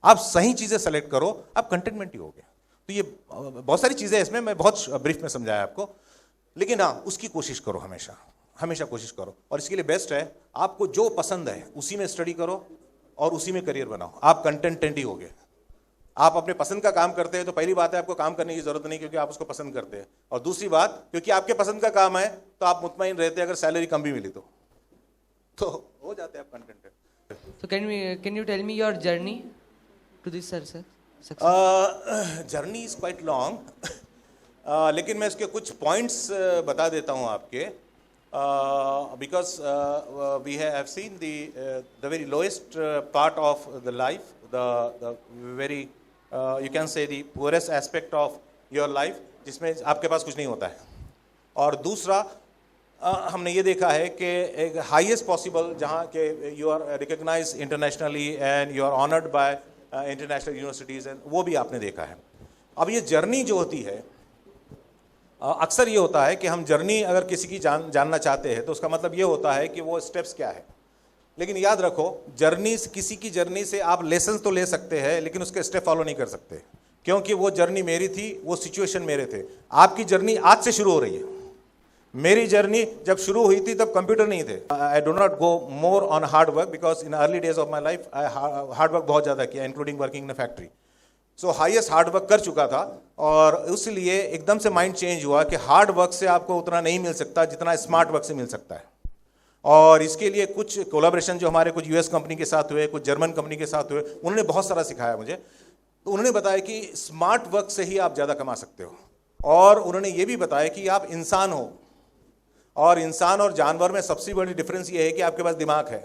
आप सही चीजें सेलेक्ट करो, आप कंटेंटमेंट ही हो गए. तो ये बहुत सारी चीजें इसमें मैं बहुत ब्रीफ में समझाया आपको, लेकिन हाँ, उसकी कोशिश करो, हमेशा हमेशा कोशिश करो. और इसके लिए बेस्ट है, आपको जो पसंद है उसी में स्टडी करो और उसी में करियर बनाओ. आप कंटेंटेड ही हो गए. आप अपने पसंद का काम करते हैं, तो पहली बात है आपको काम करने की जरूरत नहीं, क्योंकि आप उसको पसंद करते हैं. और दूसरी बात, क्योंकि आपके पसंद का काम है, तो आप मुतमईन रहते हैं. अगर सैलरी कम भी मिली तो हो जाते हैं आप contented. So can you tell me your journey to this success? Journey is quite long, लेकिन मैं इसके कुछ पॉइंट्स बता देता हूँ आपके. Because we have seen the very lowest part of the life, the very you can say the poorest aspect of your life, जिसमें आपके पास कुछ नहीं होता है. और दूसरा, हमने ये देखा है कि एक हाईएस्ट पॉसिबल, जहाँ के you are recognise internationally and you are honoured by international universities, एंड वो भी आपने देखा है. अब ये जर्नी जो होती है, अक्सर ये होता है कि हम जर्नी अगर किसी की जानना चाहते हैं, तो उसका मतलब ये होता है कि वो स्टेप्स क्या है. लेकिन याद रखो, जर्नी, किसी की जर्नी से आप लेसन तो ले सकते हैं, लेकिन उसके स्टेप फॉलो नहीं कर सकते, क्योंकि वो जर्नी मेरी थी, वो सिचुएशन मेरे थे. आपकी जर्नी आज से शुरू हो रही है. मेरी जर्नी जब शुरू हुई थी तब कंप्यूटर नहीं थे. I do not go more on hard work, because in early days of my life I hard work बहुत ज़्यादा किया, including working in a factory. So highest hard work कर चुका था, और इसलिए एकदम से माइंड चेंज हुआ कि हार्ड वर्क से आपको उतना नहीं मिल सकता जितना स्मार्ट वर्क से मिल सकता है. और इसके लिए कुछ कोलैबोरेशन जो हमारे कुछ यूएस कंपनी के साथ हुए, कुछ जर्मन कंपनी के साथ हुए, उन्होंने बहुत सारा सिखाया मुझे. तो उन्होंने बताया कि स्मार्ट वर्क से ही आप ज़्यादा कमा सकते हो. और उन्होंने ये भी बताया कि आप इंसान हो, और इंसान और जानवर में सबसे बड़ी डिफरेंस ये है कि आपके पास दिमाग है,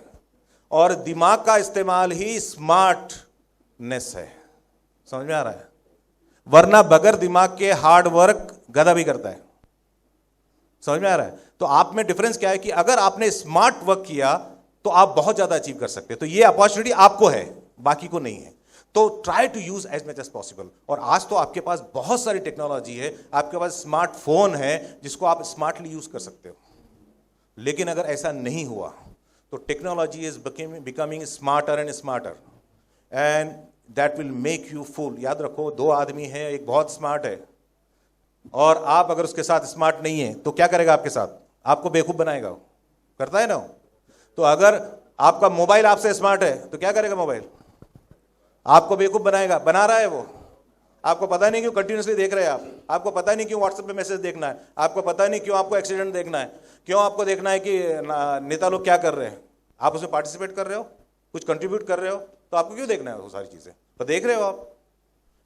और दिमाग का इस्तेमाल ही स्मार्टनेस है. समझ में आ रहा है? वरना बगैर दिमाग के हार्ड वर्क गधा भी करता है. समझ में आ रहा है? तो आप में डिफरेंस क्या है कि अगर आपने स्मार्ट वर्क किया तो आप बहुत ज्यादा अचीव कर सकते हैं. तो ये अपॉर्चुनिटी आपको है, बाकी को नहीं है. तो try to use as much as possible. और आज तो आपके पास बहुत सारी टेक्नोलॉजी है, आपके पास स्मार्टफोन है जिसको आप स्मार्टली यूज कर सकते हो. लेकिन अगर ऐसा नहीं हुआ तो technology is becoming smarter and smarter, and that will make you fool. याद रखो, 2 आदमी हैं, एक बहुत स्मार्ट है, और आप अगर उसके साथ स्मार्ट नहीं है तो क्या करेगा आपके साथ? आपको बेवकूफ बनाएगा. करता है ना? तो अगर आपका मोबाइल आपसे स्मार्ट है तो क्या करेगा? मोबाइल आपको बेवकूफ बनाएगा. बना रहा है वो. आपको पता नहीं क्यों कंटिन्यूसली देख रहे हैं आप. आपको पता नहीं क्यों व्हाट्सएप पे मैसेज देखना है. आपको पता नहीं क्यों आपको एक्सीडेंट देखना है. क्यों आपको देखना है कि नेता लोग क्या कर रहे हैं. आप उसमें पार्टिसिपेट कर रहे हो, कुछ कंट्रीब्यूट कर रहे हो, तो आपको क्यों देखना है वो सारी चीजें? तो देख रहे हो आप.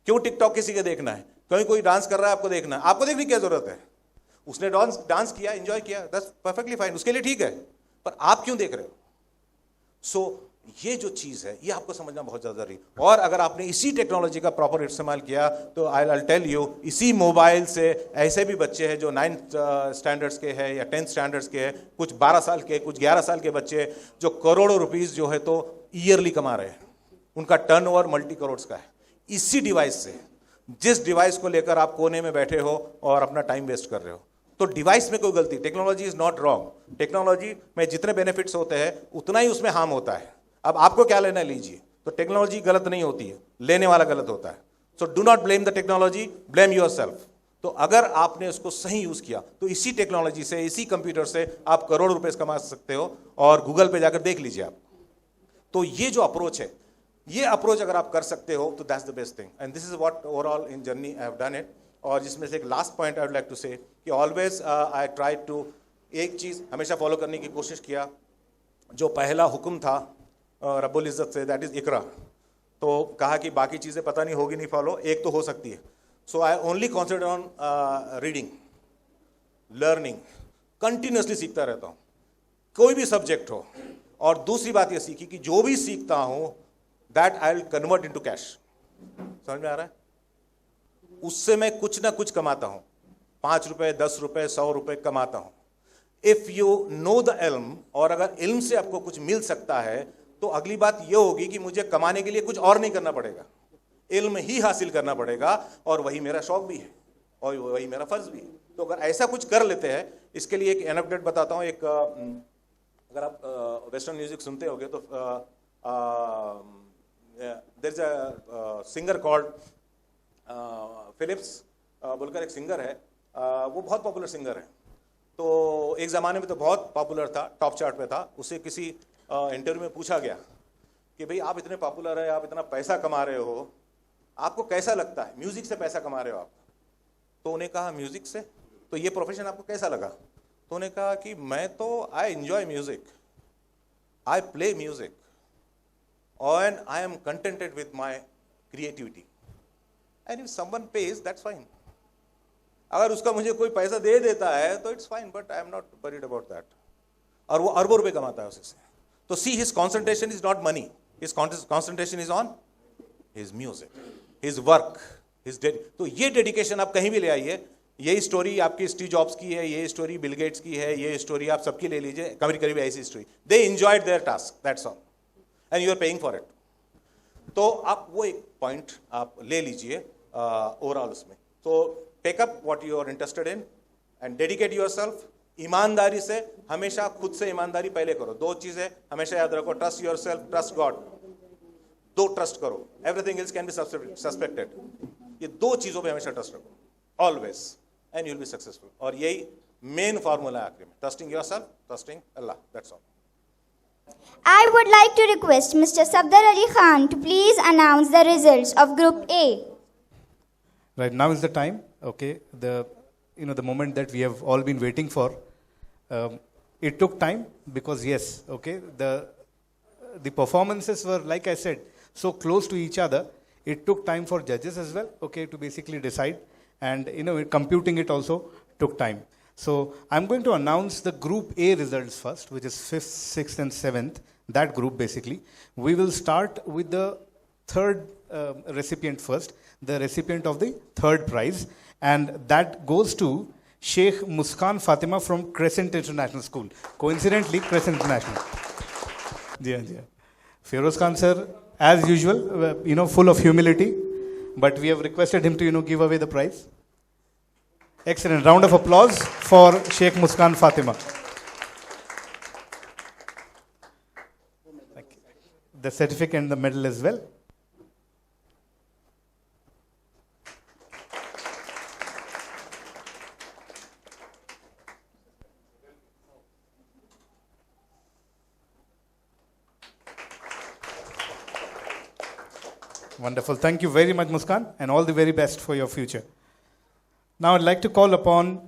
क्यों टिकटॉक किसी के देखना है? कहीं कोई डांस कर रहा है, आपको देखना है, आपको देखने की क्या जरूरत है? उसने डांस किया, एंजॉय किया, दैट्स परफेक्टली फाइन, उसके लिए ठीक है, पर आप क्यों देख रहे हो? सो ये जो चीज है ये आपको समझना बहुत ज्यादा जरूरी। और अगर आपने इसी टेक्नोलॉजी का प्रॉपर इस्तेमाल किया तो आई टेल यू, इसी मोबाइल से ऐसे भी बच्चे हैं जो 9th स्टैंडर्ड्स के हैं या 10th स्टैंडर्ड्स के हैं, कुछ 12 साल के, कुछ 11 साल के बच्चे जो करोड़ों रुपीस जो है तो ईयरली कमा रहे हैं, उनका टर्नओवर मल्टी करोड़ का है इसी डिवाइस से। जिस डिवाइस को लेकर आप कोने में बैठे हो और अपना टाइम वेस्ट कर रहे हो, तो डिवाइस में कोई गलती, technology is not wrong. Technology में जितने बेनिफिट्स होते हैं उतना ही उसमें हार्म होता है। अब आपको क्या लेना लीजिए, तो टेक्नोलॉजी गलत नहीं होती है, लेने वाला गलत होता है। So do not blame the technology, blame yourself. तो अगर आपने उसको सही यूज किया तो इसी टेक्नोलॉजी से, इसी कंप्यूटर से आप करोड़ रुपए कमा सकते हो। और गूगल पे जाकर देख लीजिए आप। तो ये जो अप्रोच है, ये अप्रोच अगर आप कर सकते हो तो that's the best thing, and this is what overall in journey I have done it. और जिसमें से एक last point I would like to say कि ऑलवेज आई ट्राई टू, एक चीज हमेशा फॉलो करने की कोशिश किया, जो पहला हुक्म था रब्बुल इज़्ज़त से, दैट इज इकरा। तो कहा कि बाकी चीज़ें पता नहीं होगी नहीं फॉलो, एक तो हो सकती है। So I only concentrate on reading, learning, continuously सीखता रहता हूँ, कोई भी सब्जेक्ट हो। और दूसरी बात ये सीखी कि जो भी सीखता हूँ that I will convert into cash. समझ में आ रहा है? उससे मैं कुछ ना कुछ कमाता हूँ, 5 रुपए, 10 रुपए, 100 रुपए कमाता हूँ। इफ यू नो द इल्म, और अगर इल्म से आपको कुछ मिल सकता है तो अगली बात यह होगी कि मुझे कमाने के लिए कुछ और नहीं करना पड़ेगा, इल्म ही हासिल करना पड़ेगा। और वही मेरा शौक भी है और वही मेरा फर्ज भी है। तो अगर ऐसा कुछ कर लेते हैं, इसके लिए एक एनेक्डोट बताता हूँ। एक अगर आप वेस्टर्न म्यूजिक सुनते होगे तो there is a singer called Phillips बोलकर एक सिंगर है, वो बहुत पॉपुलर सिंगर है। तो एक ज़माने में तो बहुत पॉपुलर था, टॉप चार्ट पे था। उसे किसी इंटरव्यू में पूछा गया कि भाई आप इतने पॉपुलर है, आप इतना पैसा कमा रहे हो, आपको कैसा लगता है, म्यूजिक से पैसा कमा रहे हो आप? तो उन्हें कहा म्यूजिक से, तो ये प्रोफेशन आपको कैसा लगा? तो उन्हें कहा कि मैं तो I enjoy music, I play music and I am contented with my creativity, and if someone page that's fine. अगर उसका मुझे कोई पैसा दे देता है तो it's fine, but I am not worried about that. और वो अरबों रुपए कमाता है उससे। तो see his concentration is not money, his concentration is on his music, his work, his तो ये डेडिकेशन आप कहीं भी ले आइए। यही स्टोरी आपकी स्टीव जॉब्स की है, ये स्टोरी बिल गेट्स की है, ये स्टोरी आप सबकी ले लीजिए, कभी कभी ऐसी story. They enjoyed their task, that's all, and you are paying for it. तो आप वो एक पॉइंट आप ले लीजिए ओवरऑल उसमें। तो take up what you are interested in and dedicate yourself. ईमानदारी से, हमेशा खुद से ईमानदारी पहले करो। 2 चीजें हमेशा याद रखो, trust yourself, trust God. 2 trust करो, everything else can be suspected. ये 2 चीजों पे हमेशा ट्रस्ट रखो always, and you will be successful. और यही मेन फार्मूला है आखिर में, trusting yourself, trusting Allah, that's all. I would like to request Mr. Safdar Ali Khan to please announce the results of Group A. Right, now is the time, okay, the moment that we have all been waiting for. It took time because yes, okay, the performances were, like I said, so close to each other. It took time for judges as well, okay, to basically decide, and computing it also took time. So I'm going to announce the Group A results first, which is 5th, 6th and 7th, that group basically. We will start with the third recipient first, the recipient of the third prize, and that goes to Sheikh Muskan Fatima from Crescent International School. Coincidentally, Crescent International. Yeah. Feroz Khan sir, as usual, full of humility, but we have requested him to, give away the prize. Excellent. Round of applause for Sheikh Muskan Fatima. The certificate and the medal as well. Wonderful. Thank you very much, Muskan, and all the very best for your future. Now I'd like to call upon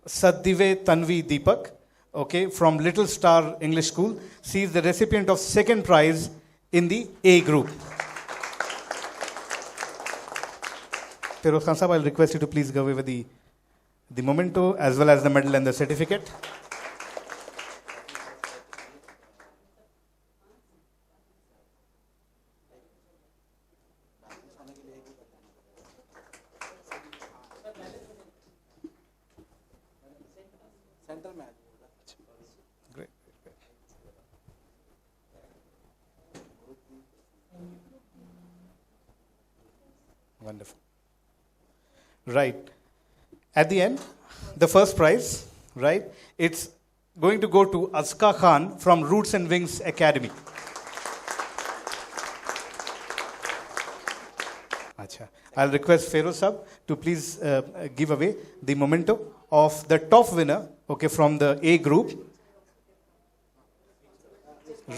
Saddive Tanvi Deepak, okay, from Little Star English School. She is the recipient of 2nd prize in the A group. Feroz Khan Sahab, I'll request you to please go away with the memento as well as the medal and the certificate. Great. Wonderful. Right. At the end, the first prize, right, it's going to go to Azka Khan from Roots and Wings Academy. Acha. I'll request Feroz Sahab to please give away the memento of the top winner, okay, from the A group.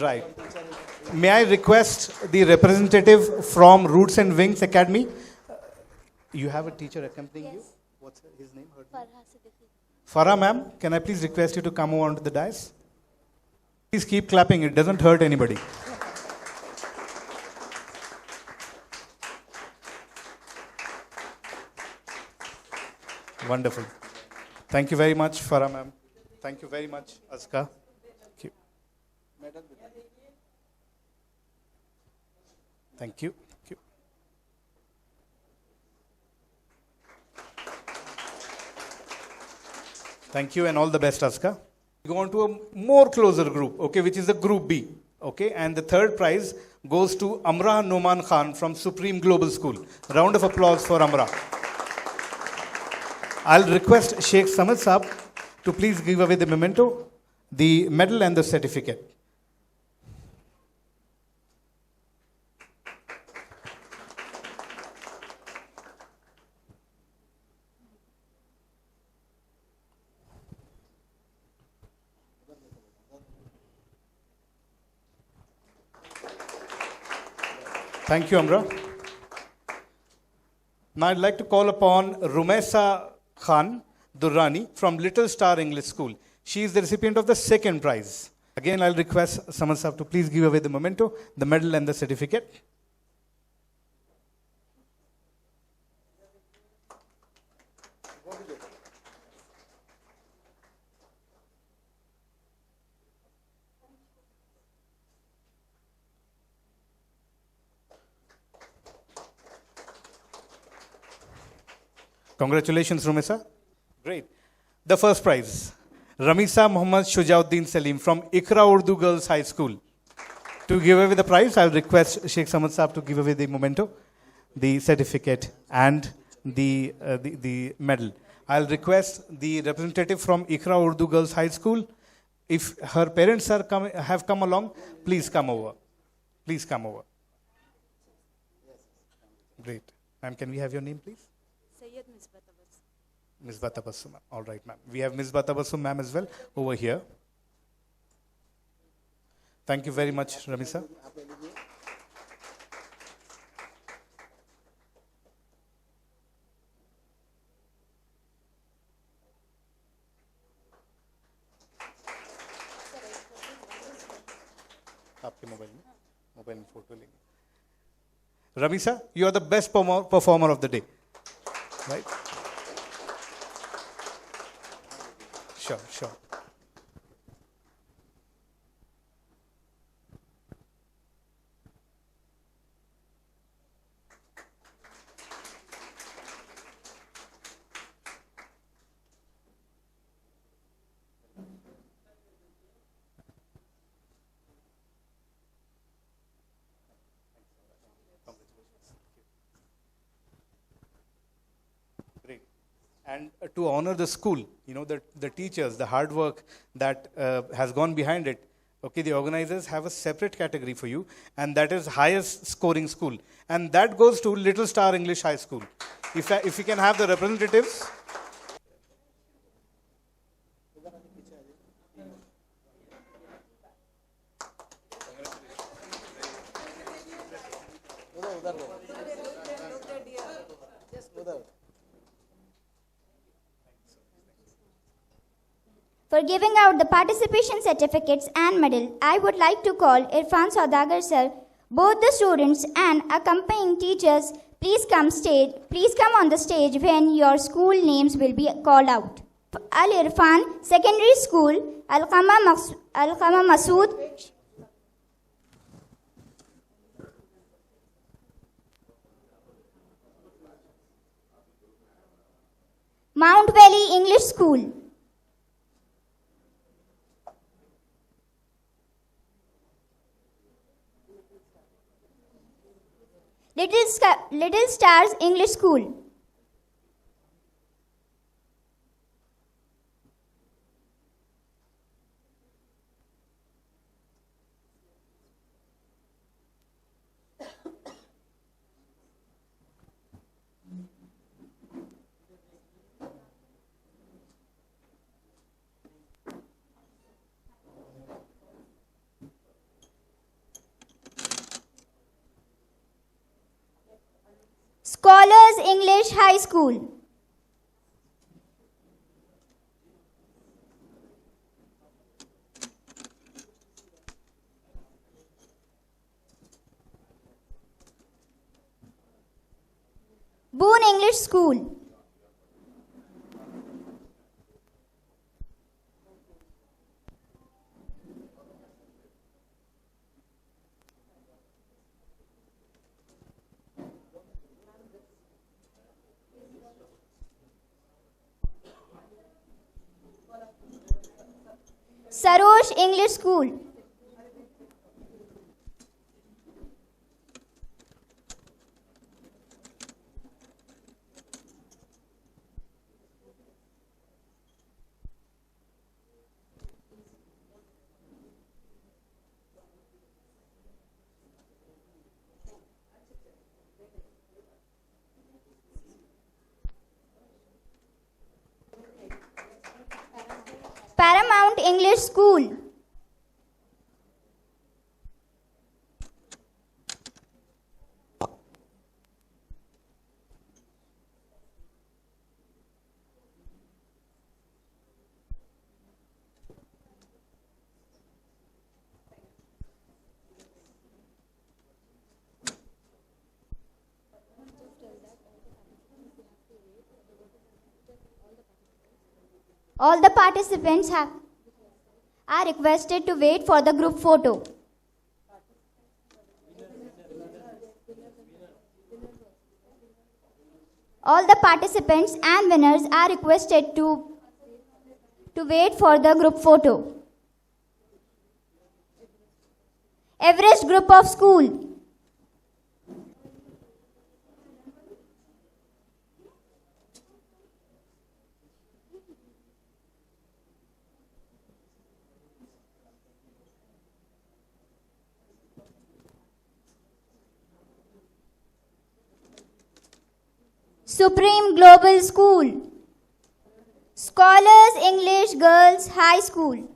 Right. May I request the representative from Roots and Wings Academy? You have a teacher accompanying you? What's his name? Farah ma'am, can I please request you to come over onto the dais? Please keep clapping, it doesn't hurt anybody. Wonderful. Thank you very much, Farah ma'am. Thank you very much, Azka. Thank you. Thank you. Thank you. Thank you and all the best, Azka. We go on to a more closer group, okay, which is the group B, okay, and the third prize goes to Amra Noman Khan from Supreme Global School. Round of applause for Amra. I'll request Sheikh Samad Saab to please give away the memento, the medal and the certificate. Thank you, Amra. Now I'd like to call upon Rumesa Khan Durrani from Little Star English School. She is the recipient of the second prize. Again, I'll request Samad Saab to please give away the memento, the medal and the certificate. Congratulations, Rumesa. Great. The first prize, Ramisa Muhammad Shujauddin Salim from Ikra Urdu Girls High School. To give away the prize, I'll request Sheikh Samad Saab to give away the memento, the certificate, and the medal. I'll request the representative from Ikra Urdu Girls High School. If her parents have come along, please come over. Please come over. Great. Ma'am, can we have your name, please? Ms. Batabassum. All right, ma'am. We have Ms. Batabassum, ma'am, as well over here. Thank you very much, Ramisa. आपके mobile में photo लेंगे. Ramisa, you are the best performer of the day. Right? Sure. And to honor the school, you know, the teachers, the hard work that has gone behind it, okay, the organizers have a separate category for you, and that is highest scoring school. And that goes to Little Star English High School. If you can have the representatives. For giving out the participation certificates and medal, I would like to call Irfan Saudagar sir, both the students and accompanying teachers Please come on the stage when your school names will be called out. Al Irfan Secondary School, Al Qama Masood, Mount Valley English School, Little Stars English School, Scholars English High School, Boone English School, Sarosh English School, Paramount English School, all the participants are requested to wait for the group photo. All the participants and winners are requested to wait for the group photo. Everest Group of School, Supreme Global School, Scholars English Girls High School,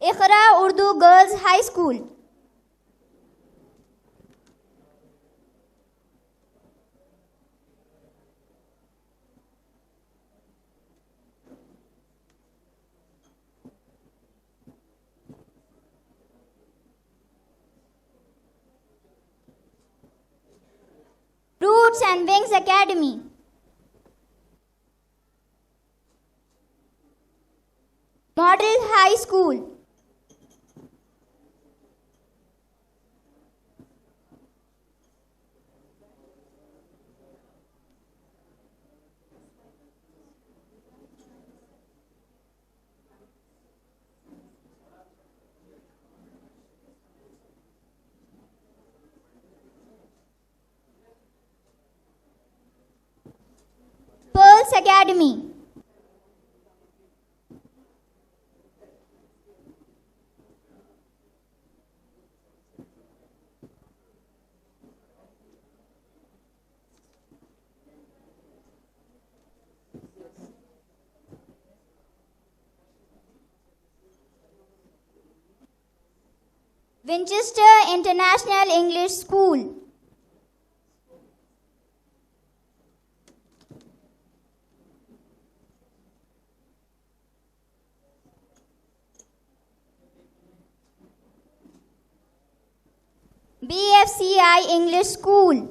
Iqra Urdu Girls High School, Roots and Wings Academy, Model High School, Academy. Winchester International English School. BFCI English School.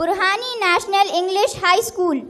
Burhani National English High School.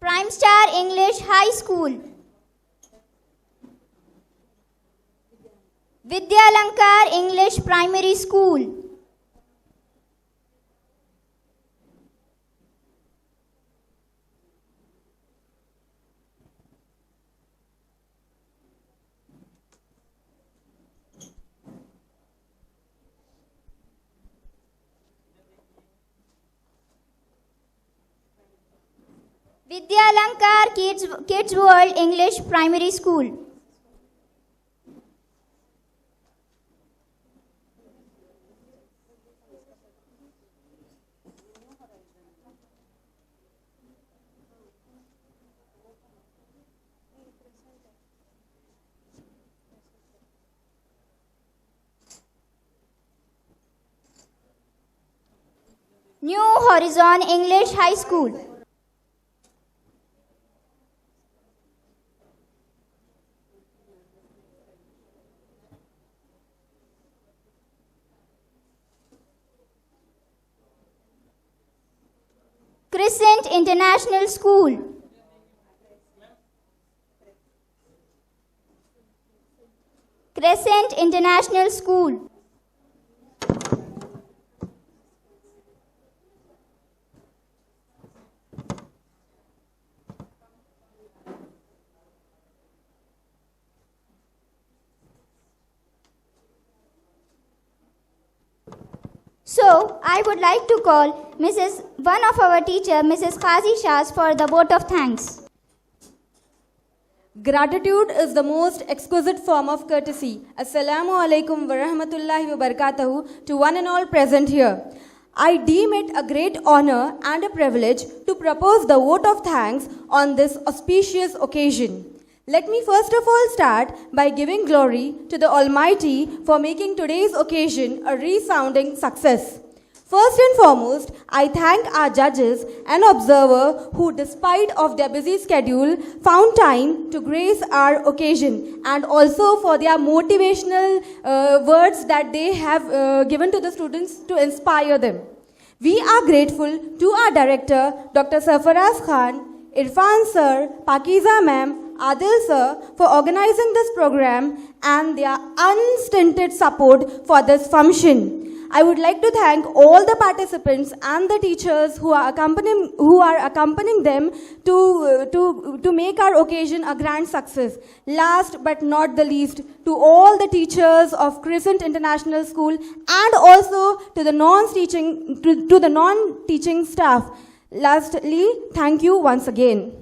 Prime Star English High School. Vidyalankar English Primary School. Vidyalankar Kids World English Primary School. New Horizon English High School. Crescent International School. Crescent International School. So, I would like to call one of our teacher, Mrs. Qazi Shahs, for the vote of thanks. Gratitude is the most exquisite form of courtesy. Assalamu alaikum wa rahmatullahi wa barakatuhu to one and all present here. I deem it a great honor and a privilege to propose the vote of thanks on this auspicious occasion. Let me first of all start by giving glory to the Almighty for making today's occasion a resounding success. First and foremost, I thank our judges and observer who, despite of their busy schedule, found time to grace our occasion, and also for their motivational words that they have given to the students to inspire them. We are grateful to our director, Dr. Sarfaraz Khan, Irfan sir, Pakiza ma'am, Adil sir, for organizing this program and their unstinted support for this function. I would like to thank all the participants and the teachers who are accompanying them to make our occasion a grand success. Last but not the least, to all the teachers of Crescent International School and also to the non-teaching staff. Lastly, thank you once again.